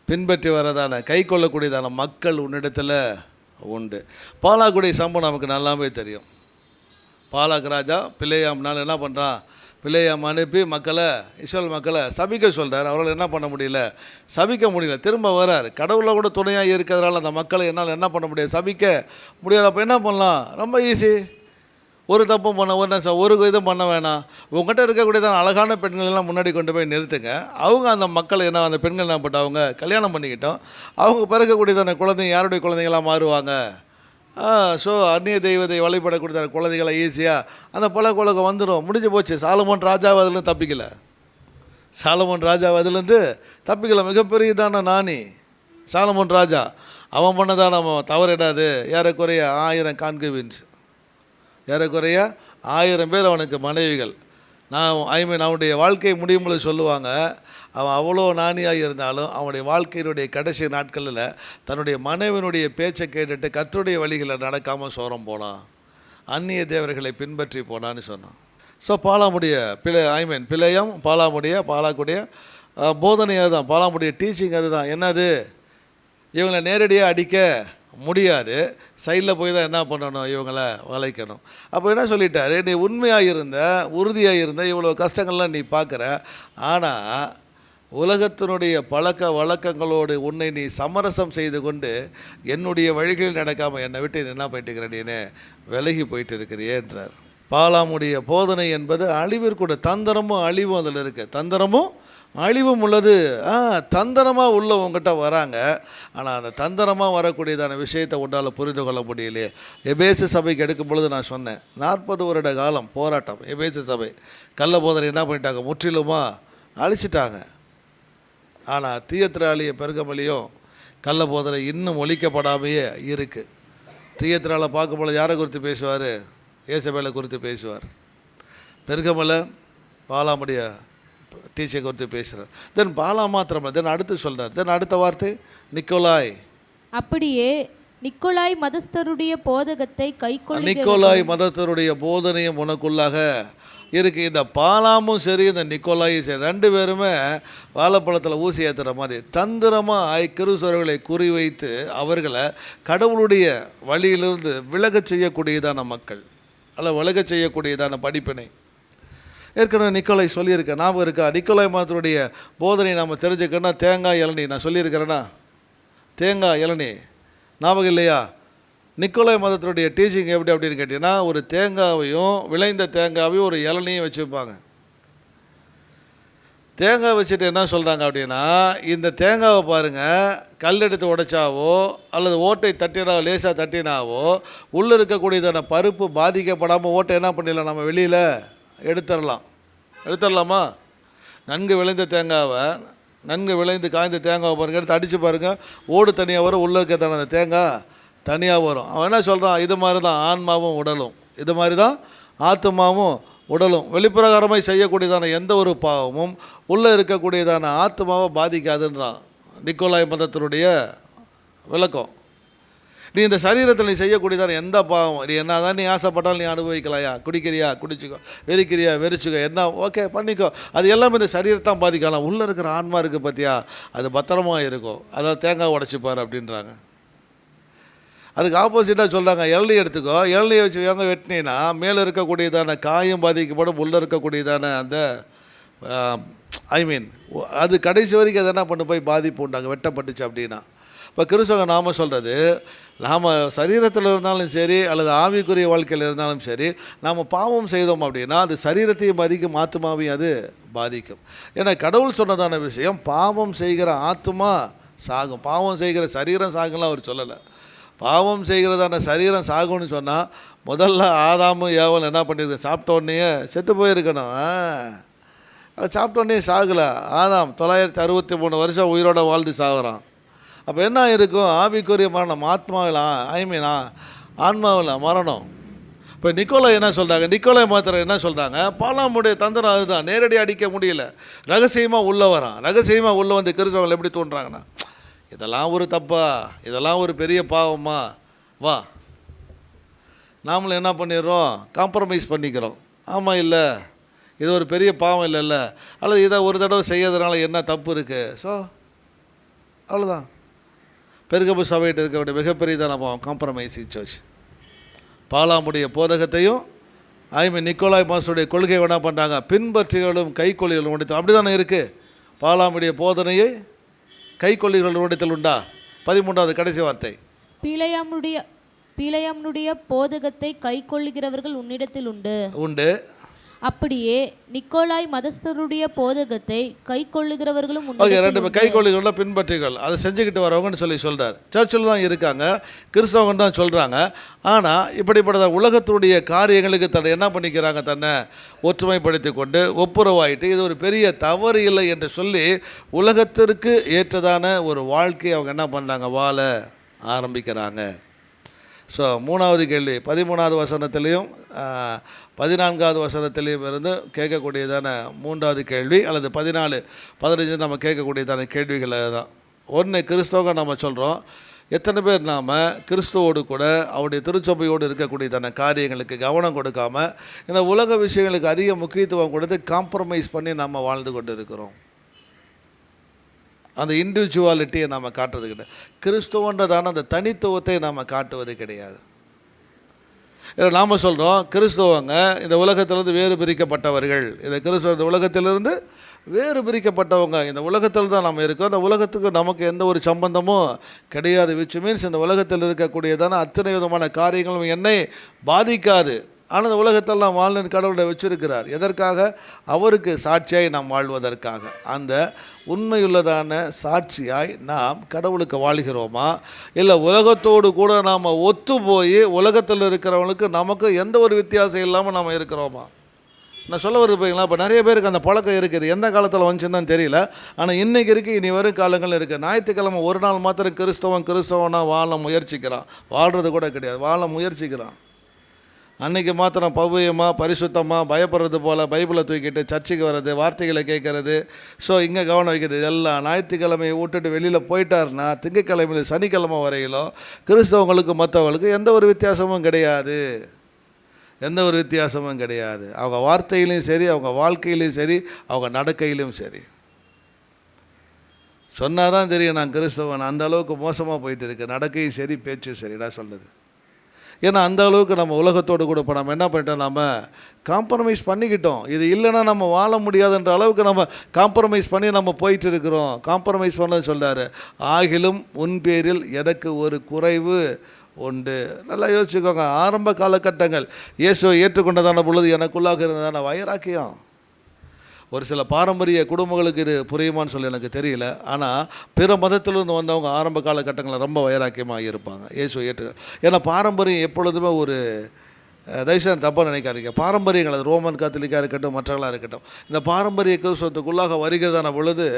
பின்பற்றி வரதான கை கொள்ளக்கூடியதான மக்கள் உன்னிடத்தில் உண்டு. பாலாக்குடைய சம்பவம் நமக்கு நல்லாவே தெரியும். பாலாக் ராஜா பிலேயாம்னால் என்ன பண்ணுறான்? பிலேயாம் அனுப்பி இஸ்ரவேல் மக்களை சபிக்க சொல்கிறார். அவரால் என்ன பண்ண முடியல? சபிக்க முடியல. திரும்ப வரார். கடவுளை கூட துணையாக இருக்கிறதுனால அந்த மக்களை என்னால் என்ன பண்ண முடியாது? சபிக்க முடியாது. அப்போ என்ன பண்ணலாம்? ரொம்ப ஈஸி. ஒரு தப்பும் ஒரு இதுவும் பண்ண வேணாம். உங்கள்கிட்ட இருக்கக்கூடியதான் அழகான பெண்களெல்லாம் முன்னாடி கொண்டு போய் நிறுத்துங்க. அவங்க அந்த மக்களை அந்த பெண்கள் என்ன பண்ணிட்டு அவங்க கல்யாணம் பண்ணிக்கிட்டோம். அவங்க பிறக்கக்கூடியதான குழந்தைங்க யாருடைய குழந்தைங்களாம் மாறுவாங்க. ஸோ அந்நிய தெய்வத்தை வழிபடக்கூடிய குழந்தைகளை ஈஸியாக அந்த பழக்கம் வந்துடும். முடிஞ்சு போச்சு. சாலமோன் ராஜாவை அதில் தப்பிக்கலை. மிகப்பெரியதான நாணி சாலமோன் ராஜா. அவன் பண்ணதான் நம்ம தவறிடாது. ஏறக்குறைய 1000 கான்குவின்ஸ், ஏறக்குறைய 1000 பேர் அவனுக்கு மனைவிகள். அவனுடைய வாழ்க்கை முடியும் போது சொல்லுவாங்க, அவன் அவ்வளோ நாணியாக இருந்தாலும் அவனுடைய வாழ்க்கையினுடைய கடைசி நாட்களில் தன்னுடைய மனைவினுடைய பேச்சை கேட்டுட்டு கர்த்தருடைய வழிகளை நடக்காமல் சோரம் போனான், அந்நிய தேவர்களை பின்பற்றி போனான்னு சொன்னான். ஸோ பாலாமுடைய பிலேயம் பாலாக்குடைய போதனை அதுதான், பாலாமுடைய டீச்சிங் அதுதான். என்னது? இவங்களை நேரடியாக அடிக்க முடியாது, சைடில் போய் தான் என்ன பண்ணணும்? இவங்களை வளைக்கணும். அப்போ என்ன சொல்லிட்டாரு? நீ உண்மையாக இருந்த, உறுதியாக இருந்த, இவ்வளோ கஷ்டங்கள்லாம் நீ பார்க்குற, ஆனால் உலகத்தினுடைய பழக்க வழக்கங்களோடு உன்னை நீ சமரசம் செய்து கொண்டு என்னுடைய வழிகளில் நடக்காமல் என்னை விட்டு என்ன போயிட்டுக்கிற, நீனு விலகி போயிட்டு இருக்கிறியேன்றார். பாலாமுடைய போதனை என்பது அழிவிற்குடைய தந்திரமும் அழிவும் அதில் இருக்குது. தந்திரமும் அழிவும் உள்ளது. தந்திரமாக உள்ளவங்ககிட்ட வராங்க, ஆனால் அந்த தந்திரமாக வரக்கூடியதான விஷயத்தை உன்னால் புரிந்து கொள்ள முடியலையே. எபேசு சபைக்கு எடுக்கும் பொழுது நான் சொன்னேன், 40 வருட காலம் போராட்டம். எபேசு சபை கள்ள போதனை என்ன பண்ணிட்டாங்க? முற்றிலுமாக அழிச்சிட்டாங்க. ஆனால் தீயத்திராளிய பெருகமலையும் கள்ள போதனை இன்னும் ஒழிக்கப்படாமையே இருக்குது. தீயத்திரால பார்க்கும்போது யாரை குறித்து பேசுவார்? ஏசபேலை குறித்து பேசுவார். பெருகமலை பாலாமுடைய டீச்சரை குறித்து பேசுகிறார். தென் பாலா மாத்திரம் தென் அடுத்து சொல்கிறார். தென் அடுத்த வார்த்தை நிக்கோலாய். அப்படியே நிக்கோலாய் மதஸ்தருடைய போதகத்தை கைக்கொள்ள, நிக்கோலாய் மதஸ்தருடைய போதனையும் உனக்குள்ளாக இருக்குது. இந்த பாலாமும் சரி, இந்த நிக்கோலாயும் சரி, 2 பேருமே வாழைப்பழத்தில் ஊசி ஏற்றுற மாதிரி தந்திரமாக கிறிஸ்தவர்களை குறிவைத்து அவர்களை கடவுளுடைய வழியிலிருந்து விலகச் செய்யக்கூடியதான மக்கள், அல்ல விலகச் செய்யக்கூடியதான படிப்பினை. ஏற்கனவே நிக்கோலை சொல்லியிருக்கேன், ஞாபகம் இருக்கா? நிக்கோலை மதத்தினுடைய போதனை நாம் தெரிஞ்சுக்கணும்னா தேங்காய் இளநீ நான் சொல்லியிருக்கிறேன்னா, தேங்காய் இளநீ ஞாபகம் இல்லையா? நிக்கோலை மதத்தினுடைய டீச்சிங் எப்படி அப்படின்னு கேட்டிங்கன்னா, ஒரு தேங்காவையும் விளைந்த தேங்காவையும் ஒரு இளநியும் வச்சுருப்பாங்க. தேங்காய் வச்சுட்டு என்ன சொல்கிறாங்க அப்படின்னா, இந்த தேங்காவை பாருங்கள், கல் எடுத்து உடைச்சாவோ அல்லது ஓட்டை தட்டினாவோ லேசாக தட்டினாவோ உள்ளே இருக்கக்கூடியதான பருப்பு பாதிக்கப்படாமல் ஓட்டை என்ன பண்ணிடலாம், நம்ம வெளியில் எடுத்துடலாமா? நன்கு விளைந்த தேங்காவை, நன்கு விளைந்து காய்ந்த தேங்காவை பாருங்கள், எடுத்து அடித்து பாருங்கள், ஓடு தனியாக வரும், உள்ளே இருக்கத்தான அந்த தேங்காய் தனியாக வரும். அவன் என்ன சொல்கிறான், இது மாதிரி தான் ஆன்மாவும் உடலும், இது மாதிரி தான் ஆத்மாவும் உடலும். வெளிப்பிரகாரமாக செய்யக்கூடியதான எந்த ஒரு பாவமும் உள்ளே இருக்கக்கூடியதான ஆத்மாவை பாதிக்காதுன்றான் நிக்கோலாய் மதத்தினுடைய விளக்கம். நீ இந்த சரீரத்தில் நீ செய்யக்கூடியதான எந்த பாவம், நீ என்ன தான் நீ ஆசைப்பட்டாலும் நீ அனுபவிக்கலையா, குடிக்கிறியா குடிச்சிக்கோ, வெறிக்கிறியா வெறிச்சிக்கோ, என்ன ஓகே பண்ணிக்கோ, அது எல்லாமே இந்த சரீரத்தான் பாதிக்கலாம். உள்ளே இருக்கிற ஆன்மா இருக்குது பார்த்தியா, அது பத்திரமாக இருக்கும், அதான் தேங்காய் உடச்சிப்பார் அப்படின்றாங்க. அதுக்கு ஆப்போசிட்டாக சொல்கிறாங்க, இளநீ எடுத்துக்கோ, இளநியை வச்சு எங்கே வெட்டினீங்கன்னா மேலே இருக்கக்கூடியதான காயம் பாதிக்கப்படும், உள்ளே இருக்கக்கூடியதான அந்த அது கடைசி வரைக்கும் அது என்ன பண்ணு போய் பாதிப்பு உண்டாங்க வெட்டப்பட்டுச்சு அப்படின்னா. இப்போ கிறிஸ்தவ நாம் சொல்கிறது, நாம் சரீரத்தில் இருந்தாலும் சரி அல்லது ஆவிக்குரிய வாழ்க்கையில் இருந்தாலும் சரி, நாம் பாவம் செய்தோம் அப்படின்னா அது சரீரத்தையும் பாதிக்கும், ஆத்மாவையும் அது பாதிக்கும். ஏன்னா கடவுள் சொன்னதான விஷயம், பாவம் செய்கிற ஆத்மா சாகும், பாவம் செய்கிற சரீரம் சாகுலாம் அவர் சொல்லலை. பாவம் செய்கிறதான சரீரம் சாகும்னு சொன்னால் முதல்ல ஆதாமும் ஏவலும் என்ன பண்ணியிருக்கேன், சாப்பிட்டோன்னே செத்து போயிருக்கணும். அது சாப்பிட்டோன்னே சாகலை. ஆதாம் 963 வருஷம் உயிரோட வாழ்ந்து சாகுறான். அப்போ என்ன இருக்கும், ஆவிக்குரிய மரணம், ஆத்மாவில் ஆன்மாவில் மரணம். இப்போ நிக்கோலை என்ன சொல்கிறாங்க, நிக்கோலை மாத்திரம் என்ன சொல்கிறாங்க, பாலாமுடைய தந்திரம் அதுதான், நேரடியாக அடிக்க முடியல, ரகசியமாக உள்ளே வரான். ரகசியமாக உள்ளே வந்து கிறிஸ்தவர்கள் எப்படி தோன்றாங்கன்னா, இதெல்லாம் ஒரு தப்பா, இதெல்லாம் ஒரு பெரிய பாவமா, வா நாமளும் என்ன பண்ணிடுறோம், காம்ப்ரமைஸ் பண்ணிக்கிறோம். ஆமாம், இல்லை இது ஒரு பெரிய பாவம் இல்லைல்ல, அல்லது இதை ஒரு தடவை செய்யறதுனால என்ன தப்பு இருக்குது, ஸோ அவ்வளோதான். பெருகபு சபையிட்டு இருக்க வேண்டிய மிகப்பெரியதான பாவம் காம்ப்ரமைசிங் சர்ச். பாலாமுடைய போதகத்தையும் நிக்கோலாய் மாஸ்டருடைய கொள்கையை என்ன பண்ணுறாங்க, பின்பற்றிகளும் கைக்கொள்ளிகளும் உடைத்தல். அப்படி தானே இருக்குது. பாலாமுடைய போதனையை கைக்கொள்ளிகள் உடைத்தல் உண்டா? 13வது கடைசி வார்த்தை, பீலையாமுடைய போதகத்தை கைக்கொள்ளுகிறவர்கள் உன்னிடத்தில் உண்டு. அப்படியே நிக்கோலாய் மதஸ்தருடைய போதகத்தை கைக்கொள்ளுகிறவர்களும் உண்டு. ஓகே, ரெண்டு பேர் கைக்கொள்ளுகள பின்பற்றிகள், அதை செஞ்சுக்கிட்டு வரவங்கன்னு சொல்கிறார். சர்ச்சில் தான் இருக்காங்க, கிறிஸ்தவங்க தான் சொல்கிறாங்க. ஆனால் இப்படிப்பட்ட உலகத்துடைய காரியங்களுக்கு தன்னை என்ன பண்ணிக்கிறாங்க, தன்னை ஒற்றுமைப்படுத்தி கொண்டு ஒப்புரவாயிட்டு இது ஒரு பெரிய தவறு இல்லை என்று சொல்லி உலகத்திற்கு ஏற்றதான ஒரு வாழ்க்கையை அவங்க என்ன பண்ணுறாங்க, வாழ ஆரம்பிக்கிறாங்க. ஸோ 3வது கேள்வி 13வது வசனத்திலையும் 14வது வசனத்திலையும் இருந்து கேட்கக்கூடியதான 3வது கேள்வி, அல்லது 14, 15 நம்ம கேட்கக்கூடியதான கேள்விகள் தான். ஒன்று, கிறிஸ்தவங்க நம்ம சொல்கிறோம், எத்தனை பேர் நாம் கிறிஸ்துவோடு கூட அவருடைய திருச்சபையோடு இருக்கக்கூடியதான காரியங்களுக்கு கவனம் கொடுக்காமல் இந்த உலக விஷயங்களுக்கு அதிக முக்கியத்துவம் கொடுத்து காம்ப்ரமைஸ் பண்ணி நம்ம வாழ்ந்து கொண்டு இருக்கிறோம். அந்த இண்டிவிஜுவாலிட்டியை நாம் காட்டுறது கிடையாது. கிறிஸ்துவன்றதான அந்த தனித்துவத்தை நாம் காட்டுவது கிடையாது. நாம் சொல்கிறோம், கிறிஸ்துவங்க இந்த உலகத்திலிருந்து வேறு பிரிக்கப்பட்டவர்கள், இந்த கிறிஸ்துவ இந்த உலகத்திலிருந்து வேறு பிரிக்கப்பட்டவங்க, இந்த உலகத்தில் தான் நம்ம இருக்கோம், இந்த உலகத்துக்கு நமக்கு எந்த ஒரு சம்பந்தமும் கிடையாது. விச் மீன்ஸ் இந்த உலகத்தில் இருக்கக்கூடியதான அத்தனை விதமான காரியங்களும் என்னை பாதிக்காது. ஆனால் இந்த உலகத்தில் நாம் வாழ்ந்து கடவுளை வச்சிருக்கிறார். எதற்காக? அவருக்கு சாட்சியாய் நாம் வாழ்வதற்காக. அந்த உண்மையுள்ளதான சாட்சியாய் நாம் கடவுளுக்கு வாழ்கிறோமா, இல்லை உலகத்தோடு கூட நாம் ஒத்து போய் உலகத்தில் இருக்கிறவங்களுக்கு நமக்கு எந்த ஒரு வித்தியாசம் இல்லாமல் நாம் இருக்கிறோமா? நான் சொல்ல வருது போய்ங்களா, இப்போ நிறைய பேருக்கு அந்த பழக்கம் இருக்குது. எந்த காலத்தில் வந்துச்சுன்னு தெரியல, ஆனால் இன்றைக்கி இருக்குது, இனி வரும் காலங்கள் இருக்குது. ஞாயிற்றுக்கிழமை ஒரு நாள் மாத்திரம் கிறிஸ்தவனா வாழ முயற்சிக்கிறான். வாழ்கிறது கூட கிடையாது, வாழ முயற்சிக்கிறான். அன்றைக்கி மாத்திரம் பவ்யமாக பரிசுத்தமாக பயப்படுறது போல் பைபிளை தூக்கிட்டு சர்ச்சுக்கு வர்றது, வார்த்தைகளை கேட்குறது, ஸோ இங்கே கவனம் வைக்கிறது. எல்லாம் ஞாயிற்றுக்கிழமையை விட்டுட்டு வெளியில் போயிட்டாருன்னா திங்கக்கிழமையில் சனிக்கிழமை வரையிலும் கிறிஸ்தவங்களுக்கு மற்றவங்களுக்கு எந்த ஒரு வித்தியாசமும் கிடையாது, எந்த ஒரு வித்தியாசமும் கிடையாது. அவங்க வார்த்தையிலையும் சரி, அவங்க வாழ்க்கையிலையும் சரி, அவங்க நடக்கையிலும் சரி. சொன்னால் தான் தெரியும் நான் கிறிஸ்தவன், அந்த அளவுக்கு மோசமாக போயிட்டு இருக்கு, நடக்கையும் சரி பேச்சும் சரி. நான் சொல்லுது ஏன்னா அந்த அளவுக்கு நம்ம உலகத்தோடு கூட இப்போ நம்ம என்ன பண்ணிட்டோம், நம்ம காம்ப்ரமைஸ் பண்ணிக்கிட்டோம். இது இல்லைன்னா நம்ம வாழ முடியாதுன்ற அளவுக்கு நம்ம காம்ப்ரமைஸ் பண்ணி நம்ம போயிட்டு இருக்கிறோம். காம்ப்ரமைஸ் பண்ணது சொல்கிறாரு, ஆகிலும் உன் பேரில் எனக்கு ஒரு குறைவு உண்டு. நல்லா யோசிச்சுக்கோங்க. ஆரம்ப காலகட்டங்கள் இயேசுவை ஏற்றுக்கொண்டதான பொழுது எனக்குள்ளாக இருந்ததான வைராக்கியம். ஒரு சில பாரம்பரிய குடும்பங்களுக்கு இது புரியுமான்னு சொல்லி எனக்கு தெரியல. ஆனால் பிற மதத்திலிருந்து வந்தவங்க ஆரம்ப காலகட்டங்களில் ரொம்ப வைராக்கியமாக இருப்பாங்க இயேசுவை ஏற்று. ஏன்னா பாரம்பரியம் எப்பொழுதுமே ஒரு தயவுசெய்து தப்பாக நினைக்காதீங்க. பாரம்பரியங்கள் அது ரோமன் கத்தோலிக்காக இருக்கட்டும், மற்றவர்களாக இருக்கட்டும், இந்த பாரம்பரிய கிறிஸ்தவத்துக்குள்ளாக வருகிறதான பொழுது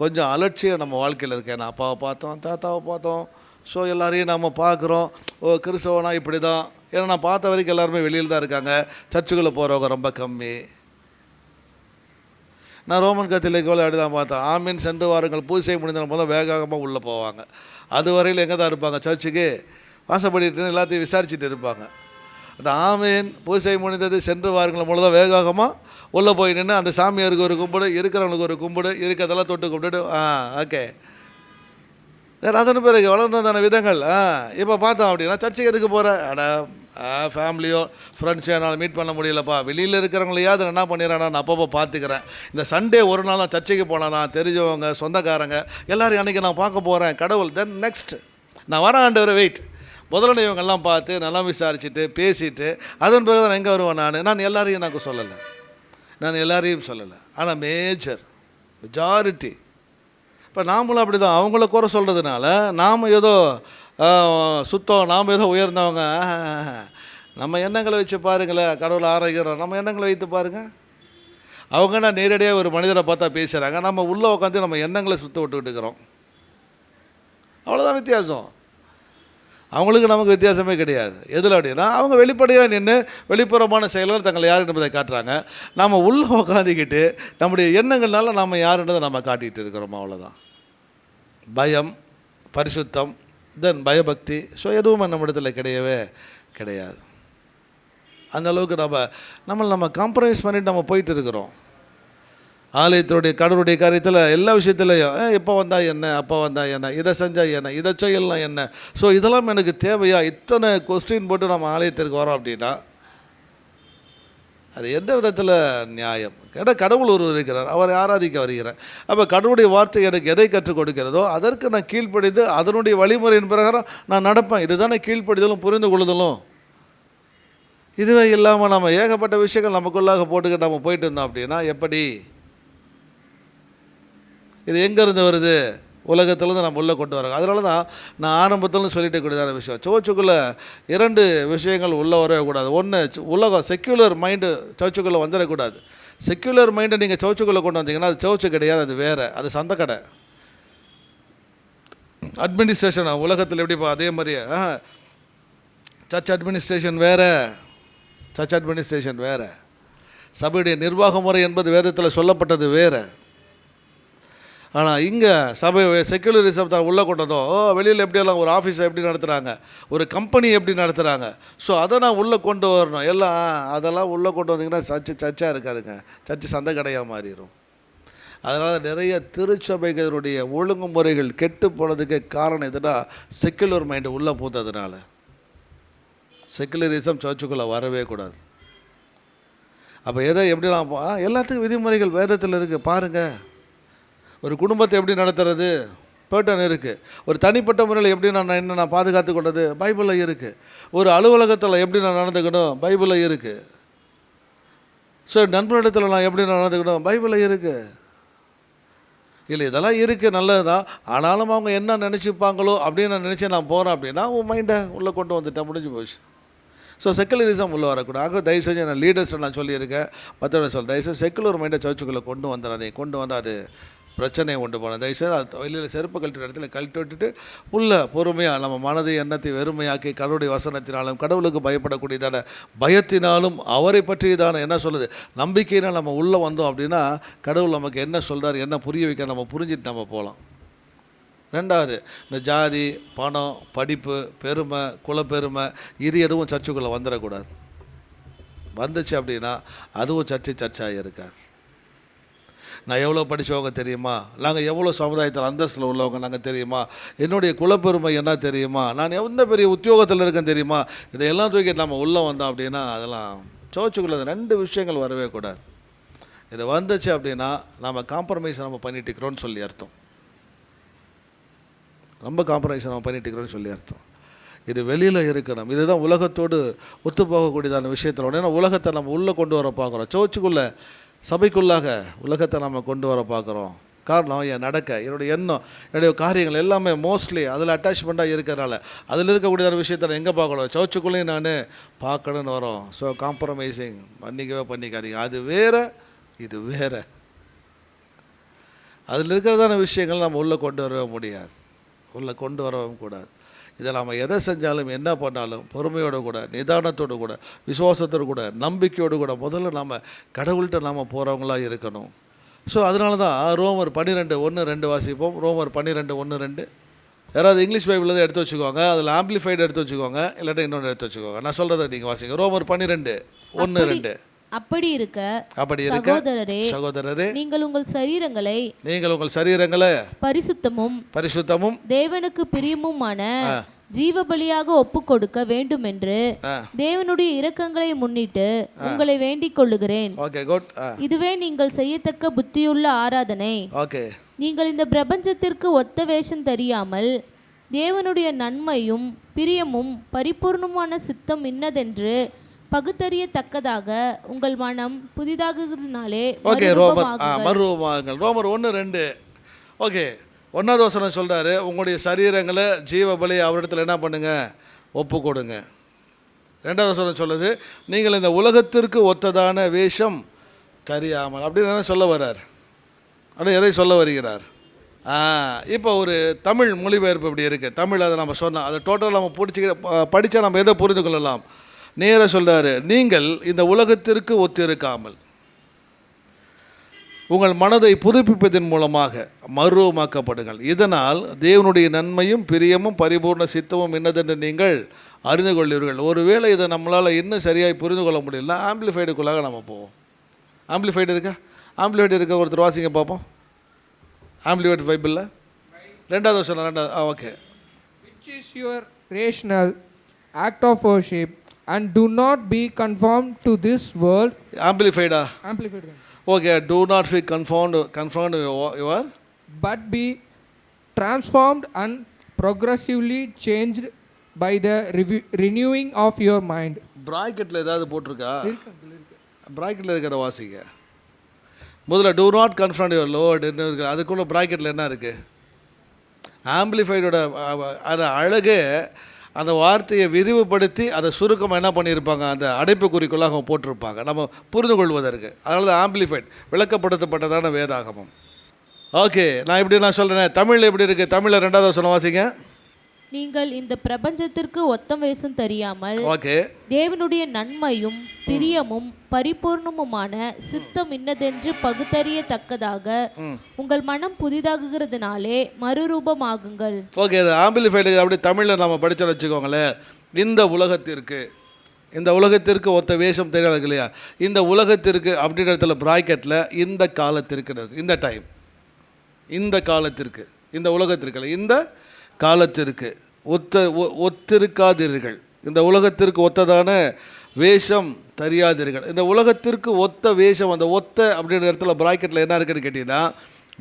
கொஞ்சம் அலட்சியம் நம்ம வாழ்க்கையில் இருக்கு. ஏன்னா அப்பாவை பார்த்தோம், தாத்தாவை பார்த்தோம், ஸோ எல்லாரையும் நம்ம பார்க்குறோம். ஓ கிறிஸ்தவனா இப்படி தான். ஏன்னா நான் பார்த்த வரைக்கும் எல்லாருமே வெளியில் தான் இருக்காங்க, சர்ச்சுக்குள்ளே போகிறவங்க ரொம்ப கம்மி. நான் ரோமன் கத்தோலிக்காவில் அப்படி தான் பார்த்தேன். ஆமீன் சென்று வாருங்கள் பூசை முடிந்த போது வேகமாக உள்ளே போவாங்க. அது வரையில் எங்கே தான் இருப்பாங்க, சர்ச்சுக்கு வாசப்படிட்டு எல்லாத்தையும் விசாரிச்சுட்டு இருப்பாங்க. அந்த ஆமீன் பூசை முடிந்தது சென்று வாருங்கள் போல தான் வேகமாக உள்ளே போய் நின்று அந்த சாமியாருக்கு ஒரு கும்பிடு, இருக்கிறவங்களுக்கு ஒரு கும்பிடு, இருக்கிறதெல்லாம் தொட்டு கும்பிட்டு ஓகே. அதன் பிறகு வளர்ந்ததான விதங்கள் இப்போ பார்த்தோம் அப்படின்னா சர்ச்சுக்கு எதுக்கு போகிற, ஃபேமிலியோ ஃப்ரெண்ட்ஸோ என்னால் மீட் பண்ண முடியலப்பா, வெளியில் இருக்கிறவங்களையாவது என்ன பண்ணிடுறேன், நான் அப்பப்போ பார்த்துக்கிறேன். இந்த சண்டே ஒரு நாள் தான் சர்ச்சுக்கு போனால் தான் தெரிஞ்சவங்க சொந்தக்காரங்க எல்லாரையும் அன்றைக்கி நான் பார்க்க போகிறேன் கடவுள். தென் நெக்ஸ்ட் நான் வரேன் ஆண்டவரை வெயிட். முதல்ல இவங்கெல்லாம் பார்த்து நல்லா விசாரிச்சுட்டு பேசிட்டு அதன் பிறகு தான் எங்கே வருவேன். நான் எல்லாரையும் எனக்கு சொல்லலை, நான் எல்லாரையும் சொல்லலை. ஆனால் மெஜாரிட்டி இப்போ நாமளும் அப்படி தான் அவங்கள குறை சொல்கிறதுனால நாம் ஏதோ சுத்தம், நாம் ஏதோ உயர்ந்தவங்க. நம்ம எண்ணங்களை வச்சு பாருங்களேன், கடவுளை ஆராய்கிறோம். நம்ம எண்ணங்களை வைத்து பாருங்கள். அவங்க நான் நேரடியாக ஒரு மனிதரை பார்த்தா பேசுகிறாங்க, நம்ம உள்ளே உட்காந்து நம்ம எண்ணங்களை சுத்த விட்டுக்கிட்டு இருக்கிறோம். அவ்வளோதான் வித்தியாசம். அவங்களுக்கு நமக்கு வித்தியாசமே கிடையாது. எதில் அப்படின்னா அவங்க வெளிப்படையாக நின்று வெளிப்புறமான செயல்கள் தங்களை யார் என்பதை காட்டுறாங்க. நாம் உள்ளே உட்காந்துக்கிட்டு நம்முடைய எண்ணங்கள்னால நாம் யாருன்றதை நம்ம காட்டிகிட்டு இருக்கிறோம். அவ்வளோதான். பயம், பரிசுத்தம், தென் பயபக்தி, ஸோ எதுவும் நம்ம இடத்துல கிடையவே கிடையாது. அந்த அளவுக்கு நம்ம காம்ப்ரமைஸ் பண்ணிட்டு நம்ம போயிட்டு இருக்கிறோம். ஆலயத்தினுடைய கடவுளுடைய காரியத்தில் எல்லா விஷயத்துலையும் இப்போ வந்தால் என்ன, அப்போ வந்தால் என்ன, இதை செஞ்சால் என்ன, இதை செய்யலாம் என்ன, ஸோ இதெல்லாம் எனக்கு தேவையா, இத்தனை கொஸ்டின் போட்டு நம்ம ஆலயத்திற்கு வரோம் அப்படின்னா அது எந்த விதத்தில் நியாயம்? ஏன்னா கடவுள் ஒருவர் இருக்கிறார், அவரை ஆராதிக்க வருகிறார். அப்போ கடவுளுடைய வார்த்தை எனக்கு எதை கற்றுக் கொடுக்கிறதோ அதற்கு நான் கீழ்ப்படிந்து அதனுடைய வழிமுறையின் பிரகாரம் நான் நடப்பேன். இதுதானே கீழ்ப்படிதலும் புரிந்து கொள்ளுதலும். இதுவே இல்லாமல் நம்ம ஏகப்பட்ட விஷயங்கள் நமக்குள்ளாக போட்டுக்கிட்டு நம்ம போயிட்டு இருந்தோம் அப்படின்னா எப்படி? இது எங்கேருந்து வருது? உலகத்துலேருந்து நம்ம உள்ளே கொண்டு வரோம். அதனால தான் நான் ஆரம்பத்தில் சொல்லிட்டு கூடியதான விஷயம், சர்ச்சுக்குள்ளே 2 விஷயங்கள் உள்ளே வரவே கூடாது. ஒன்று, உலகம் செக்யூலர் மைண்டு சர்ச்சுக்குள்ளே வந்துடக்கூடாது. செக்யூலர் மைண்டை நீங்கள் சர்ச்சுக்குள்ளே கொண்டு வந்தீங்கன்னா அது சர்ச்சு கிடையாது, அது வேறு, அது சந்த கடை. அட்மினிஸ்ட்ரேஷன் உலகத்தில் எப்படி அதே மாதிரியே சர்ச் அட்மினிஸ்ட்ரேஷன் வேறு, சர்ச் அட்மினிஸ்ட்ரேஷன் வேறு. சபையுடைய நிர்வாக முறை என்பது வேதத்தில் சொல்லப்பட்டது வேறு. ஆனால் இங்கே சபை செக்குலரிசம் தான் உள்ளே கொண்டதோ, வெளியில் எப்படியெல்லாம் ஒரு ஆஃபீஸை எப்படி நடத்துகிறாங்க, ஒரு கம்பெனி எப்படி நடத்துகிறாங்க, ஸோ அதை நான் உள்ளே கொண்டு வரணும். எல்லாம் அதெல்லாம் உள்ளே கொண்டு வந்தீங்கன்னா சர்ச்சாக இருக்காதுங்க, சர்ச்சு சந்தை கடையாக மாறிடும். அதனால் நிறைய திருச்சபைகளுடைய ஒழுங்குமுறைகள் கெட்டு போனதுக்கு காரணம் எதுனா செக்குலர் மைண்டு உள்ளே போத்ததுனால. செக்குலரிசம் சர்ச்சுக்குள்ளே வரவே கூடாது. அப்போ எதை எப்படிலாம் எல்லாத்துக்கும் விதிமுறைகள் வேதத்தில் இருக்குது பாருங்கள். ஒரு குடும்பத்தை எப்படி நடத்துறது பேட்டர்ன் இருக்குது. ஒரு தனிப்பட்ட முறையில் எப்படி நான் பாதுகாத்து கொண்டது பைபிளில் இருக்குது. ஒரு அலுவலகத்தில் எப்படி நான் நடந்துக்கணும் பைபிளில் இருக்குது. ஸோ நண்பனிடத்தில் நான் எப்படி நடந்துக்கணும் பைபிளில் இருக்குது. இல்லை இதெல்லாம் இருக்குது, நல்லது தான். ஆனாலும் அவங்க என்ன நினச்சிப்பாங்களோ அப்படின்னு நான் நினச்சி நான் போகிறேன் அப்படின்னா உன் மைண்டை உள்ளே கொண்டு வந்துட்டேன், முடிஞ்சு போச்சு. ஸோ செக்குலரிசம் உள்ளே வரக்கூடாது. ஆக தயவு செஞ்சு நான் லீடர்ஸ்ட்டை நான் சொல்லியிருக்கேன், மற்றவங்க தயவுசெய்து செக்குலர் மைண்டை சர்ச்சுக்குள்ளே கொண்டு வந்துடாதே. கொண்டு வந்து அது பிரச்சனையை உண்டு போன. தயவுசெய்து அது வெளியில் செருப்பு கழட்டுற இடத்துல கழட்டி விட்டுட்டு உள்ள பொறுமையாக நம்ம மனதை எண்ணத்தை வெறுமையாக்கி கடவுளுடைய வசனத்தினாலும் கடவுளுக்கு பயப்படக்கூடியதான பயத்தினாலும் அவரை பற்றியதான என்ன சொல்லுது நம்பிக்கையினால் நம்ம உள்ளே வந்தோம் அப்படின்னா கடவுள் நமக்கு என்ன சொல்கிறார், என்ன புரிய வைக்க நம்ம புரிஞ்சுட்டு நம்ம போகலாம். 2வது, இந்த ஜாதி, பணம், படிப்பு, பெருமை, குலப்பெருமை இது எதுவும் சர்ச்சுக்குள்ளே வந்துடக்கூடாது. வந்துச்சு அப்படின்னா அதுவும் சர்ச்சாக இருக்காது. நான் எவ்வளோ படித்தவங்க தெரியுமா, நாங்கள் எவ்வளோ சமுதாயத்தில் அந்தஸ்தில் உள்ளவங்க நாங்கள் தெரியுமா, என்னுடைய குலப்பெருமை என்ன தெரியுமா, நான் எந்த பெரிய உத்தியோகத்தில் இருக்கேன் தெரியுமா, இதையெல்லாம் தூக்கிட்டு நம்ம உள்ளே வந்தோம் அப்படின்னா அதெல்லாம் சர்ச்சுக்குள்ளே 2 விஷயங்கள் வரவே கூடாது. இது வந்துச்சு அப்படின்னா நம்ம காம்ப்ரமைஸ் நம்ம பண்ணிட்டுக்கிறோன்னு சொல்லி அர்த்தம். ரொம்ப காம்ப்ரமைஸ் நம்ம பண்ணிட்டுக்கிறோன்னு சொல்லி அர்த்தம். இது வெளியில் இருக்கணும். இதுதான் உலகத்தோடு ஒத்து போகக்கூடியதான விஷயத்தில் ஒன்று. ஏன்னா உலகத்தை நம்ம உள்ளே கொண்டு வர பார்க்குறோம். சர்ச்சுக்குள்ளே சபைக்குள்ளாக உலகத்தை நம்ம கொண்டு வர பார்க்குறோம். காரணம் என் நடக்க, என்னுடைய எண்ணம், என்னுடைய காரியங்கள் எல்லாமே மோஸ்ட்லி அதில் அட்டாச்மெண்ட்டாக இருக்கிறனால அதில் இருக்கக்கூடியதான விஷயத்தை நான் எங்கே பார்க்கணும், சர்ச்சுக்குள்ளேயும் நான் பார்க்கணுன்னு வரோம். ஸோ காம்ப்ரமைசிங் பண்ணிக்காதீங்க. அது வேறு, இது வேறு. அதில் இருக்கிறதான விஷயங்கள் நம்ம உள்ளே கொண்டு வரவே முடியாது, உள்ளே கொண்டு வரவும் கூடாது. இதை நாம் எதை செஞ்சாலும் என்ன பண்ணாலும் பொறுமையோடு கூட, நிதானத்தோடு கூட, விசுவாசத்தோடு கூட, நம்பிக்கையோடு கூட முதல்ல நாம் கடவுள்கிட்ட நாம் போகிறவங்களாக இருக்கணும். ஸோ அதனால தான் ரோமர் 12:1-2 வாசிப்போம். ரோமர் 12:1-2. யாராவது இங்கிலீஷ் பைபிள் தான் எடுத்து வச்சுக்கோங்க, அதில் ஆம்பிளிஃபைடு எடுத்து வச்சுக்கோங்க, இல்லாட்டா இன்னொன்று எடுத்து வச்சுக்கோங்க. நான் சொல்கிறத நீங்கள் வாசிங்க. ரோமர் 12:1-2. அப்படி இருக்க சகோதரரே, நீங்கள் உங்கள் சரீரங்களை பரிசுத்தமும் தேவனுக்கு பிரியமுமான ஜீவபலியாக ஒப்பு கொடுக்க வேண்டும் என்று தேவனுடைய இரக்கங்களை முன்னிட்டு உங்களை வேண்டிக் கொள்ளுகிறேன். இதுவே நீங்கள் செய்யத்தக்க புத்தியுள்ள ஆராதனை. நீங்கள் இந்த பிரபஞ்சத்திற்கு ஒத்த வேஷம் தெரியாமல் தேவனுடைய நன்மையும் பிரியமும் பரிபூர்ணமான சித்தம் இன்னதென்று பகுத்தறியத்தக்கதாக உங்கள் மனம் புதிதாகுகிறதுனாலே மறுரூபமாகுங்கள். ரோமர் 1:2. ஓகே, 1வது வசனம் சொல்கிறாரு, உங்களுடைய சரீரங்களை ஜீவபலி அவரிடத்தில் என்ன பண்ணுங்க, ஒப்பு கொடுங்க. 2வது வசனம் சொல்லுது, நீங்கள் இந்த உலகத்திற்கு ஒத்ததான வேஷம் தெரியாமல். அப்படின்னு என்ன சொல்ல வர்றார், ஆனால் எதை சொல்ல வருகிறார்? இப்போ ஒரு தமிழ் மொழிபெயர்ப்பு இப்படி இருக்குது. தமிழ் அதை நம்ம சொன்னோம், அதை டோட்டலாக நம்ம படித்தா நம்ம எதை புரிந்து கொள்ளலாம். நேர சொல்றாரு, நீங்கள் இந்த உலகத்திற்கு ஒத்திருக்காமல் உங்கள் மனதை புதுப்பிப்பதன் மூலமாக மறுரூபமாக்கப்படுங்கள். இதனால் தேவனுடைய நன்மையும் பிரியமும் பரிபூர்ண சித்தமும் என்னதென்று நீங்கள் அறிந்து கொள்வீர்கள். ஒருவேளை இதை நம்மளால் இன்னும் சரியாக புரிந்து கொள்ள முடியலன்னா ஆம்பிளிஃபைடுக்குள்ளாக நம்ம போவோம். ஆம்பிளிஃபைடு இருக்கா? ஆம்பிளிஃபைடு இருக்க ஒருத்தர் வாசிங்க பார்ப்போம். ஆம்பிளிஃபைடு பைபிளில் 2வது வசனம் 2. Okay. Which is your rational act of worship, and do not be conformed to this world. Amplified. Okay, do not be conformed your, but be transformed and progressively changed by the renewing of your mind. பிராக்கெட்ல ஏதாவது போட்டிருக்கா? பிராக்கெட்ல இருக்கிற வாசிங்க. முதல்ல do not confront your lord என்ன இருக்கு, அதுக்குள்ள பிராக்கெட்ல என்ன இருக்கு? ஆம்பிளிஃபைடோட அழகு அந்த வார்த்தையை விரிவுபடுத்தி அதை சுருக்கமாக என்ன பண்ணியிருப்பாங்க, அந்த அடைப்புக்குறிக்குள்ளாக போட்டிருப்பாங்க நம்ம புரிந்து கொள்வதற்கு. அதனால தான் ஆம்பிளிஃபைட், விளக்கப்படப்பட்டதான வேதாகமம். ஓகே, நான் சொல்கிறேன். தமிழில் எப்படி இருக்குது? தமிழில் 2வது வசனம் வாசிங்க. நீங்கள் இந்த பிரபஞ்சத்திற்கு ஒத்த வேஷம் தெரியாமல் தேவனுடைய நன்மையும் பிரியமும் பரிபூர்ணமுமான சித்தம் இன்னதென்று பகுத்தறியத்தக்கதாக உங்கள் மனம் புதிதாகுகிறதுனாலே மறுரூபமாகுங்கள். ஓகே, அது ஆம்பிளிஃபைடு அப்படி தமிழில் நம்ம படிச்சு வச்சுக்கோங்களேன். இந்த உலகத்திற்கு ஒத்த வேஷம் தெரியாது இல்லையா, இந்த உலகத்திற்கு அப்படின்ற இடத்துல பிராக்கெட்டில் இந்த காலத்திற்கு இருக்கு, இந்த டைம், இந்த காலத்திற்கு, இந்த உலகத்திற்கு, இந்த காலத்திற்கு ஒத்திருக்காதீர்கள். இந்த உலகத்திற்கு ஒத்ததான வேஷம் தெரியாதீர்கள். இந்த உலகத்திற்கு ஒத்த வேஷம், அந்த ஒத்த அப்படின்ற இடத்துல பிராக்கெட்டில் என்ன இருக்குன்னு கேட்டிங்கன்னா,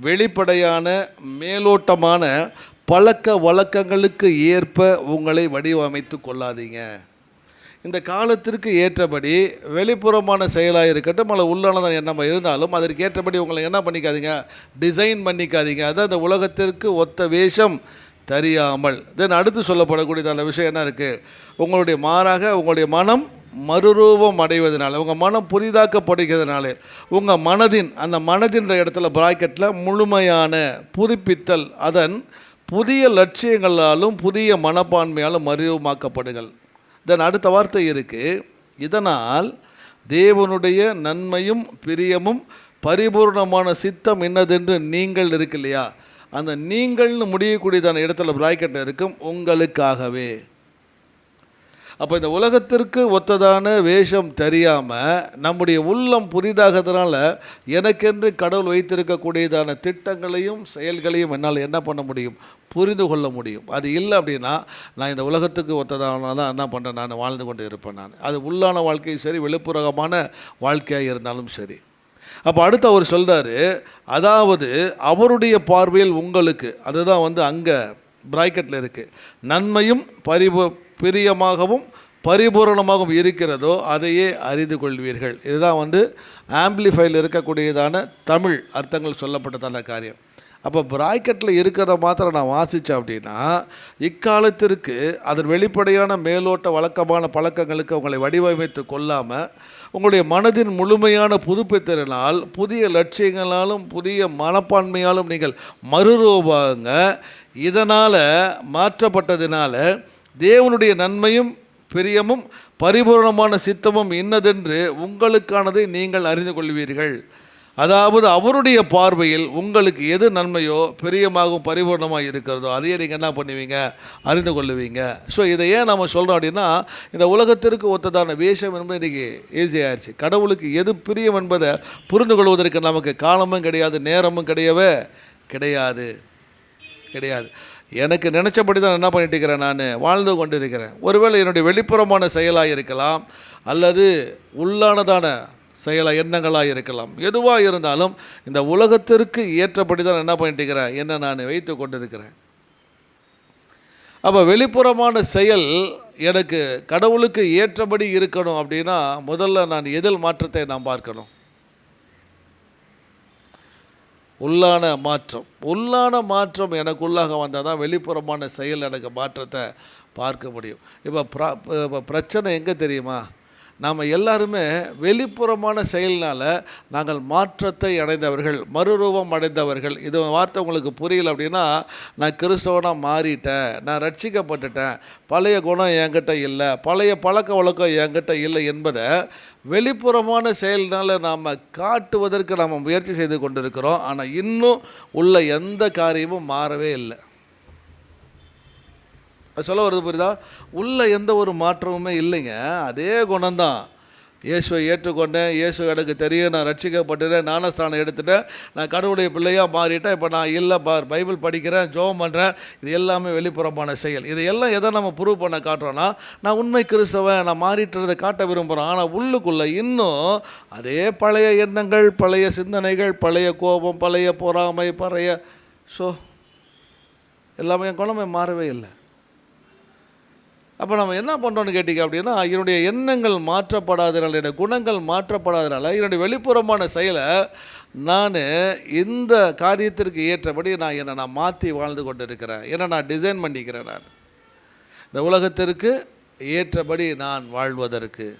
வெளிப்படையான மேலோட்டமான பழக்க வழக்கங்களுக்கு ஏற்ப உங்களை வடிவமைத்து கொள்ளாதீங்க. இந்த காலத்திற்கு ஏற்றபடி வெளிப்புறமான செயலாக இருக்கட்டும் அல்ல உள்ளானதான் எண்ணமாக இருந்தாலும் அதற்கு ஏற்றபடி உங்களை என்ன பண்ணிக்காதீங்க, டிசைன் பண்ணிக்காதீங்க. அதான் இந்த உலகத்திற்கு ஒத்த வேஷம் தெரியாமல். தென் அடுத்து சொல்லப்படக்கூடியதான விஷயம் என்ன இருக்குது, உங்களுடைய மாறாக உங்களுடைய மனம் மறுரூபம் அடைவதனால, உங்கள் மனம் புதிதாக்கப்படுகிறதுனால, உங்கள் மனதின் அந்த மனதின்ற இடத்துல பிராக்கெட்டில் முழுமையான புதுப்பித்தல், அதன் புதிய லட்சியங்களாலும் புதிய மனப்பான்மையாலும் மறுரூபமாக்கப்படுங்கள். தென் அடுத்த வார்த்தை இருக்குது, இதனால் தேவனுடைய நன்மையும் பிரியமும் பரிபூர்ணமான சித்தம் என்னதென்று நீங்கள் இருக்கு இல்லையா, அந்த நீங்கள்னு முடியக்கூடியதான இடத்துல பிராக்கெட்டில் இருக்கும் உங்களுக்காகவே. அப்போ இந்த உலகத்திற்கு ஒத்ததான வேஷம் தெரியாமல் நம்முடைய உள்ளம் புதிதாகிறதுனால எனக்கென்று கடவுள் வைத்திருக்கக்கூடியதான திட்டங்களையும் செயல்களையும் என்னால் என்ன பண்ண முடியும், புரிந்து கொள்ள முடியும். அது இல்லை அப்படின்னா நான் இந்த உலகத்துக்கு ஒத்ததான தான் என்ன பண்ணுறேன், நான் வாழ்ந்து கொண்டு இருப்பேன். அது உள்ளான வாழ்க்கையும் சரி, வெளிப்புறமான வாழ்க்கையாக இருந்தாலும் சரி. அப்போ அடுத்து அவர் சொல்கிறாரு, அதாவது அவருடைய பார்வையில் உங்களுக்கு, அதுதான் அங்கே பிராக்கெட்டில் இருக்குது, நன்மையும் பிரியமாகவும் பரிபூரணமாகவும் இருக்கிறதோ அதையே அறிந்து கொள்வீர்கள். இதுதான் ஆம்பிளிஃபையில் இருக்கக்கூடியதான தமிழ் அர்த்தங்கள் சொல்லப்பட்டதான காரியம். அப்போ பிராக்கெட்டில் இருக்கிறத மாத்திரம் நான் வாசித்தேன் அப்படின்னா இக்காலத்திற்கு அதன் வெளிப்படையான மேலோட்ட வழக்கமான பழக்கங்களுக்கு உங்களை வடிவமைத்து கொள்ளாமல் உங்களுடைய மனதின் முழுமையான புதுப்பித்தலினால் புதிய லட்சியங்களாலும் புதிய மனப்பான்மையாலும் நீங்கள் மறுரூபாங்க. இதனால் மாற்றப்பட்டதினால தேவனுடைய நன்மையும் பிரியமும் பரிபூர்ணமான சித்தமும் இன்னதென்று உங்களுக்கானதை நீங்கள் அறிந்து கொள்வீர்கள். அதாவது அவருடைய பார்வையில் உங்களுக்கு எது நன்மையோ பிரியமாகவும் பரிபூர்ணமாக இருக்கிறதோ அதையே நீங்கள் என்ன பண்ணுவீங்க, அறிந்து கொள்ளுவீங்க. ஸோ இதை ஏன் நம்ம சொல்கிறோம் அப்படின்னா இந்த உலகத்திற்கு ஒத்ததான வேஷம் என்பது இன்றைக்கி ஈஸியாகிடுச்சு. கடவுளுக்கு எது பிரியம் என்பதை புரிந்து கொள்வதற்கு நமக்கு காலமும் கிடையாது, நேரமும் கிடையாது. எனக்கு நினச்சபடி தான் என்ன பண்ணிட்டு இருக்கிறேன், நான் வாழ்ந்து கொண்டு இருக்கிறேன். ஒருவேளை என்னுடைய வெளிப்புறமான செயலாக இருக்கலாம் அல்லது உள்ளானதான செயலாக எண்ணங்களாக இருக்கலாம். எதுவாக இருந்தாலும் இந்த உலகத்திற்கு ஏற்றபடி தான் என்ன பண்ணிட்டு இருக்கிறேன், என்ன நான் வைத்து கொண்டு இருக்கிறேன். அப்போ வெளிப்புறமான செயல் எனக்கு கடவுளுக்கு ஏற்றபடி இருக்கணும் அப்படின்னா முதல்ல நான் எதில் மாற்றத்தை நான் பார்க்கணும், உள்ளான மாற்றம் எனக்குள்ளாக வந்தால் தான் வெளிப்புறமான செயல் எனக்கு மாற்றத்தை பார்க்க முடியும். இப்போ பிரச்சனை எங்கே தெரியுமா, நாம் எல்லாருமே வெளிப்புறமான செயல்னால் நாங்கள் மாற்றத்தை அடைந்தவர்கள், மறுரூபம் அடைந்தவர்கள். இது வார்த்தை உங்களுக்கு புரியல அப்படின்னா நான் கிறிஸ்தவனாக மாறிட்டேன், நான் ரட்சிக்கப்பட்டுட்டேன், பழைய குணம் என்கிட்ட இல்லை, பழைய பழக்க வழக்கம் என்கிட்ட இல்லை என்பதை வெளிப்புறமான செயல்னால் நாம் காட்டுவதற்கு நாம் முயற்சி செய்து கொண்டிருக்கிறோம். ஆனால் இன்னும் உள்ள எந்த காரியமும் மாறவே இல்லை. சொல்ல வருது புரியுதா? உள்ள எந்த ஒரு மாற்றமுமே இல்லைங்க, அதே குணம்தான். இயேசுவை ஏற்றுக்கொண்டேன், இயேசு எனக்கு தெரியும், நான் ரட்சிக்கப்பட்டுட்டேன், ஞானஸ்தானம் எடுத்துட்டேன், நான் கடவுளுடைய பிள்ளையாக மாறிட்டேன், இப்போ நான் இல்லை பைபிள் படிக்கிறேன், ஜெபம் பண்ணுறேன். இது எல்லாமே வெளிப்புறமான செயல். இதையெல்லாம் எதை நம்ம ப்ரூவ் பண்ண காட்டுறோன்னா நான் உண்மை கிறிஸ்தவன், நான் மாறிட்டுறதை காட்ட விரும்புகிறோம். ஆனால் உள்ளுக்குள்ளே இன்னும் அதே பழைய எண்ணங்கள், பழைய சிந்தனைகள், பழைய கோபம், பழைய பொறாமை, எல்லாமே என் குணமே மாறவே இல்லை. அப்போ நம்ம என்ன பண்ணுறோன்னு கேட்டிங்க அப்படின்னா என்னுடைய எண்ணங்கள் மாற்றப்படாதனால, என்னுடைய குணங்கள் மாற்றப்படாதனால என்னுடைய வெளிப்புறமான செயலை நான் இந்த காரியத்திற்கு ஏற்றபடி நான் மாற்றி வாழ்ந்து கொண்டு இருக்கிறேன், நான் டிசைன் பண்ணிக்கிறேன். நான் இந்த உலகத்திற்கு ஏற்றபடி நான் வாழ்வதற்கு.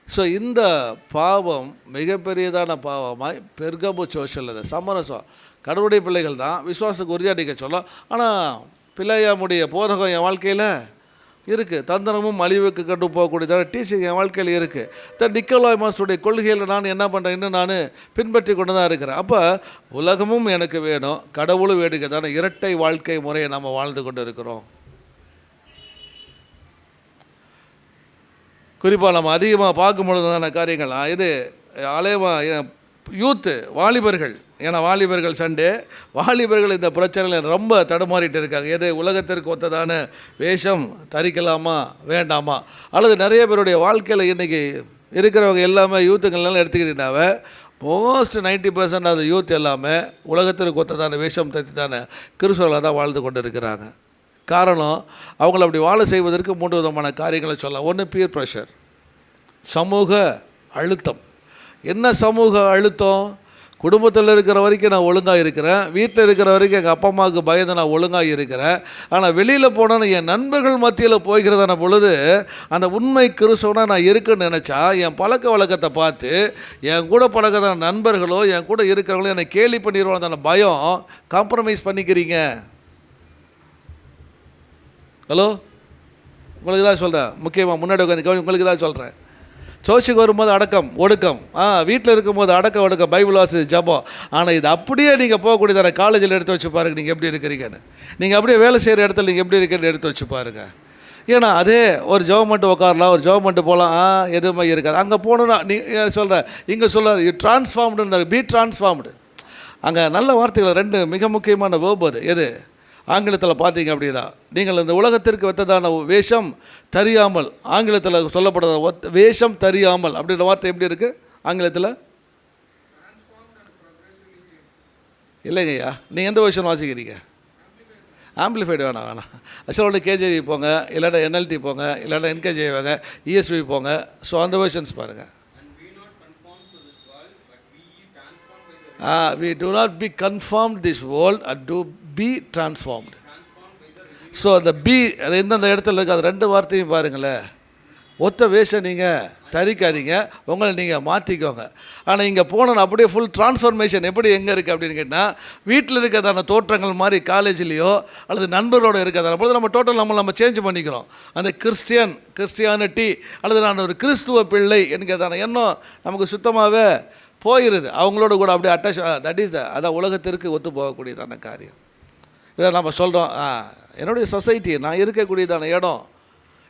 ஸோ இந்த பாவம் மிகப்பெரியதான பாவமாய் பெர்கமு சோஷல் சமரசம். கடவுளுடைய பிள்ளைகள் தான் விசுவாசத்துக்கு உறுதியாக நீங்கள் சொல்லலாம். ஆனால் பிள்ளையாமுடைய போதகம் என் வாழ்க்கையில் இருக்குது, தந்திரமும் அழிவுக்கு கண்டு போகக்கூடியதான டீச்சிங் என் வாழ்க்கையில் இருக்குது. நிக்கோலாய் மாஸ்டருடைய கொள்கையில் நான் என்ன பண்ணுறேன், இன்னும் நான் பின்பற்றி கொண்டு தான் இருக்கிறேன். அப்போ உலகமும் எனக்கு வேணும், கடவுளும் வேணுங்கிறதான இரட்டை வாழ்க்கை முறையை நம்ம வாழ்ந்து கொண்டு இருக்கிறோம். குறிப்பாக நம்ம அதிகமாக பார்க்கும் பொழுதுதான காரியங்கள் இது யூத்து வாலிபர்கள். ஏன்னா வாலிபர்கள் சண்டே, வாலிபர்கள் இந்த பிரச்சனையில் ரொம்ப தடுமாறிட்டு இருக்காங்க. எது உலகத்திற்கு ஒத்ததான வேஷம் தரிக்கலாமா வேண்டாமா, அல்லது நிறைய பேருடைய வாழ்க்கையில் இன்றைக்கி இருக்கிறவங்க எல்லாமே யூத்துங்கள்லாம் எடுத்துக்கிட்டீங்கன்னாவே மோஸ்ட் 90% அது யூத் எல்லாமே உலகத்திற்கு ஒத்ததான வேஷம் தரித்து தானே கிறிஸ்துவர்களாக தான் வாழ்ந்து கொண்டு இருக்கிறாங்க. காரணம் அவங்கள அப்படி வாழ செய்வதற்கு 3 விதமான காரியங்களை சொல்லலாம். ஒன்று பியர் ப்ரெஷர், சமூக அழுத்தம். என்ன சமூக அழுத்தம்? குடும்பத்தில் இருக்கிற வரைக்கும் நான் ஒழுங்காக இருக்கிறேன், வீட்டில் இருக்கிற வரைக்கும் எங்கள் அப்பா அம்மாவுக்கு பயந்து நான் ஒழுங்காக இருக்கிறேன். ஆனால் வெளியில் போனால் என் நண்பர்கள் மத்தியில் போய்கிறதான பொழுது அந்த உண்மை கிறிஸ்தவனாக நான் இருக்குன்னு நினச்சா என் பழக்க வழக்கத்தை பார்த்து என் கூட பழக்கதான நண்பர்களோ என் கூட இருக்கிறவங்களோ என்னை கேலி பண்ணிடுவாங்க பயம். காம்ப்ரமைஸ் பண்ணிக்கிறீங்க. ஹலோ, உங்களுக்கு தான் சொல்கிறேன், முக்கியமாக முன்னாடி உட்காந்து உங்களுக்கு தான் சொல்கிறேன். சர்ச்சுக்கு வரும்போது அடக்கம் ஒடுக்கம், வீட்டில் இருக்கும்போது அடக்கம் ஒடுக்கம், பைபிள் வாசி, ஜபம். ஆனால் இது அப்படியே நீங்கள் போகக்கூடியதான காலேஜில் எடுத்து வச்சு பாருங்கள் நீங்கள் எப்படி இருக்கிறீங்கன்னு. நீங்கள் அப்படியே வேலை செய்கிற இடத்துல நீங்கள் எப்படி இருக்கிறன்னு எடுத்து வச்சு பாருங்கள். ஏன்னா அதே ஒரு ஜெபம் மட்டும் உட்காரலாம், ஒரு ஜெபம் மட்டும் போகலாம், எதுவுமே இருக்காது. அங்கே போகணுன்னா நீ சொல்கிற, இங்கே சொல்கிறார் யூ டிரான்ஸ்ஃபார்ம்டு, பி டிரான்ஸ்ஃபார்ம்டு. அங்கே நல்ல வார்த்தைகள் 2 மிக முக்கியமான வேர்ப் அது. எது ஆங்கிலத்தில் பார்த்தீங்க அப்படின்னா, நீங்கள் இந்த உலகத்திற்கு வெத்ததான வேஷம் தெரியாமல், ஆங்கிலத்தில் சொல்லப்படுற வேஷம் தெரியாமல் அப்படின்ற வார்த்தை எப்படி இருக்குது ஆங்கிலத்தில்? இல்லைங்கய்யா, நீங்கள் எந்த வேஷம் வாசிக்கிறீங்க? ஆம்பிளிஃபைடு வேணாம். ஆக்சுவலாக கேஜேவி போங்க, இல்லாட்டா என்எல்டி போங்க, இல்லாட்டா என்கேஜே வாங்க, இஎஸ்வி போங்க. ஸோ அந்த வேர்ஷன்ஸ் பாருங்கள். we do not be conformed this world and do be transformed. So அந்த பி எந்தெந்த இடத்துல இருக்குது அது 2 வார்த்தையும் பாருங்களேன். ஒத்த வேஷம் நீங்கள் தரிக்காதீங்க, உங்களை நீங்கள் மாற்றிக்கோங்க. ஆனால் இங்கே போனோன்னு அப்படியே ஃபுல் டிரான்ஸ்ஃபர்மேஷன் எப்படி எங்கே இருக்குது அப்படின்னு கேட்டால், வீட்டில் இருக்கிறதான தோற்றங்கள் மாதிரி காலேஜ்லேயோ அல்லது நண்பர்களோடு இருக்கிறதான பொழுது நம்ம டோட்டல் நம்ம சேஞ்ச் பண்ணிக்கிறோம். அந்த கிறிஸ்டியானிட்டி அல்லது நான் ஒரு கிறிஸ்துவ பிள்ளை என்கிறதான எண்ணம் நமக்கு சுத்தமாகவே போயிடுது. அவங்களோட கூட அப்படியே அட்டாச். தட் இஸ் அதான் உலகத்திற்கு ஒத்து போகக்கூடியதான காரியம். இதை நம்ம சொல்கிறோம், என்னுடைய சொசைட்டி, நான் இருக்கக்கூடியதான இடம்,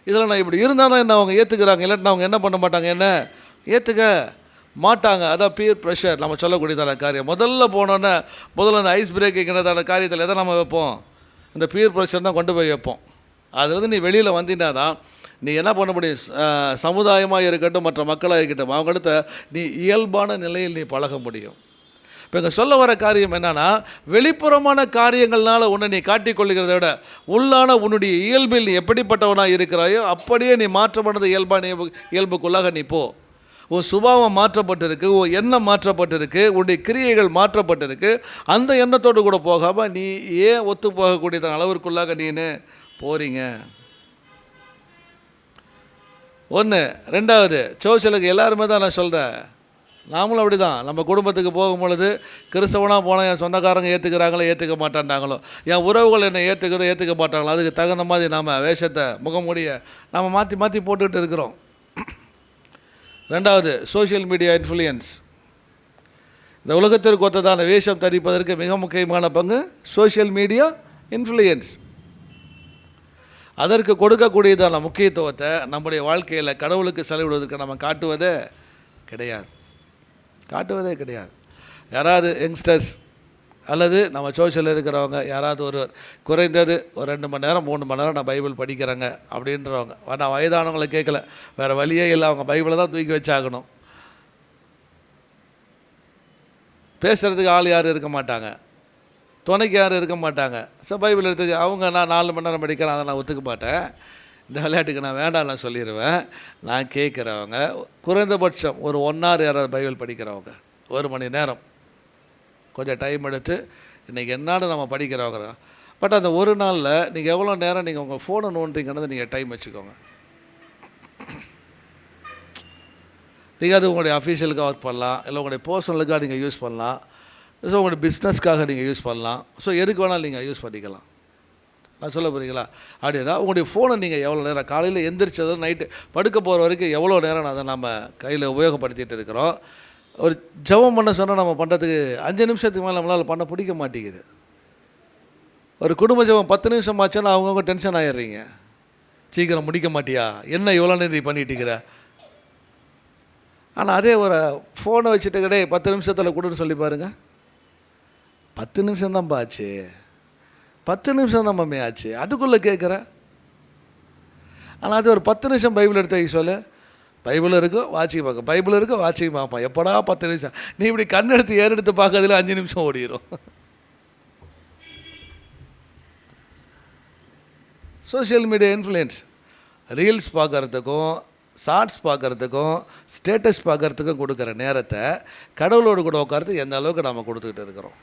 இதில் நான் இப்படி இருந்தால் தான் என்ன அவங்க ஏற்றுக்கிறாங்க, இல்லாட்டினா அவங்க என்ன பண்ண மாட்டாங்க, என்ன ஏற்றுக்க மாட்டாங்க. அதான் பியர் ப்ரெஷர் நம்ம சொல்லக்கூடியதான காரியம். முதல்ல போனோன்னே அந்த ஐஸ் பிரேக்கிங்கிறதான காரியத்தில் எதை நம்ம வைப்போம்? இந்த பியர் ப்ரெஷர் தான் கொண்டு போய் வைப்போம். அதுலேருந்து நீ வெளியில் வந்தீங்கன்னா தான் நீ என்ன பண்ண முடியும்? சமுதாயமாக இருக்கட்டும், மற்ற மக்களாக இருக்கட்டும், அவங்கள்ட்ட நீ இயல்பான நிலையில் நீ பழக முடியும். இப்போ இங்கே சொல்ல வர காரியம் என்னன்னா, வெளிப்புறமான காரியங்கள்னால உன்னை நீ காட்டிக்கொள்கிறத விட உள்ளான உன்னுடைய இயல்பில் நீ எப்படிப்பட்டவனாக இருக்கிறாயோ அப்படியே நீ மாற்றப்பட்டது இயல்புக்குள்ளாக நீ போ. உன் சுபாவம் மாற்றப்பட்டிருக்கு, உன் எண்ணம் மாற்றப்பட்டிருக்கு, உன்னுடைய கிரியைகள் மாற்றப்பட்டிருக்கு. அந்த எண்ணத்தோடு கூட போகாமல் நீ ஏன் ஒத்து போகக்கூடியதான அளவிற்குள்ளாக நீன்னு போகிறீங்க? ஒன்று. 2வது, சோசியலுக்கு எல்லாருமே தான் நான் சொல்கிறேன், நாமளும் அப்படி தான். நம்ம குடும்பத்துக்கு போகும்பொழுது கிறிஸ்தவனாக போனால் என் சொந்தக்காரங்க ஏற்றுக்கிறாங்களோ ஏற்றுக்க மாட்டாண்டாங்களோ, என் உறவுகள் என்னை ஏற்றுக்க மாட்டாங்களோ, அதுக்கு தகுந்த மாதிரி நாம் வேஷத்தை முகமூடிய நம்ம மாற்றி போட்டுக்கிட்டு இருக்கிறோம். 2வது, சோஷியல் மீடியா இன்ஃப்ளூயன்ஸ். இந்த உலகத்திற்கு ஒத்ததான வேஷம் தரிப்பதற்கு மிக முக்கியமான பங்கு சோஷியல் மீடியா இன்ஃப்ளூயன்ஸ். அதற்கு கொடுக்கக்கூடியதான முக்கியத்துவத்தை நம்முடைய வாழ்க்கையில் கடவுளுக்கு செலவிடுவதற்கு நம்ம காட்டுவதே கிடையாது. யாராவது யங்ஸ்டர்ஸ் அல்லது நம்ம சோஷியலில் இருக்கிறவங்க யாராவது ஒருவர் குறைந்தது ஒரு 2 மணி நேரம் 3 மணி நேரம் நான் பைபிள் படிக்கிறேங்க அப்படின்றவங்க, நான் வயதானவங்களை கேட்கல, வேறு வழியே இல்லை, அவங்க பைபிளை தான் தூக்கி வச்சாகணும். பேசுகிறதுக்கு ஆள் யாரும் இருக்க மாட்டாங்க, துணைக்கு யாரும் இருக்க மாட்டாங்க. ஸோ பைபிள் எடுத்து அவங்க நான் 4 மணி நேரம் படிக்கிறேன், அதை நான் ஒத்துக்க மாட்டேன், இந்த விளையாட்டுக்கு நான் வேண்டாம் நான் சொல்லிடுவேன். நான் கேட்குறவங்க குறைந்தபட்சம் ஒரு 1 hour யாராவது பைபிள் படிக்கிறவங்க 1 மணி நேரம் கொஞ்சம் டைம் எடுத்து இன்றைக்கி என்னான்னு நம்ம படிக்கிறவங்க. பட் அந்த ஒரு நாளில் நீங்கள் எவ்வளோ நேரம் நீங்கள் உங்கள் ஃபோனை நோண்டுறீங்கன்னு நீங்கள் டைம் வச்சுக்கோங்க. நீங்கள் அது உங்களுடைய அஃபீஷியலுக்காக ஒர்க் பண்ணலாம், இல்லை உங்களுடைய பர்சனலுக்காக நீங்கள் யூஸ் பண்ணலாம், ஸோ உங்களுடைய பிஸ்னஸ்க்காக நீங்கள் யூஸ் பண்ணலாம். ஸோ எதுக்கு வேணாலும் நீங்கள் யூஸ் பண்ணிக்கலாம். நான் சொல்ல போகிறீங்களா? அப்படின்னா உங்களுடைய ஃபோனை நீங்கள் எவ்வளோ நேரம், காலையில் எந்திரிச்சது நைட்டு படுக்க போகிற வரைக்கும் எவ்வளோ நேரம் அதை நம்ம கையில் உபயோகப்படுத்திகிட்டு இருக்கிறோம். ஒரு ஜெபம் பண்ண சொன்னால் நம்ம பண்ணுறதுக்கு 5 நிமிஷத்துக்கு மேலே நம்மளால் பண்ண பிடிக்க மாட்டேங்குது. ஒரு குடும்ப ஜெபம் 10 நிமிஷம் ஆச்சுன்னா அவங்கவுங்க டென்ஷன் ஆகிடுறீங்க, சீக்கிரம் முடிக்க மாட்டியா, என்ன இவ்வளோ நேரம் நீ பண்ணிட்டுக்கிற. ஆனால் அதே ஒரு ஃபோனை வச்சுட்டு கிடையாது 10 நிமிஷத்தில் கொடுன்னு சொல்லி பாருங்கள், 10 நிமிஷம் தான்ப்பா ஆச்சு, 10 நிமிஷம் தான் மம்மி ஆச்சு, அதுக்குள்ளே கேட்குற. ஆனால் அது ஒரு 10 நிமிஷம் பைபிள் எடுத்து வைக்க சொல்லு, பைபிள் இருக்கும் வாட்சிக்கு பார்க்க, பைபிள் இருக்கும் வாட்சிக்கு பார்ப்போம், எப்படா 10 நிமிஷம். நீ இப்படி கண்ணெடுத்து ஏறெடுத்து பார்க்கறதுல 5 நிமிஷம் ஓடிடும். சோஷியல் மீடியா இன்ஃப்ளூயன்ஸ், ரீல்ஸ் பார்க்குறதுக்கும் ஷார்ட்ஸ் பார்க்குறதுக்கும் ஸ்டேட்டஸ் பார்க்குறதுக்கும் கொடுக்குற நேரத்தை கடவுளோடு கூட உட்கார்றது எந்த அளவுக்கு நம்ம கொடுத்துக்கிட்டு இருக்கிறோம்.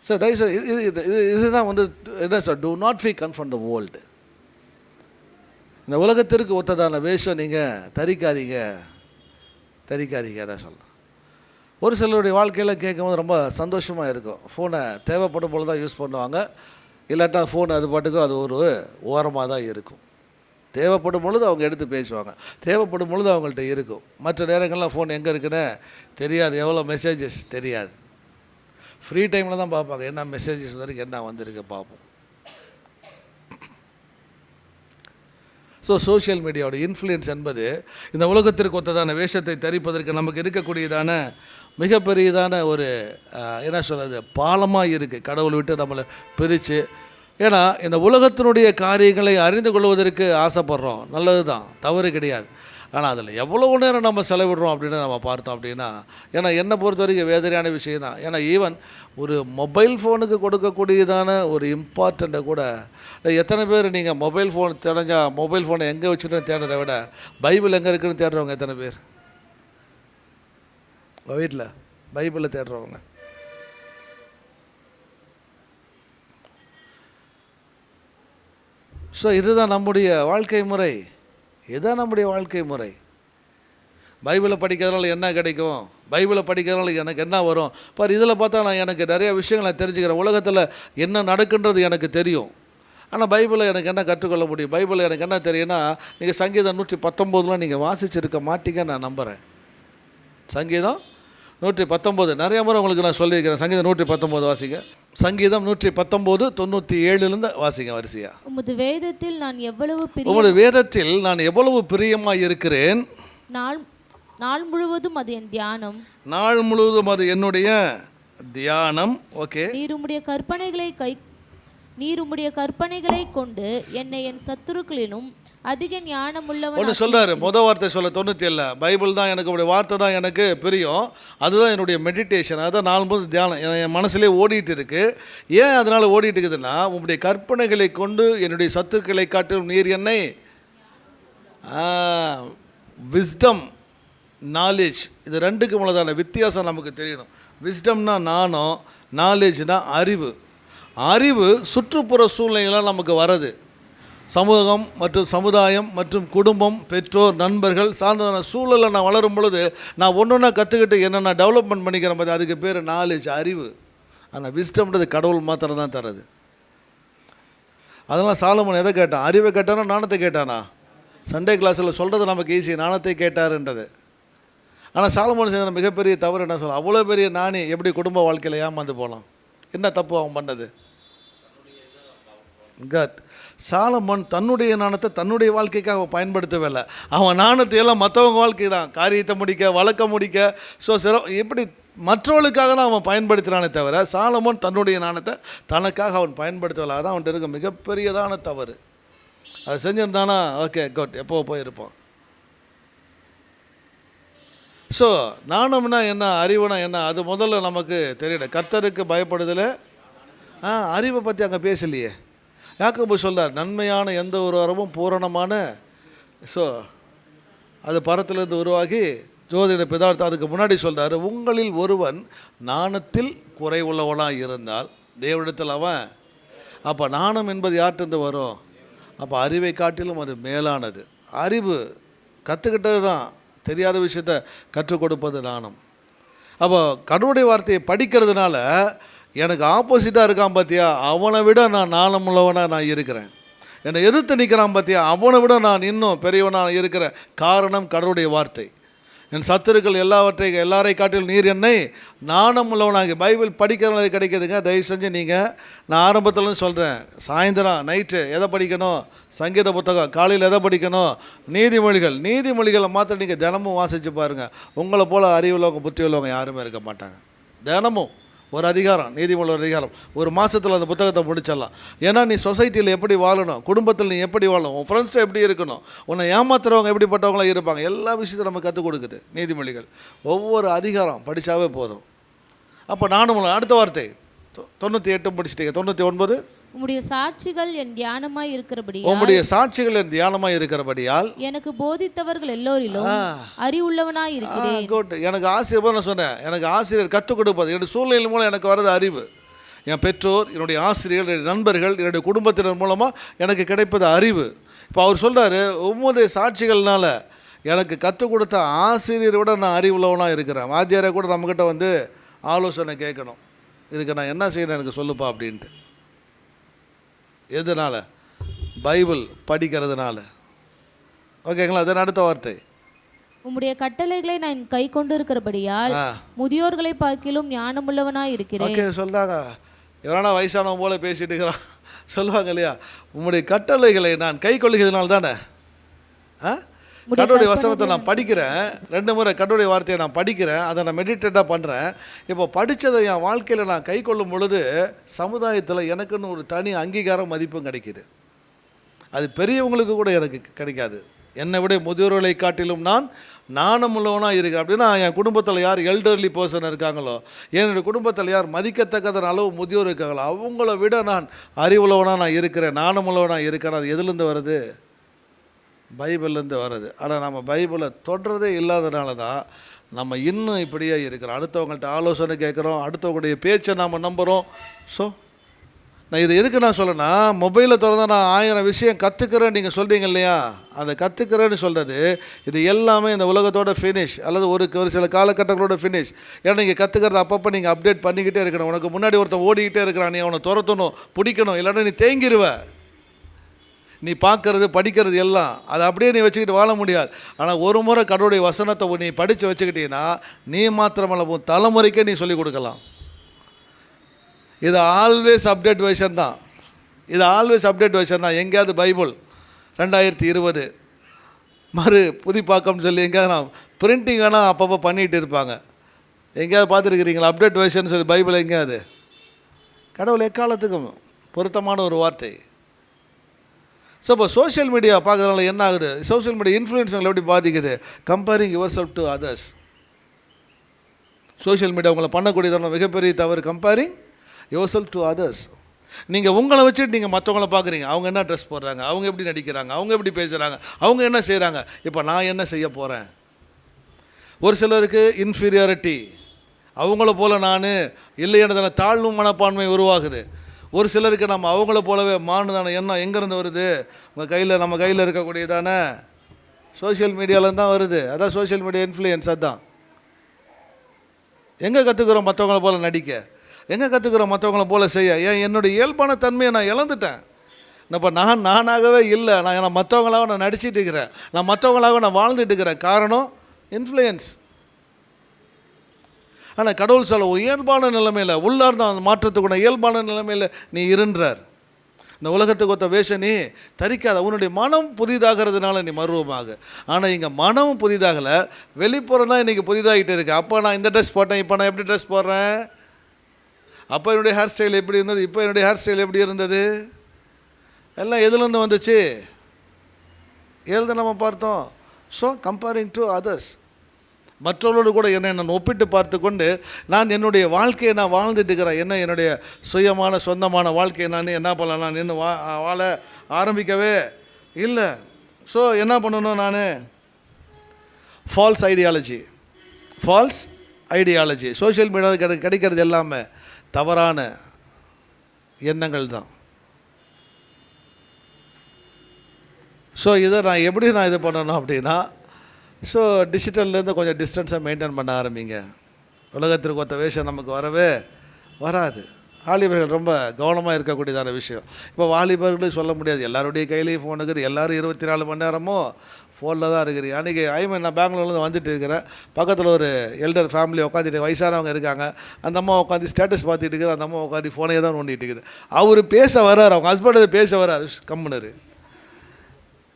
ஸோ இதுதான் வந்து என்ன சொல், do not be conform the world. இந்த உலகத்திற்கு ஒத்ததான வேஷம் நீங்கள் தரிக்காதீங்க. அதான் சொல்லலாம். ஒரு சிலருடைய வாழ்க்கையில் கேட்கும்போது ரொம்ப சந்தோஷமாக இருக்கும். ஃபோனை தேவைப்படும் பொழுது தான் யூஸ் பண்ணுவாங்க, இல்லாட்டா ஃபோன் அது பாட்டுக்கும் அது ஒரு ஓரமாக தான் இருக்கும். தேவைப்படும் பொழுது அவங்க எடுத்து பேசுவாங்க, தேவைப்படும் பொழுது அவங்கள்ட்ட இருக்கும். மற்ற நேரங்களில் ஃபோன் எங்கே இருக்குன்னு தெரியாது, எவ்வளோ மெசேஜஸ் தெரியாது. ஃப்ரீ டைமில் தான் பார்ப்பாங்க, என்ன மெசேஜஸ் வரைக்கும் என்ன வந்திருக்கு பார்ப்போம். ஸோ சோஷியல் மீடியாவோட இன்ஃப்ளூயன்ஸ் என்பது இந்த உலகத்திற்கு ஒத்ததான வேஷத்தை தரிப்பதற்கு நமக்கு இருக்கக்கூடியதான மிகப்பெரியதான ஒரு என்ன சொல்கிறது பாலமாக இருக்குது, கடவுள் விட்டு நம்மளை பிரித்து. ஏன்னா இந்த உலகத்தினுடைய காரியங்களை அறிந்து கொள்வதற்கு ஆசைப்படுறோம், நல்லது தான், தவறு கிடையாது. ஆனால் அதில் எவ்வளோ நேரம் நம்ம செலவிடுறோம் அப்படின்னு நம்ம பார்த்தோம் அப்படின்னா, ஏன்னா என்னை பொறுத்த வரைக்கும் வேதனையான விஷயம் தான். ஏன்னா ஈவன் ஒரு மொபைல் ஃபோனுக்கு கொடுக்கக்கூடியதான ஒரு இம்பார்ட்டண்ட்டை கூட, எத்தனை பேர் நீங்கள் மொபைல் ஃபோன் தெரிஞ்சால் மொபைல் ஃபோனை எங்கே வச்சுட்டு தேடுறதை விட பைபிள் எங்கே இருக்குன்னு தேடுறவங்க எத்தனை பேர்? வீட்டில் பைபிளில் தேடுறவங்க. ஸோ இதுதான் நம்முடைய வாழ்க்கை முறை, இதுதான் நம்முடைய வாழ்க்கை முறை. பைபிளை படிக்கிறதுனால என்ன கிடைக்கும், பைபிளை படிக்கிறதுனால எனக்கு என்ன வரும் பார். இதில் பார்த்தா நான் எனக்கு நிறைய விஷயங்களை தெரிஞ்சுக்கிறேன், உலகத்தில் என்ன நடக்குன்றது எனக்கு தெரியும். ஆனால் பைபிளை எனக்கு என்ன கற்றுக்கொள்ள முடியும், பைபிளை எனக்கு என்ன தெரியும்னா, நீங்கள் சங்கீதம் 119 நீங்கள் வாசிச்சிருக்க மாட்டீங்கன்னு நான் நம்புகிறேன். சங்கீதம் 119 நிறைய முறை உங்களுக்கு நான் சொல்லியிருக்கிறேன். சங்கீதம் 119 வாசிங்க. சங்கீதம் 119:97 வாசிங்க வரிசையா. உமது வேதத்தில் நான் எவ்வளவு பிரியமாய் இருக்கிறேன், நாள் முழுவதும் அது என் தியானம், நாள் முழுவதும் அது என்னுடைய தியானம். ஓகே. நீர் உம்முடைய கற்பனைகளை கொண்டு என்னை என் சத்துருக்களிலும் அதிக ஞானம் உள்ளவன். ஒன்று சொல்கிறாரு, மொதல் வார்த்தை சொல்ல 97 பைபிள் தான் எனக்கு, உடைய வார்த்தை தான் எனக்கு பிரியம், அதுதான் என்னுடைய மெடிடேஷன், அதுதான் நாள் முழுவதும் தியானம் என் மனசுலேயே ஓடிட்டு இருக்கு. ஏன் அதனால் ஓடிட்டு இருக்குதுன்னா, உங்களுடைய கற்பனைகளை கொண்டு என்னுடைய சத்துருக்களை காட்டிலும் நீர் என்னை. விஸ்டம் நாலேஜ், இது ரெண்டுக்கு உள்ளதான வித்தியாசம் நமக்கு தெரியணும். விஸ்டம்னா ஞானம், நாலேஜ்னா அறிவு. அறிவு சுற்றுப்புற சூழ்நிலைகளால் நமக்கு வரது. சமூகம் மற்றும் சமுதாயம் மற்றும் குடும்பம், பெற்றோர், நண்பர்கள் சார்ந்ததான சூழலில் நான் வளரும் பொழுது நான் ஒன்றா கற்றுக்கிட்டு என்ன நான் டெவலப்மெண்ட் பண்ணிக்கிறேன் போது அதுக்கு பேர் நாலேஜ், அறிவு. ஆனால் விஸ்டம்ன்றது கடவுள் மாத்திரம் தான் தரது. அதனால் சாலமோன் எதை கேட்டான்? அறிவை கேட்டானா ஞானத்தை கேட்டானா? சண்டே கிளாஸில் சொல்கிறது நமக்கு ஈஸி, ஞானத்தை கேட்டாருன்றது. ஆனால் சாலமோன் செய்த மிகப்பெரிய தவறு என்ன சொல்ல, அவ்வளோ பெரிய ஞானி எப்படி குடும்ப வாழ்க்கையில் ஏமாந்து போகலாம்? என்ன தப்பு அவன் பண்ணது? கட். சாலமோன் தன்னுடைய ஞானத்தை தன்னுடைய வாழ்க்கைக்காக அவன் பயன்படுத்தவில்லை. அவன் ஞானத்தை எல்லாம் மற்றவங்க வாழ்க்கை தான், காரியத்தை முடிக்க, வழக்க முடிக்க, ஸோ எப்படி மற்றவர்களுக்காக தான் அவன் பயன்படுத்தினானே தவிர சாலமோன் தன்னுடைய ஞானத்தை தனக்காக அவன் பயன்படுத்தவில்லை. அதான் அவன்கிட்ட இருக்க மிகப்பெரியதான தவறு. அதை செஞ்சிருந்தானா ஓகே குட், எப்போ போயிருப்போம். ஸோ ஞானம்னா என்ன, அறிவுனா என்ன, அது முதல்ல நமக்கு தெரியல. கர்த்தருக்கு பயப்படுதல. அறிவை பற்றி அங்கே பேசலையே. யாக்கோபு சொல்றார், நன்மையான எந்த ஒரு வரமும் பூரணமான, ஸோ அது பரத்திலிருந்து உருவாகி ஜோதிட பிதார்த்தம். அதுக்கு முன்னாடி சொல்கிறாரு, உங்களில் ஒருவன் ஞானத்தில் குறை உள்ளவனாக இருந்தால் தேவனிடத்தில் அவன். அப்போ ஞானம் என்பது யார்கிட்டருந்து வரும்? அப்போ அறிவை காட்டிலும் அது மேலானது. அறிவு கற்றுக்கிட்டது தான், தெரியாத விஷயத்தை கற்றுக் கொடுப்பது ஞானம். அப்போ கடவுளுடைய வார்த்தையை படிக்கிறதுனால எனக்கு ஆப்போசிட்டாக இருக்கான் பார்த்தியா, அவனை விட நான் ஞானம் உள்ளவனாக நான் இருக்கிறேன். என்னை எதிர்த்து நிற்கிறான் பார்த்தியா, அவனை விட நான் இன்னும் பெரியவனாக இருக்கிறேன். காரணம் கடவுளுடைய வார்த்தை. என் சத்துருக்கள் எல்லாரை காட்டிலும் நீர் என்னை ஞானம் உள்ளவனாகி. பைபிள் படிக்கிறவங்களுக்கு கிடைக்கிதுங்க. தயவு செஞ்சு நீங்கள், நான் ஆரம்பத்துலேருந்து சொல்கிறேன், சாயந்தரம் நைட்டு எதை படிக்கணும்? சங்கீத புத்தகம். காலையில் எதை படிக்கணும்? நீதிமொழிகளை மாத்திரம் நீங்கள் தினமும் வாசித்து பாருங்கள். உங்களை போல் அறிவுள்ளவங்க புத்தி உள்ளவங்க யாருமே இருக்க மாட்டாங்க. தினமும் ஒரு அதிகாரம், நீதிமொழி ஒரு அதிகாரம், ஒரு மாதத்தில் அந்த புத்தகத்தை முடிச்சிடலாம். ஏன்னா நீ சொசைட்டியில் எப்படி வாழணும், குடும்பத்தில் நீ எப்படி வாழணும், உன் ஃப்ரெண்ட்ஸ்ட்டு எப்படி இருக்கணும், உன்னை ஏமாத்துறவங்க எப்படிப்பட்டவங்களாம் இருப்பாங்க, எல்லா விஷயத்தையும் நம்ம கற்றுக் கொடுக்குது நீதிமொழிகள். ஒவ்வொரு அதிகாரம் படித்தாவே போதும். அப்போ நானும் அடுத்த வார்த்தை 98 முடிச்சிட்டீங்க. 99. உம்முடைய சாட்சிகள் என் தியானமாய் இருக்கிறபடியால், உம்முடைய சாட்சிகள் என் தியானமாய் இருக்கிறபடியால் எனக்கு போதித்தவர்கள் எல்லோரிலும் அறிவுள்ளவனாய் இருக்கிறேன். குட். எனக்கு ஆசிரியர் நான் சொன்னேன், எனக்கு ஆசிரியர் கற்றுக் கொடுப்பது, என்னுடைய சூழ்நிலை மூலம் எனக்கு வர்றது அறிவு. என் பெற்றோர், என்னுடைய ஆசிரியர்கள், என்னுடைய நண்பர்கள், என்னுடைய குடும்பத்தினர் மூலமாக எனக்கு கிடைப்பது அறிவு. இப்போ அவர் சொல்கிறாரு, உம்முடைய சாட்சிகள்னால எனக்கு கற்றுக் கொடுத்த ஆசிரியரை விட நான் அறிவுள்ளவனாக இருக்கிறேன். வாத்தியாரை கூட நம்மக்கிட்ட வந்து ஆலோசனை கேட்கணும், இதுக்கு நான் என்ன செய்யணும் எனக்கு சொல்லுப்பா அப்படின்ட்டு. எதனால்? பைபிள் படிக்கிறதுனால. ஓகேங்களா? அதன் அடுத்த வார்த்தை, உம்முடைய கட்டளைகளை நான் கை கொண்டு இருக்கிறபடியால் முதியோர்களை பார்க்கிலும் ஞானமுள்ளவனாய் இருக்கிறேன். ஓகே சொல்கிறாங்க. எவனா வயசானவன் போல பேசிட்டு இருக்கிறான் சொல்லுவாங்க இல்லையா? உம்முடைய கட்டளைகளை நான் கை கொள்கிறதுனால தானே. கடவுளுடைய வசனத்தை நான் படிக்கிறேன், 2 முறை கடவுளுடைய வார்த்தையை நான் படிக்கிறேன், அதை நான் மெடிடேட்டாக பண்ணுறேன். இப்போ படித்ததை என் வாழ்க்கையில் நான் கை கொள்ளும் பொழுது சமுதாயத்தில் எனக்குன்னு ஒரு தனி அங்கீகாரம் மதிப்பும் கிடைக்கிது. அது பெரியவங்களுக்கு கூட எனக்கு கிடைக்காது. என்னை விட முதியோர்களை காட்டிலும் நான் நாணமுள்ளவனாக இருக்கேன் அப்படின்னா, என் குடும்பத்தில் யார் எல்டர்லி பர்சன் இருக்காங்களோ, என்னுடைய குடும்பத்தில் யார் மதிக்கத்தக்கதன் அளவு முதியோர் இருக்காங்களோ, அவங்கள விட நான் அறிவுள்ளவனாக நான் இருக்கிறேன், நாணமுள்ளவனாக இருக்கிறேன். அது எதுலேருந்து வருது? பைபிள்லேருந்து வருது. ஆனால் நம்ம பைபிளை தொடுறதே இல்லாதனால தான் நம்ம இன்னும் இப்படியே இருக்கிறோம். அடுத்தவங்கள்ட்ட ஆலோசனை கேட்குறோம், அடுத்தவங்களுடைய பேச்சை நாம் நம்புகிறோம். ஸோ நான் இது எதுக்கு நான் சொல்லேன்னா, மொபைலில் திறந்தால் நான் 1000 விஷயம் கற்றுக்கிறேன்னு நீங்கள் சொல்கிறீங்க இல்லையா, அந்த கற்றுக்கிறேன்னு சொல்கிறது இது எல்லாமே இந்த உலகத்தோட ஃபினிஷ், அல்லது ஒரு சில காலகட்டங்களோட ஃபினிஷ். ஏன்னா நீங்கள் கற்றுக்கிறது அப்பப்போ நீங்கள் அப்டேட் பண்ணிக்கிட்டே இருக்கணும். உனக்கு முன்னாடி ஒருத்தன் ஓடிக்கிட்டே இருக்கிறான், நீ அவனை துரத்தணும், பிடிக்கணும், இல்லைன்னா நீ தேங்கிடுவ. நீ பார்க்கறது படிக்கிறது எல்லாம் அதை அப்படியே நீ வச்சுக்கிட்டு வாழ முடியாது. ஆனால் ஒரு முறை கடவுளுடைய வசனத்தை நீ படித்து வச்சுக்கிட்டீங்கன்னா நீ மாத்திரமல்ல உன் தலைமுறைக்கே நீ சொல்லிக் கொடுக்கலாம். இது ஆல்வேஸ் அப்டேட் வெர்ஷன் தான். இது ஆல்வேஸ் அப்டேட் வெர்ஷன் தான். எங்கேயாவது பைபிள் 2020 புதிப்பாக்கம்னு சொல்லி எங்கேயாவது நான் பிரிண்டிங் ஆனால் அப்பப்போ பண்ணிகிட்டு இருப்பாங்க. எங்கேயாவது பார்த்துருக்கிறீங்களா அப்டேட் வெர்ஷன் சொல்லி பைபிள்? எங்கேயாவது? கடவுள் எக்காலத்துக்கும் பொருத்தமான ஒரு வார்த்தை. ஸோ இப்போ சோஷியல் மீடியா பார்க்குறதுனால என்ன ஆகுது? சோஷியல் மீடியா இன்ஃப்ளூயன்ஸ் உங்களை எப்படி பாதிக்குது? Comparing your self to others. Social media உங்களை பண்ணக்கூடியதான மிகப்பெரிய தவறு comparing your self to others. நீங்கள் உங்களை வச்சுட்டு நீங்கள் மற்றவங்கள பார்க்குறீங்க, அவங்க என்ன ட்ரெஸ் போடுறாங்க, அவங்க எப்படி நடிக்கிறாங்க, அவங்க எப்படி பேசுகிறாங்க, அவங்க என்ன செய்கிறாங்க, இப்போ நான் என்ன செய்ய போகிறேன். ஒரு சிலருக்கு இன்ஃபீரியாரிட்டி, அவங்கள போல் நான் இல்லைன்றதான தாழ்வு மனப்பான்மை உருவாகுது. ஒரு சிலருக்கு நம்ம அவங்கள போலவே மானுதான எண்ணம் எங்கேருந்து வருது? நம்ம கையில் இருக்கக்கூடியதான சோஷியல் மீடியாவிலேருந்து தான் வருது. அதான் சோஷியல் மீடியா இன்ஃப்ளூயன்ஸ். அதுதான் எங்கே கற்றுக்குறோம் மற்றவங்கள போல் நடிக்க, எங்கே கற்றுக்குறோம் மற்றவங்கள போல் செய்ய. ஏன் என்னுடைய இயல்பான தன்மையை நான் இழந்துட்டேன். இப்போ நானாகவே இல்லை, நான் மற்றவங்களாக நான் நடிச்சிட்டு இருக்கிறேன், நான் மற்றவங்களாக நான் வாழ்ந்துட்டு இருக்கிறேன். காரணம் இன்ஃப்ளூயன்ஸ். ஆனால் கடவுள் சொல்ல இயல்பான நிலைமையில் உள்ளார்ந்த அந்த மாற்றத்துக்குள்ள இயல்பான நிலைமையில் நீ இருன்றார். இந்த உலகத்துக்கு ஒத்த வேஷம் நீ தரிக்காத, உன்னுடைய மனம் புதிதாகிறதுனால நீ மருவமாக. ஆனால் இங்கே மனமும் புதிதாகலை, வெளிப்புறம் தான் இன்றைக்கி புதிதாகிட்டு இருக்கு. அப்போ நான் இந்த ட்ரெஸ் போட்டேன், இப்போ நான் எப்படி ட்ரெஸ் போடுறேன், அப்போ என்னுடைய ஹேர் ஸ்டைல் எப்படி இருந்தது, இப்போ என்னுடைய ஹேர் ஸ்டைல் எப்படி இருந்தது, எல்லாம் எதுலேருந்து வந்துச்சு? ஏழுத நம்ம பார்த்தோம். ஸோ கம்பேரிங் டு அதர்ஸ், மற்றவர்களோடு கூட என்னை நான் ஒப்பிட்டு பார்த்து கொண்டு நான் என்னுடைய வாழ்க்கையை நான் வாழ்ந்துட்டு இருக்கிறேன். என்னுடைய சுயமான சொந்தமான வாழ்க்கையை நான் என்ன பண்ணலாம், நான் இன்னும் வாழ ஆரம்பிக்கவே இல்லை. ஸோ என்ன பண்ணணும், நான் ஃபால்ஸ் ஐடியாலஜி சோஷியல் மீடியாவில் கிடைக்கிறது எல்லாமே தவறான எண்ணங்கள் தான். ஸோ இதை நான் எப்படி இது பண்ணணும் அப்படின்னா, ஸோ டிஜிட்டல்லேருந்து கொஞ்சம் டிஸ்டன்ஸை மெயின்டைன் பண்ண ஆரம்பிங்க. உலகத்திற்கு ஒத்த வேஷம் நமக்கு வரவே வராது. வாலிபர்கள் ரொம்ப கவனமாக இருக்கக்கூடியதான விஷயம். இப்போ வாலிபர்களும் சொல்ல முடியாது, எல்லாருடைய கையிலையும் ஃபோன் இருக்குது, எல்லோரும் 24 மணி நேரமும் ஃபோனில் தான் இருக்கிறீங்க. அன்றைக்கி நான் பெங்களூர்லேருந்து வந்துட்டு இருக்கிறேன். பக்கத்தில் ஒரு எல்டர் ஃபேமிலி உட்காந்துட்டு வயசானவங்க இருக்காங்க. அந்த அம்மா உட்காந்து ஸ்டேட்டஸ் பார்த்துட்டு இருக்குது, அந்த அம்மா உட்காந்து ஃபோனே தான் நோண்டிட்டு இருக்குது. அவர் பேச வர்றார், அவங்க ஹஸ்பண்ட் பேச வர்றார், கம்முனர்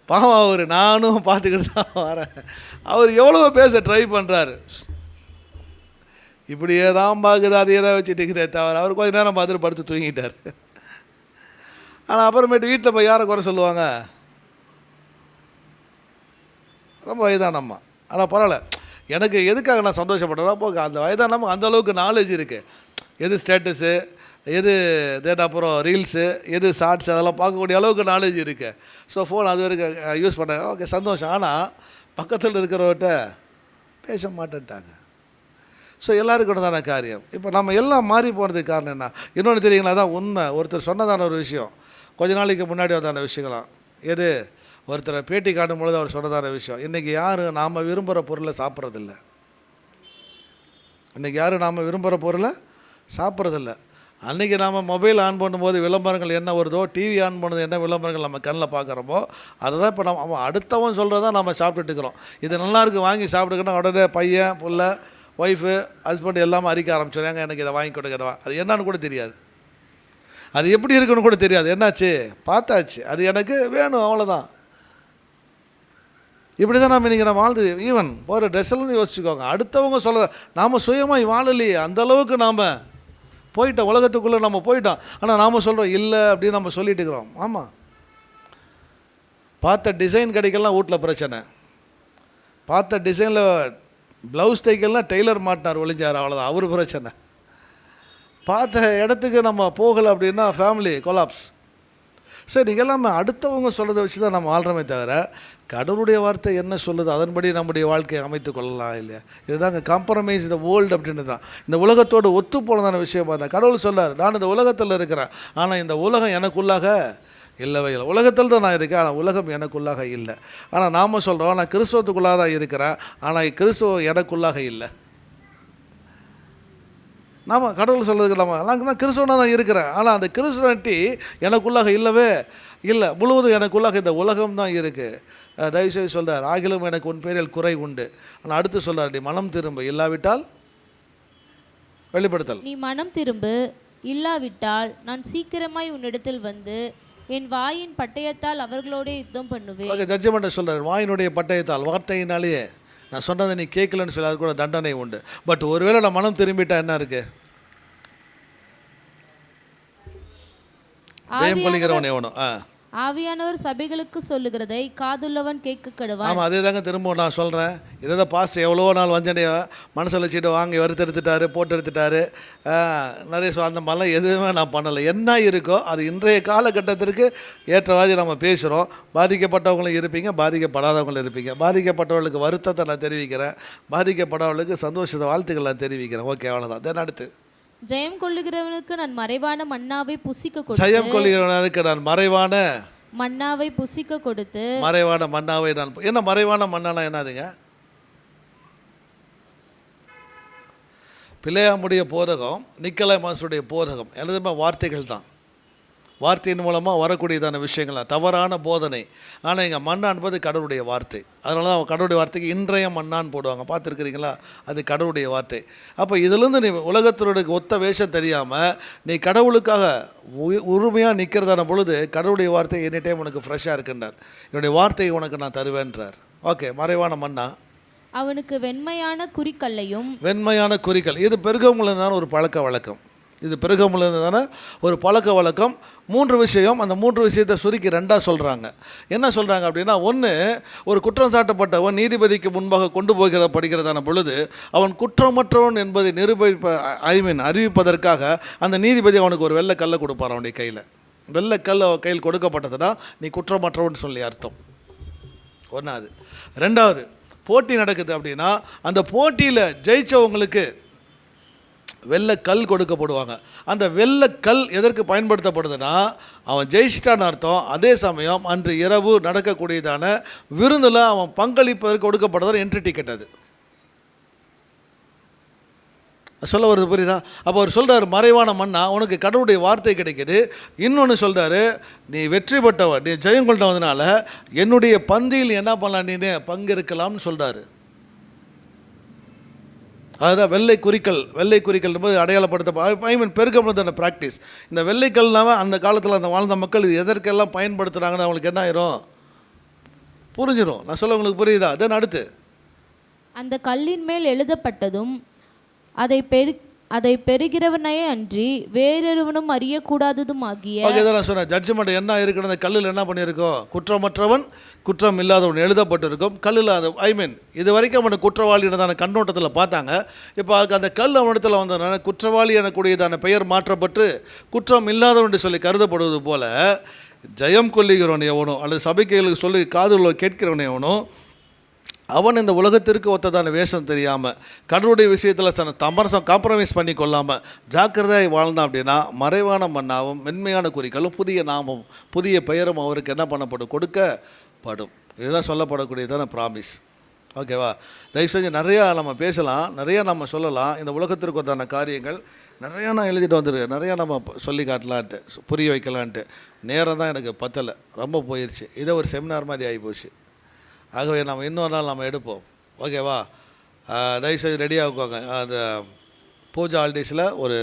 பாவம். அவர் நானும் பார்த்துக்கிட்டு தான் வரேன். அவர் எவ்வளோ பேச ட்ரை பண்ணுறாரு, இப்படியே தான் பார்க்குது, அதையே தான் வச்சுட்டு இருக்கிறதே தவிர அவர் கொஞ்சம் நேரம் பார்த்துட்டு படுத்து தூங்கிட்டார். ஆனால் அப்புறமேட்டு வீட்டில் போய் யாரை குறை சொல்லுவாங்க, ரொம்ப வயதானம்மா. ஆனால் பரவாயில்ல, எனக்கு எதுக்காக நான் சந்தோஷப்படுறேன், அப்போ அந்த வயதானம்மா அந்த அளவுக்கு நாலேஜ் இருக்குது. எது ஸ்டேட்டஸு, எது தேட், அப்புறம் ரீல்ஸு, எது ஷார்ட்ஸ், அதெல்லாம் பார்க்கக்கூடிய அளவுக்கு நாலேஜ் இருக்குது. ஸோ ஃபோன் அது வரைக்கும் யூஸ் பண்ணாங்க, ஓகே சந்தோஷம். ஆனால் பக்கத்தில் இருக்கிறவர்கிட்ட பேச மாட்டேன்ட்டாங்க. ஸோ எல்லாருக்கும் தானே காரியம். இப்போ நம்ம எல்லாம் மாறி போனதுக்கு காரணம் என்ன? இன்னொன்று தெரியுங்களா, தான் உண்மை. ஒருத்தர் சொன்னதான ஒரு விஷயம், கொஞ்ச நாளைக்கு முன்னாடி வந்தான விஷயங்களாம். எது? ஒருத்தரை பேட்டி காட்டும் பொழுது அவர் சொன்னதான விஷயம். இன்றைக்கி யாரும் நாம் விரும்புகிற பொருளை சாப்பிட்றதில்ல. இன்றைக்கி யாரும் நாம் விரும்புகிற பொருளை சாப்பிட்றதில்ல. அன்றைக்கி நாம் மொபைல் ஆன் பண்ணும்போது விளம்பரங்கள் என்ன வருதோ, டிவி ஆன் பண்ணது என்ன விளம்பரங்கள் நம்ம கண்ணில் பார்க்குறோமோ, அதை தான் இப்போ நம்ம அடுத்தவன் சொல்கிறதான் நம்ம சாப்பிட்டுட்டுருக்குறோம். இது நல்லாயிருக்கு வாங்கி சாப்பிட்டுக்கணும், உடனே பையன் புள்ள ஒய்ஃபு ஹஸ்பண்ட் எல்லாமே அறிக்க ஆரம்பிச்சிடுறாங்க, எனக்கு இதை வாங்கி கொடுக்குறவா. அது என்னன்னு கூட தெரியாது, அது எப்படி இருக்குன்னு கூட தெரியாது. என்னாச்சு பார்த்தாச்சு, அது எனக்கு வேணும், அவ்வளோதான். இப்படி தான் நம்ம இன்றைக்கி நம்ம வாழ்ந்து ஈவன் போகிற ட்ரெஸ்ஸிலேருந்து யோசிச்சுக்கோங்க. அடுத்தவங்க சொல்ல நாம் சுயமாக வாழலையே, அந்தளவுக்கு நாம் போயிட்டோம், உலகத்துக்குள்ளே நம்ம போயிட்டோம். ஆனால் நாம் சொல்கிறோம் இல்லை அப்படின்னு நம்ம சொல்லிட்டு இருக்கிறோம். ஆமாம், பார்த்த டிசைன் கிடைக்கலாம் வீட்டில் பிரச்சனை, பார்த்த டிசைனில் ப்ளவுஸ் தைக்கலாம் டெய்லர் மாட்டினார் ஒளிஞ்சார், அவ்வளோதான் அவர் பிரச்சனை. பார்த்த இடத்துக்கு நம்ம போகலை அப்படின்னா ஃபேமிலி கொலாப்ஸ். சரி, நீங்கள் எல்லாமே அடுத்தவங்க சொல்கிறத வச்சு தான் நம்ம வாழ்கிறோமே தவிர கடவுளுடைய வார்த்தை என்ன சொல்லுது அதன்படி நம்முடைய வாழ்க்கையை அமைத்து கொள்ளலாம் இல்லையா? இதுதாங்க காம்ப்ரமைஸ் இந்த வேர்ல்டு அப்படின்னு தான். இந்த உலகத்தோடு ஒத்து போனதான விஷயமா தான் கடவுள் சொல்லார், நான் இந்த உலகத்தில் இருக்கிறேன், ஆனால் இந்த உலகம் எனக்குள்ளாக இல்லவே இல்லை. உலகத்தில் தான் நான் இருக்கேன், ஆனால் உலகம் எனக்குள்ளாக இல்லை. ஆனால் நாம் சொல்கிறோம் நான் கிறிஸ்துவத்துக்குள்ளாக தான் இருக்கிறேன், ஆனால் கிறிஸ்துவ எனக்குள்ளாக இல்லை. நாம் கடவுள் சொல்கிறதுக்கு நான் கிறிஸ்துவனாக தான் இருக்கிறேன், ஆனால் அந்த கிறிஸ்துவனிட்டி எனக்குள்ளாக இல்லவே இல்லை. முழுவதும் எனக்குள்ளாக இந்த உலகம் தான் இருக்குது. தயவுசெய்து சொல்கிறார், ஆகிலும் எனக்கு உன் பேரில் குறை உண்டு. ஆனால் அடுத்து சொல்கிறார், நீ மனம் திரும்ப, இல்லாவிட்டால் வெளிப்படுத்தல், நீ மனம் திரும்பு, இல்லாவிட்டால் நான் சீக்கிரமாய் உன்னிடத்தில் வந்து என் வாயின் பட்டயத்தால் அவர்களோட யுத்தம் பண்ணுவேன். ஓகே, ஜட்ஜ்மெண்ட் சொல்கிறார், வாயினுடைய பட்டயத்தால், வார்த்தையினாலேயே நான் சொன்னதை நீ கேட்கலன்னு சொல்லி அது கூட தண்டனை உண்டு. பட் ஒருவேளை நான் மனம் திரும்பிட்டா என்ன இருக்குது? ஜெயம் கொள்கிறவன் எவனும் ஆவியானவர் சபைகளுக்கு சொல்லுகிறதை காதுள்ளவன் கேட்க கடுவான். ஆமாம், அதே தாங்க திரும்ப நான் சொல்கிறேன். இதை தான் பாஸ்டர் எவ்வளோ நாள் வஞ்சனையை மனசில் வச்சுட்டு வாங்கி வறுத்தெடுத்துட்டாரு, போட்டு எடுத்துட்டாரு, நிறைய அந்த மாதிரிலாம் எதுவுமே நான் பண்ணலை. என்ன இருக்கோ அது இன்றைய காலகட்டத்திற்கு ஏற்றவாதி நம்ம பேசுகிறோம். பாதிக்கப்பட்டவங்களும் இருப்பீங்க, பாதிக்கப்படாதவங்களும் இருப்பீங்க. பாதிக்கப்பட்டவர்களுக்கு வருத்தத்தை நான் தெரிவிக்கிறேன், பாதிக்கப்பட்டவர்களுக்கு சந்தோஷத்தை வாழ்த்துக்கள் நான் தெரிவிக்கிறேன். ஓகே, அவ்வளோதான். தென் அடுத்து, ஜெயம் கொள்ளுகிறவனுக்கு நான் மறைவான மன்னாவை புசிக்க கொடுத்து, ஜெயம் கொள்ளுகிறவனுக்கு நான் மறைவான மன்னாவை புசிக்க கொடுத்து, மறைவான மன்னாவை நான் என்ன மறைவான மன்னானா என்னதுங்க? பிள்ளையாமுடைய போதகம், நிக்கலை மாசுடைய போதகம் எல்லாமே வார்த்தைகள் தான். வார்த்தையின் மூலமாக வரக்கூடியதான விஷயங்கள் தான், தவறான போதனை. ஆனால் இங்கே மன்னா என்பது கடவுளுடைய வார்த்தை. அதனால தான் கடவுளுடைய வார்த்தைக்கு இன்றைய மன்னான்னு போடுவாங்க, பார்த்துருக்குறீங்களா? அது கடவுளுடைய வார்த்தை. அப்போ இதிலேருந்து நீ உலகத்தினுடைய ஒத்த வேஷம் தெரியாமல் நீ கடவுளுக்காக உரிமையாக நிற்கிறதான பொழுது கடவுளுடைய வார்த்தை எனி டைம் உனக்கு ஃப்ரெஷ்ஷாக இருக்குன்றார். என்னுடைய வார்த்தையை உனக்கு நான் தருவேன்றார். ஓகே, மறைவான மன்னா, அவனுக்கு வெண்மையான குறிக்கல்லையும், வெண்மையான குறிக்கல். இது பெருகமுல தான ஒரு பழக்க வழக்கம், இது பெருகமுல தானே ஒரு பழக்க வழக்கம். 3 விஷயம், அந்த 3 விஷயத்தை சுருக்கி 2ஆக சொல்கிறாங்க. என்ன சொல்கிறாங்க அப்படின்னா, ஒன்று, ஒரு குற்றம் சாட்டப்பட்டவன் நீதிபதிக்கு முன்பாக கொண்டு படிக்கிறதான பொழுது அவன் குற்றமற்றவன் என்பதை அறிவிப்பதற்காக அந்த நீதிபதி அவனுக்கு ஒரு வெள்ளை கல்லை கொடுப்பார். அவனுடைய கையில் வெள்ளை கல் கையில் கொடுக்கப்பட்டதுன்னா நீ குற்றமற்றவன் சொல்லி அர்த்தம். ஒன்றாவது. 2வது, போட்டி நடக்குது அப்படின்னா அந்த போட்டியில் ஜெயித்தவங்களுக்கு வெள்ளைக்கல் கொடுக்கப்படுவாங்க. அந்த வெள்ளைக்கல் எதற்கு பயன்படுத்தப்படுதுன்னா அவன் ஜெயிச்சிட்டான்னு அர்த்தம். அதே சமயம் அன்று இரவு நடக்கக்கூடியதான விருந்தில் அவன் பங்களிப்பதற்கு கொடுக்கப்படுறதான என்ட்ரி டிக்கெட். அது சொல்ல வருது, புரியுதா? அப்போ அவர் சொல்கிறார், மறைவான மன்னா உனக்கு கடவுளுடைய வார்த்தை கிடைக்கிது. இன்னொன்று சொல்கிறாரு, நீ வெற்றி பெற்றவன், நீ ஜெயம் கொண்டவதனால என்னுடைய பந்தியில் என்ன பண்ணலாம், நீ பங்கெடுக்கலாம்னு சொல்கிறாரு. அதுதான் வெள்ளை குறிக்கல். வெள்ளை குறிக்கல் என்பது அடையாளப்படுத்த பெருக்கப்படுத்தான ப்ராக்டிஸ். இந்த வெள்ளைக்கல்னால அந்த காலத்தில் அந்த வாழ்ந்த மக்கள் இது எதற்கெல்லாம் பயன்படுத்துகிறாங்கன்னு அவங்களுக்கு என்ன ஆயிரும், புரிஞ்சிடும். நான் சொல்ல உங்களுக்கு புரியுதா? தென் அடுத்து, அந்த கல்லின் மேல் எழுதப்பட்டதும் அதை பெறுகிறவனே அன்றி வேறொருவனும் அறியக்கூடாததும் ஆகிய. நான் சொன்னேன், ஜட்ஜ்மெண்ட் என்ன இருக்குன்னு அந்த கல்லில் என்ன பண்ணியிருக்கோம், குற்றமற்றவன் குற்றம் இல்லாதவன் எழுதப்பட்டிருக்கும். கல்லில் அது இது வரைக்கும் அவனை குற்றவாளியினதான கண்ணோட்டத்தில் பார்த்தாங்க. இப்போ அதுக்கு அந்த கல் அவனிடத்தில் வந்ததுனால குற்றவாளி எனக்கூடியதான பெயர் மாற்றப்பட்டு குற்றம் இல்லாதவன் சொல்லி கருதப்படுவது போல ஜெயம் கொள்ளுகிறவன் எவனோ அல்லது சபைகளுக்கு சொல்லி காதுள்ள கேட்கிறவன் எவனோ அவன் இந்த உலகத்திற்கு ஒத்ததான வேஷம் தெரியாமல் கடவுளுடைய விஷயத்தில் காம்ப்ரமைஸ் பண்ணி கொள்ளாமல் ஜாக்கிரதையாக வாழ்ந்தான் அப்படின்னா மறைவான மன்னாவும் மென்மையான குறிகளும் புதிய நாமம் புதிய பெயரும் அவருக்கு என்ன பண்ணப்படும், கொடுக்கப்படும். இதுதான் சொல்லப்படக்கூடியதான ப்ராமிஸ். ஓகேவா? தயவு செஞ்சு நிறையா நம்ம பேசலாம், நிறையா நம்ம சொல்லலாம். இந்த உலகத்திற்கு ஒத்தான காரியங்கள் நிறையா நான் எழுதிட்டு வந்துருக்கேன், நிறையா நம்ம சொல்லி காட்டலான்ட்டு புரிய வைக்கலான்ட்டு. நேரம் தான் எனக்கு பத்தலை, ரொம்ப போயிடுச்சு. இதை ஒரு செமினார் மாதிரி ஆகிப்போச்சு. ஆகவே நம்ம இன்னொரு நாள் நம்ம எடுப்போம். ஓகேவா? தயவுசெய்து ரெடியாக இருக்கோங்க. அது பூஜா ஹாலிடேஸில் ஒரு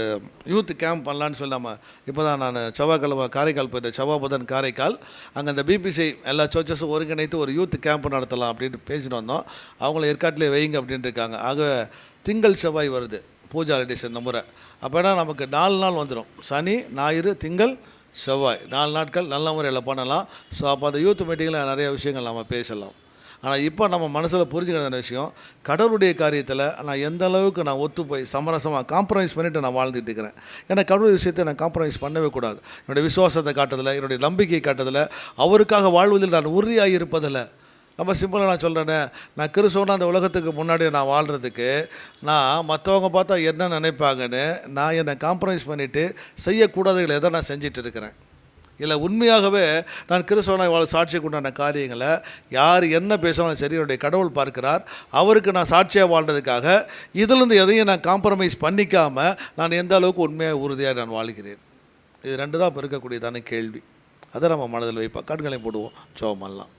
யூத் கேம்ப் பண்ணலான்னு சொல்லி நம்ம இப்போ தான் நான் செவ்வாய்க்கிழமை காரைக்கால் போயிருந்தேன், செவ்வாய் புதன் காரைக்கால். அங்கே அந்த பிபிசி எல்லா சர்ச்சஸும் ஒருங்கிணைத்து ஒரு யூத் கேம்ப் நடத்தலாம் அப்படின்ட்டு பேசிட்டு வந்தோம். அவங்கள ஏற்காட்டிலே வைங்க அப்படின்ட்டு இருக்காங்க. ஆக திங்கள் செவ்வாய் வருது பூஜா ஹாலிடேஸ் இந்த முறை. அப்போனா நமக்கு 4 நாள் வந்துடும், சனி ஞாயிறு திங்கள் செவ்வாய், 4 நாட்கள் நல்ல முறையில் பண்ணலாம். ஸோ அப்போ அந்த யூத் மீட்டிங்கில் நிறைய விஷயங்கள் நம்ம பேசலாம். ஆனால் இப்போ நம்ம மனசில் புரிஞ்சுக்கிற விஷயம், கடவுளுடைய காரியத்தில் நான் எந்த அளவுக்கு நான் ஒத்து போய் சமரசமாக காம்ப்ரமைஸ் பண்ணிவிட்டு நான் வாழ்ந்துட்டு இருக்கிறேன். ஏன்னா கடவுள் விஷயத்தை நான் காம்ப்ரமைஸ் பண்ணவே கூடாது. என்னுடைய விசுவாசத்தை காட்டுறதில்ல, என்னுடைய நம்பிக்கையை காட்டுறதில்ல, அவருக்காக வாழ்வதில் நான் உறுதியாக இருப்பதில்லை. ரொம்ப சிம்பிளாக நான் சொல்கிறேனே, நான் கிறிஸ்துவனா அந்த உலகத்துக்கு முன்னாடி நான் வாழ்கிறதுக்கு நான் மற்றவங்க பார்த்தா என்ன நினைப்பாங்கன்னு நான் என்னை காம்ப்ரமைஸ் பண்ணிவிட்டு செய்யக்கூடாதுகளை எதை நான் செஞ்சிட்டு இருக்கிறேன். இல்லை உண்மையாகவே நான் கிறிஸ்துவனாய் வாழ சாட்சிக்கு உண்டான காரியங்களை யார் என்ன பேசினாலும் சரி, என்னுடைய கடவுள் பார்க்கிறார். அவருக்கு நான் சாட்சியாக வாழ்றதுக்காக இதிலிருந்து எதையும் நான் காம்ப்ரமைஸ் பண்ணிக்காமல் நான் எந்த அளவுக்கு உண்மையாக உறுதியாக நான் வாழ்கிறேன். இது 2 தான் இப்போ இருக்கக்கூடியதான கேள்வி. அதை நம்ம மனதில் வைப்போம். கண்களை போடுவோம், ஜெபம் பண்ணலாம்.